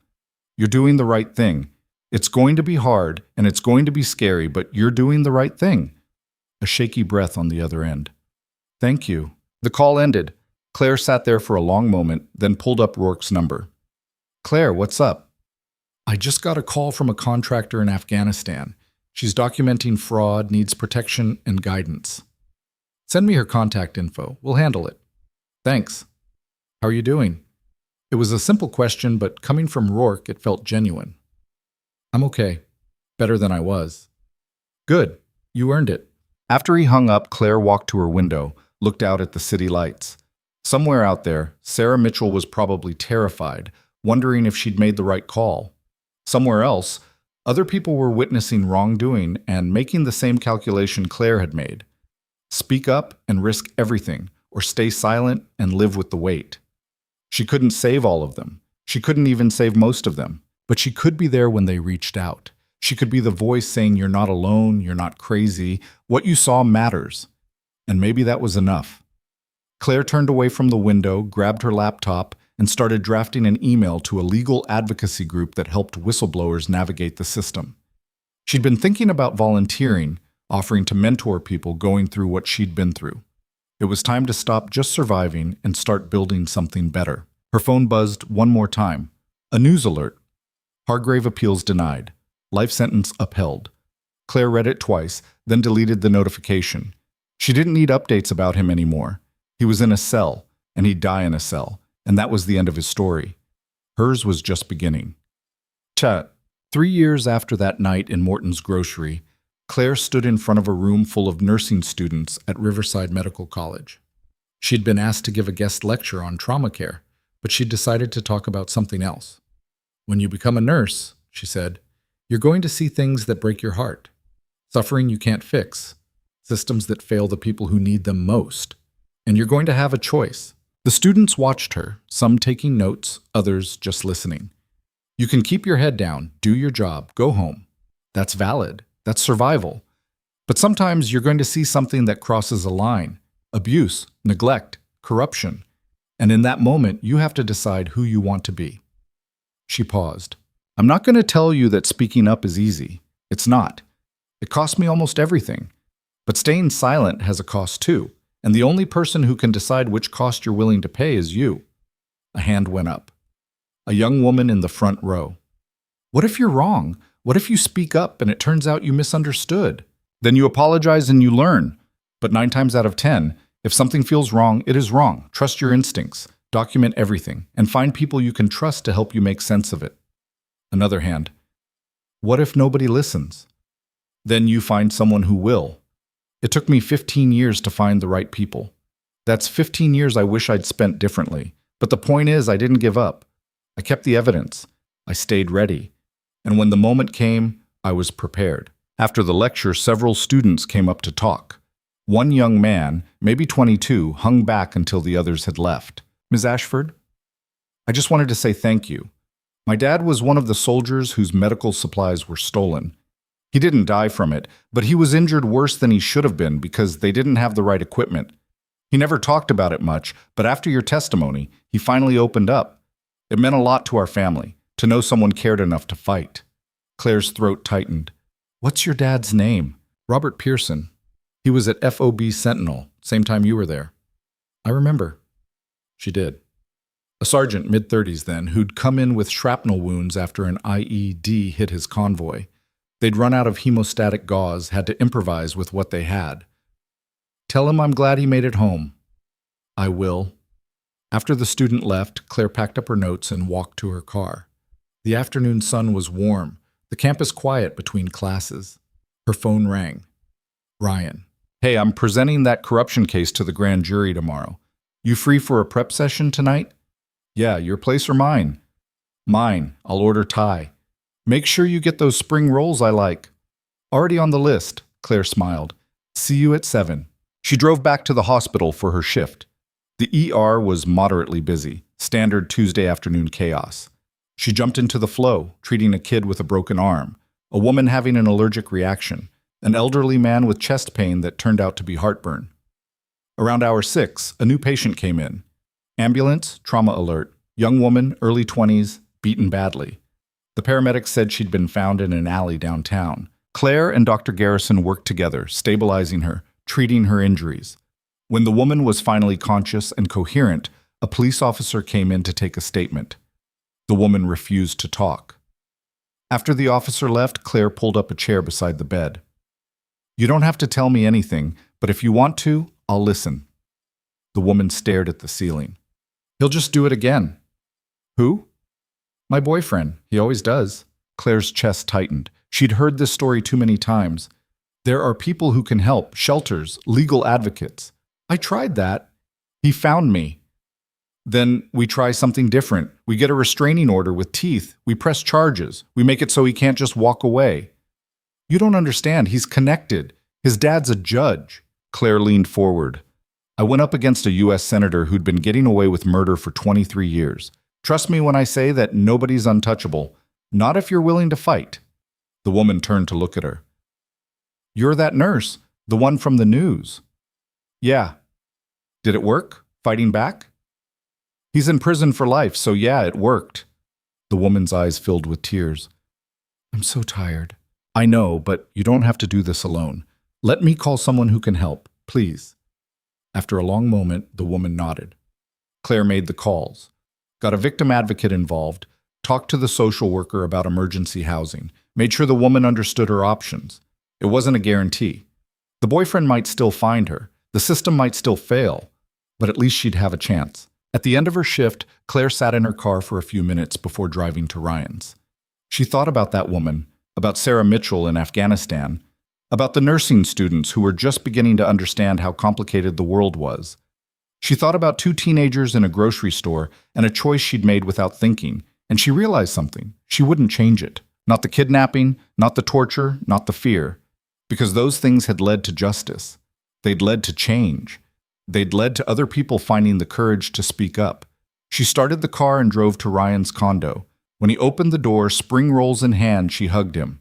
you're doing the right thing. It's going to be hard, and it's going to be scary, but you're doing the right thing. A shaky breath on the other end. Thank you. The call ended. Claire sat there for a long moment, then pulled up Rourke's number. Claire, what's up? I just got a call from a contractor in Afghanistan. She's documenting fraud, needs protection and guidance. Send me her contact info. We'll handle it. Thanks. How are you doing? It was a simple question, but coming from Rourke, it felt genuine. I'm okay. Better than I was. Good. You earned it. After he hung up, Claire walked to her window, looked out at the city lights. Somewhere out there, Sarah Mitchell was probably terrified, wondering if she'd made the right call. Somewhere else, other people were witnessing wrongdoing and making the same calculation Claire had made. Speak up and risk everything, or stay silent and live with the weight. She couldn't save all of them. She couldn't even save most of them. But she could be there when they reached out. She could be the voice saying you're not alone, you're not crazy, what you saw matters. And maybe that was enough. Claire turned away from the window, grabbed her laptop, and started drafting an email to a legal advocacy group that helped whistleblowers navigate the system. She'd been thinking about volunteering, offering to mentor people going through what she'd been through. It was time to stop just surviving and start building something better. Her phone buzzed one more time. A news alert. Hargrave appeals denied. Life sentence upheld. Claire read it twice, then deleted the notification. She didn't need updates about him anymore. He was in a cell, and he'd die in a cell, and that was the end of his story. Hers was just beginning. 3 years after that night in Morton's grocery, Claire stood in front of a room full of nursing students at Riverside Medical College. She'd been asked to give a guest lecture on trauma care, but she'd decided to talk about something else. When you become a nurse, she said, you're going to see things that break your heart. Suffering you can't fix. Systems that fail the people who need them most. And you're going to have a choice. The students watched her, some taking notes, others just listening. You can keep your head down, do your job, go home. That's valid. That's survival. But sometimes you're going to see something that crosses a line. Abuse, neglect, corruption. And in that moment, you have to decide who you want to be. She paused. I'm not going to tell you that speaking up is easy. It's not. It cost me almost everything. But staying silent has a cost too. And the only person who can decide which cost you're willing to pay is you. A hand went up. A young woman in the front row. What if you're wrong? What if you speak up and it turns out you misunderstood? Then you apologize and you learn. But 9 times out of 10, if something feels wrong, it is wrong. Trust your instincts. Document everything. And find people you can trust to help you make sense of it. Another hand. What if nobody listens? Then you find someone who will. It took me 15 years to find the right people. That's 15 years I wish I'd spent differently. But the point is, I didn't give up. I kept the evidence. I stayed ready. And when the moment came, I was prepared. After the lecture, several students came up to talk. One young man, maybe 22, hung back until the others had left. Ms. Ashford, I just wanted to say thank you. My dad was one of the soldiers whose medical supplies were stolen. He didn't die from it, but he was injured worse than he should have been because they didn't have the right equipment. He never talked about it much, but after your testimony, he finally opened up. It meant a lot to our family, to know someone cared enough to fight. Claire's throat tightened. What's your dad's name? Robert Pearson. He was at FOB Sentinel, same time you were there. I remember. She did. A sergeant, mid-30s then, who'd come in with shrapnel wounds after an IED hit his convoy. They'd run out of hemostatic gauze, had to improvise with what they had. Tell him I'm glad he made it home. I will. After the student left, Claire packed up her notes and walked to her car. The afternoon sun was warm, the campus quiet between classes. Her phone rang. Ryan. Hey, I'm presenting that corruption case to the grand jury tomorrow. You free for a prep session tonight? Yeah, your place or mine? Mine. I'll order Thai. Make sure you get those spring rolls I like. Already on the list, Claire smiled. See you at 7. She drove back to the hospital for her shift. The ER was moderately busy, standard Tuesday afternoon chaos. She jumped into the flow, treating a kid with a broken arm, a woman having an allergic reaction, an elderly man with chest pain that turned out to be heartburn. Around hour 6, a new patient came in. Ambulance, trauma alert, young woman, early 20s, beaten badly. The paramedics said she'd been found in an alley downtown. Claire and Dr. Garrison worked together, stabilizing her, treating her injuries. When the woman was finally conscious and coherent, a police officer came in to take a statement. The woman refused to talk. After the officer left, Claire pulled up a chair beside the bed. "You don't have to tell me anything, but if you want to, I'll listen." The woman stared at the ceiling. "He'll just do it again." "Who?" "My boyfriend. He always does." Claire's chest tightened. She'd heard this story too many times. "There are people who can help, shelters, legal advocates." "I tried that. He found me." "Then we try something different. We get a restraining order with teeth. We press charges. We make it so he can't just walk away." "You don't understand. He's connected. His dad's a judge." Claire leaned forward. "I went up against a U.S. senator who'd been getting away with murder for 23 years. Trust me when I say that nobody's untouchable. Not if you're willing to fight." The woman turned to look at her. "You're that nurse, the one from the news." "Yeah." "Did it work? Fighting back?" "He's in prison for life, so yeah, it worked." The woman's eyes filled with tears. "I'm so tired." "I know, but you don't have to do this alone. Let me call someone who can help, please." After a long moment, the woman nodded. Claire made the calls, got a victim advocate involved, talked to the social worker about emergency housing, made sure the woman understood her options. It wasn't a guarantee. The boyfriend might still find her, the system might still fail, but at least she'd have a chance. At the end of her shift, Claire sat in her car for a few minutes before driving to Ryan's. She thought about that woman, about Sarah Mitchell in Afghanistan, about the nursing students who were just beginning to understand how complicated the world was. She thought about 2 teenagers in a grocery store and a choice she'd made without thinking, and she realized something. She wouldn't change it. Not the kidnapping, not the torture, not the fear. Because those things had led to justice. They'd led to change. They'd led to other people finding the courage to speak up. She started the car and drove to Ryan's condo. When he opened the door, spring rolls in hand, she hugged him.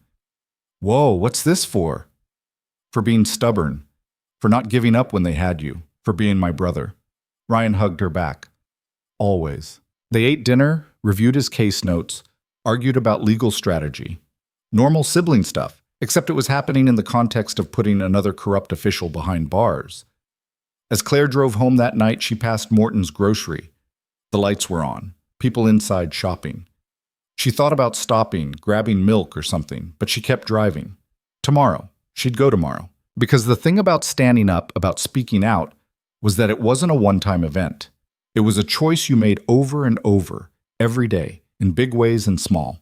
"Whoa, what's this for?" "For being stubborn. For not giving up when they had you. For being my brother." Ryan hugged her back. "Always." They ate dinner, reviewed his case notes, argued about legal strategy. Normal sibling stuff, except it was happening in the context of putting another corrupt official behind bars. As Claire drove home that night, she passed Morton's grocery. The lights were on, people inside shopping. She thought about stopping, grabbing milk or something, but she kept driving. Tomorrow. She'd go tomorrow. Because the thing about standing up, about speaking out, was that it wasn't a one-time event. It was a choice you made over and over, every day, in big ways and small.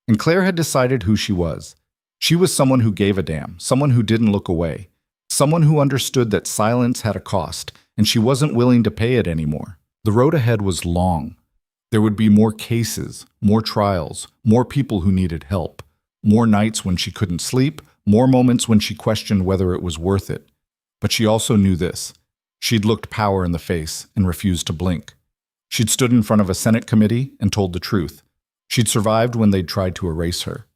And Claire had decided who she was. She was someone who gave a damn, someone who didn't look away, someone who understood that silence had a cost, and she wasn't willing to pay it anymore. The road ahead was long. There would be more cases, more trials, more people who needed help, more nights when she couldn't sleep, more moments when she questioned whether it was worth it. But she also knew this. She'd looked power in the face and refused to blink. She'd stood in front of a Senate committee and told the truth. She'd survived when they'd tried to erase her.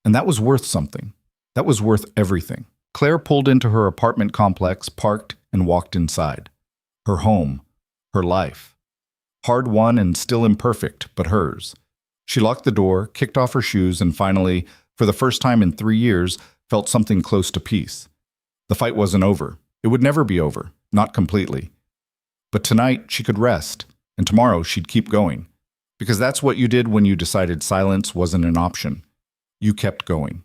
And that was worth something. That was worth everything. Claire pulled into her apartment complex, parked, and walked inside. Her home. Her life. Hard-won and still imperfect, but hers. She locked the door, kicked off her shoes, and finally, for the first time in 3 years, felt something close to peace. The fight wasn't over. It would never be over. Not completely. But tonight, she could rest, and tomorrow she'd keep going. Because that's what you did when you decided silence wasn't an option. You kept going.